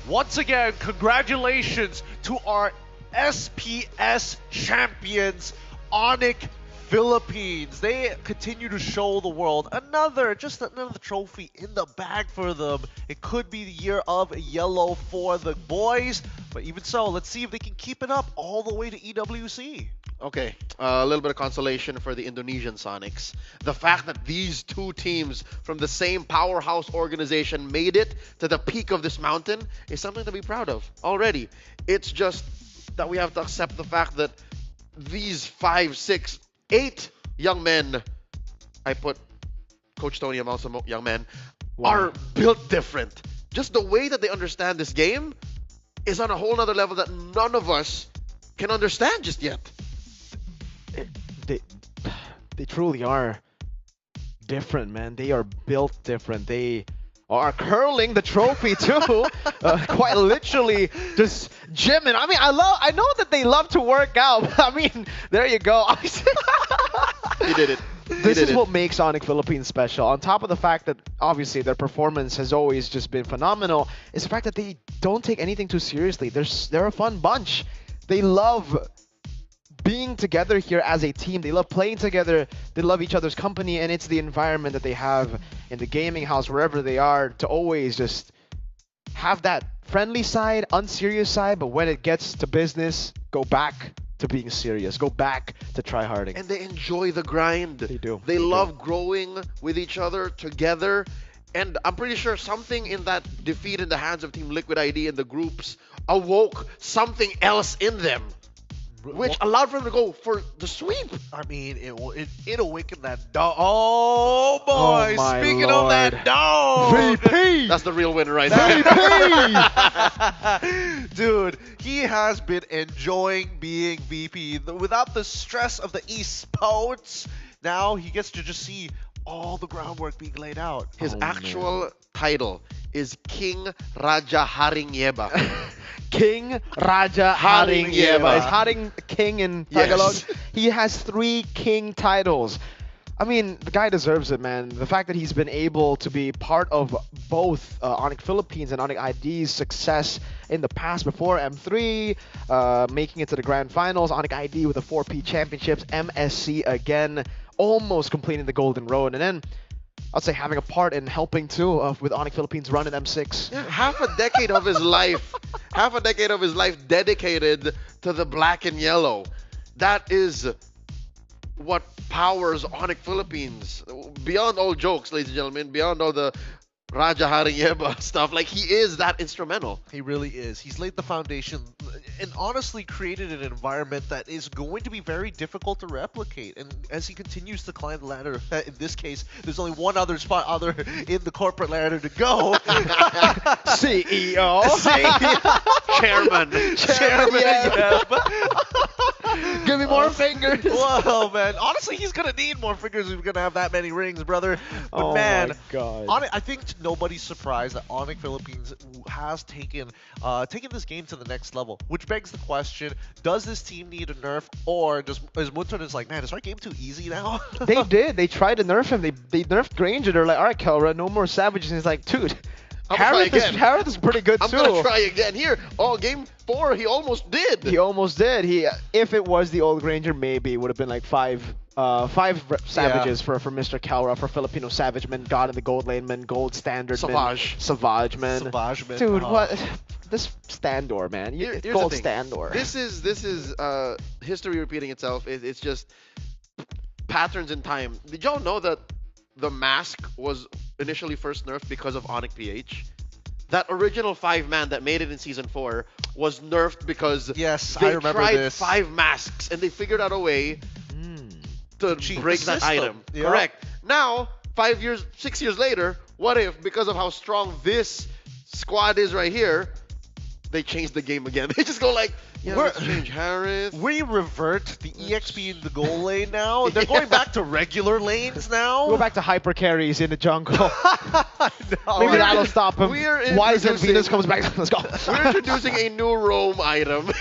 once again, congratulations to our SPS champions, ONIC Philippines. They continue to show the world another trophy in the bag for them. It could be the year of yellow for the boys, but even so, let's see if they can keep it up all the way to EWC. Okay, a little bit of consolation for the Indonesian Sonics. The fact that these two teams from the same powerhouse organization made it to the peak of this mountain is something to be proud of already. It's just that we have to accept the fact that these 5, 6, 8 young men, I put Coach Tony among some young men, are built different. Just the way that they understand this game is on a whole nother level that none of us can understand just yet. They truly are different, man. They are built different. They are curling the trophy too, quite literally just gymming. I mean, I know that they love to work out. But I mean, there you go. You did it. This is what makes ONIC Philippines special. On top of the fact that obviously their performance has always just been phenomenal, is the fact that they don't take anything too seriously. They're a fun bunch. They love being together here as a team. They love playing together. They love each other's company, and it's the environment that they have in the gaming house, wherever they are, to always just have that friendly side, unserious side, but when it gets to business, go back to being serious. Go back to try-harding. And they enjoy the grind. They do. They love growing with each other together. And I'm pretty sure something in that defeat in the hands of Team Liquid ID in the groups awoke something else in them, which allowed for them to go for the sweep. I mean, it awakened that dog. Oh boy! Oh, speaking of that dog, VP. That's the real winner right there. Dude, he has been enjoying being VP without the stress of the eSports. Now he gets to just see all the groundwork being laid out. His actual title is King Raja Haringyeba. King Raja Haringyeba. Is Haring king in Tagalog? Yes. He has 3 king titles. I mean, the guy deserves it, man. The fact that he's been able to be part of both ONIC Philippines and ONIC ID's success in the past before M3, making it to the grand finals, ONIC ID with the 4P championships, MSC again, almost completing the golden road, and then I'd say having a part in helping too with ONIC Philippines run in M6. Yeah, half a decade of his life dedicated to the black and yellow. That is what powers ONIC Philippines. Beyond all jokes, ladies and gentlemen, beyond all the Raja Haringyeba stuff, like, he is that instrumental. He really is. He's laid the foundation and honestly created an environment that is going to be very difficult to replicate. And as he continues to climb the ladder, in this case, there's only one other spot in the corporate ladder to go. CEO. Chairman. Yeah. Give me more fingers. Whoa, man. Honestly, he's going to need more fingers if we're going to have that many rings, brother. But oh man, my God. I think nobody's surprised that ONIC Philippines has taken this game to the next level, which begs the question, does this team need a nerf, or is Munton is like, man, is our game too easy now? They did. They tried to nerf him. They nerfed Granger. They're like, all right, Kelra, no more savages. And he's like, dude, Harith is pretty good too. I'm going to try again. Here, game 4, he almost did. He almost did. If it was the old Granger, maybe it would have been like five savages for Mr. Kelra, for Filipino Savage Man, God in the Gold Lane Man, Gold Standard Man, Savage Man. Dude, what? This Standor, man. Here's Gold the thing. Standor. This is history repeating itself. It's just patterns in time. Did y'all know that the mask was initially first nerfed because of ONIC PH? That original 5-man that made it in Season 4 was nerfed because they tried 5 masks and they figured out a way to break that item. Yep. Correct. Now, 6 years later, what if, because of how strong this squad is right here, they change the game again? They just go like, let's change Harith. We revert the EXP in the goal lane now. They're going back to regular lanes now. Go back to hyper carries in the jungle. Maybe that'll stop him. Wise and Venus comes back. Let's go. We're introducing a new roam item.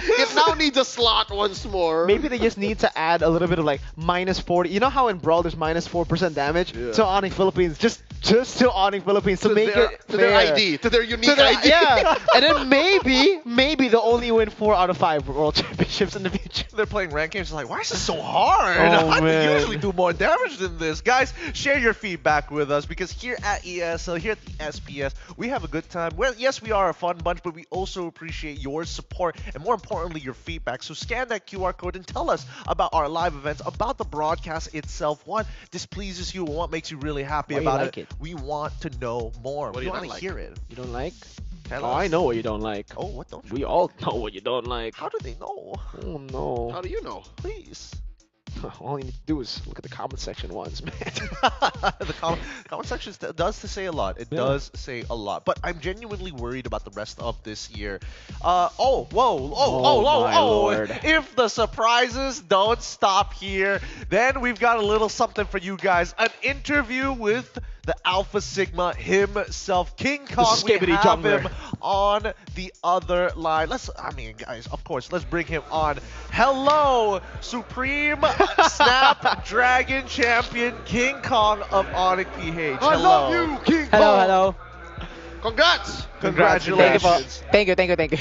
It now needs a slot once more. Maybe they just need to add a little bit of like -40. You know how in Brawl there's -4% damage? Yeah. So ONIC Philippines, just just to ONIC Philippines to make it to their fair. ID, to their unique ID. Yeah, and then maybe they'll only win 4 out of 5 World Championships in the future. They're playing ranked games. It's like, why is this so hard? Oh, I man. usually do more damage than this. Guys, share your feedback with us because here at ESL, here at the SPS, we have a good time. Well, yes, we are a fun bunch, but we also appreciate your support and more importantly, your feedback. So scan that QR code and tell us about our live events, about the broadcast itself. What displeases you and what makes you really happy Why you about like it? We want to know more. What do We you want not to like? hear it. You don't like? Tell Oh, us. I know what you don't like. Oh, what don't you? We all know what you don't like. How do they know? Oh no. How do you know? Please. All you need to do is look at the comment section once, man. The comment section does say a lot. It does say a lot. But I'm genuinely worried about the rest of this year. My Lord. If the surprises don't stop here, then we've got a little something for you guys. An interview with the Alpha Sigma himself, King Kong. We skibbity have jungler. him on the other line. Guys, of course, let's bring him on. Hello, Supreme Snapdragon Champion King Kong of ONIC PH. I love you, King Kong. Hello. Congrats. Congratulations. Thank you.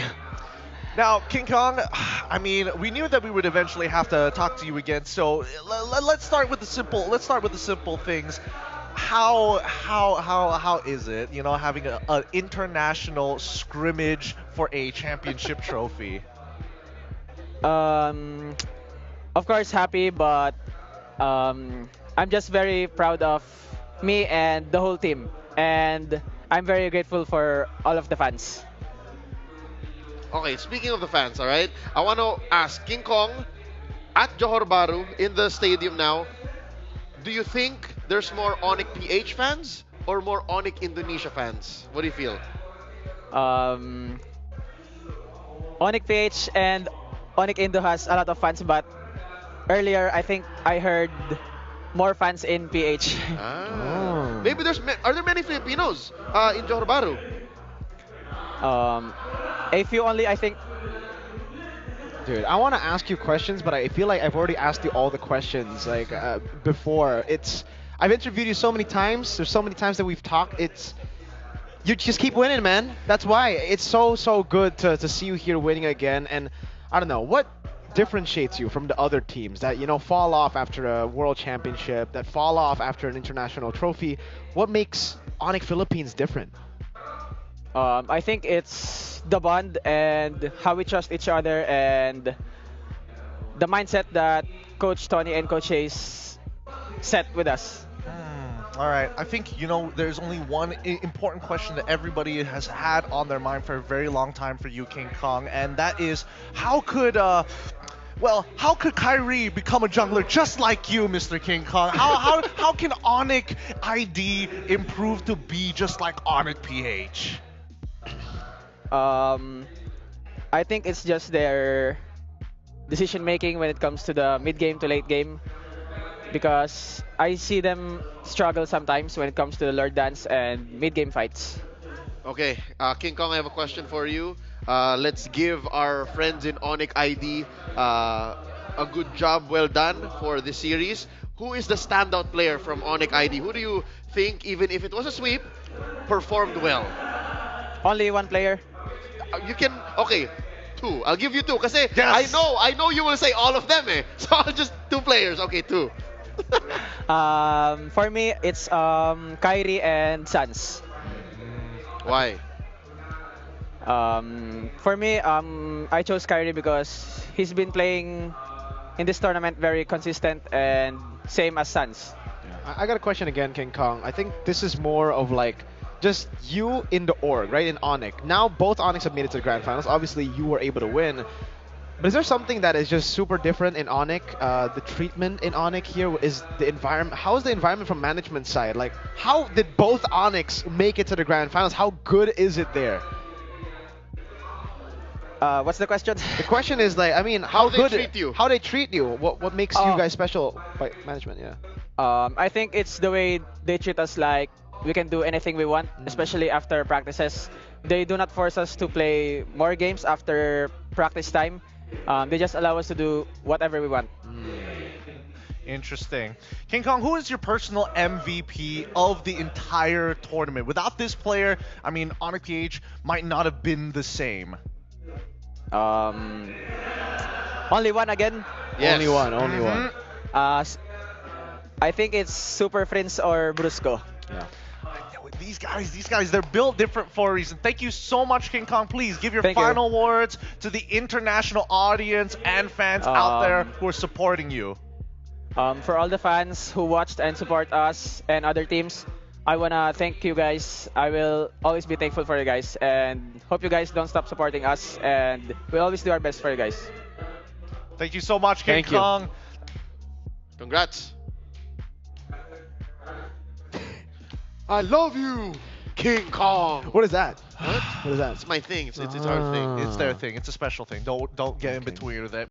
Now, King Kong, I mean, we knew that we would eventually have to talk to you again. So let's start with the simple. Let's start with the simple things. How is it, having an international scrimmage for a championship trophy? Of course happy, but I'm just very proud of me and the whole team, and I'm very grateful for all of the fans. Okay, speaking of the fans, all right, I want to ask King Kong at Johor Bahru in the stadium now. Do you think there's more ONIC PH fans or more ONIC Indonesia fans? What do you feel? ONIC PH and ONIC Indo has a lot of fans, but earlier I think I heard more fans in PH. Maybe are there many Filipinos in Johor Bahru? A few only, I think. Dude, I want to ask you questions, but I feel like I've already asked you all the questions before. I've interviewed you so many times. There's so many times that we've talked. You just keep winning, man. That's why it's so good to see you here winning again. And I don't know what differentiates you from the other teams that fall off after a world championship, that fall off after an international trophy. What makes ONIC Philippines different? I think it's the bond and how we trust each other and the mindset that Coach Tony and Coach Hayes set with us. All right, I think, there's only one important question that everybody has had on their mind for a very long time for you, King Kong, and that is, how could Kyrie become a jungler just like you, Mr. King Kong? How can ONIC ID improve to be just like ONIC PH? I think it's just their decision making when it comes to the mid game to late game, because I see them struggle sometimes when it comes to the Lord Dance and mid game fights. Okay, King Kong, I have a question for you. Let's give our friends in ONIC ID a good job, well done for this series. Who is the standout player from ONIC ID? Who do you think, even if it was a sweep, performed well? Only one player. You can, okay, 2. I'll give you 2 kasi Yes. I know you will say all of them So I'll just 2 players. Okay, 2. For me, it's Kyrie and Sans. Why? For me, I chose Kyrie because he's been playing in this tournament very consistent and same as Sans. I got a question again, King Kong. I think this is more of like just you in the org, right? In ONIC. Now both ONICs have made it to the grand finals. Obviously, you were able to win. But is there something that is just super different in ONIC? The treatment in ONIC here is the environment. How is the environment from management side? Like, how did both ONICs make it to the grand finals? How good is it there? What's the question? The question is like, I mean, how they good? treat you. How they treat you? What makes you guys special by management? Yeah. I think it's the way they treat us like we can do anything we want, especially after practices. They do not force us to play more games after practice time. They just allow us to do whatever we want. Interesting. King Kong, who is your personal MVP of the entire tournament? Without this player, I mean, ONIC PH might not have been the same. Only one again? Yes. Only one, only one. I think it's Super Prince or Brusco. Yeah. These guys, they're built different for a reason. Thank you so much, King Kong. Please give your Thank you. final words to the international audience and fans out there who are supporting you. For all the fans who watched and support us and other teams, I wanna thank you guys. I will always be thankful for you guys, and hope you guys don't stop supporting us, and we'll always do our best for you guys. Thank you so much, King Thank you. Kong. Congrats. I love you, King Kong. What is that? What? What is that? It's my thing. It's our thing. It's their thing. It's a special thing. Don't get in between with it.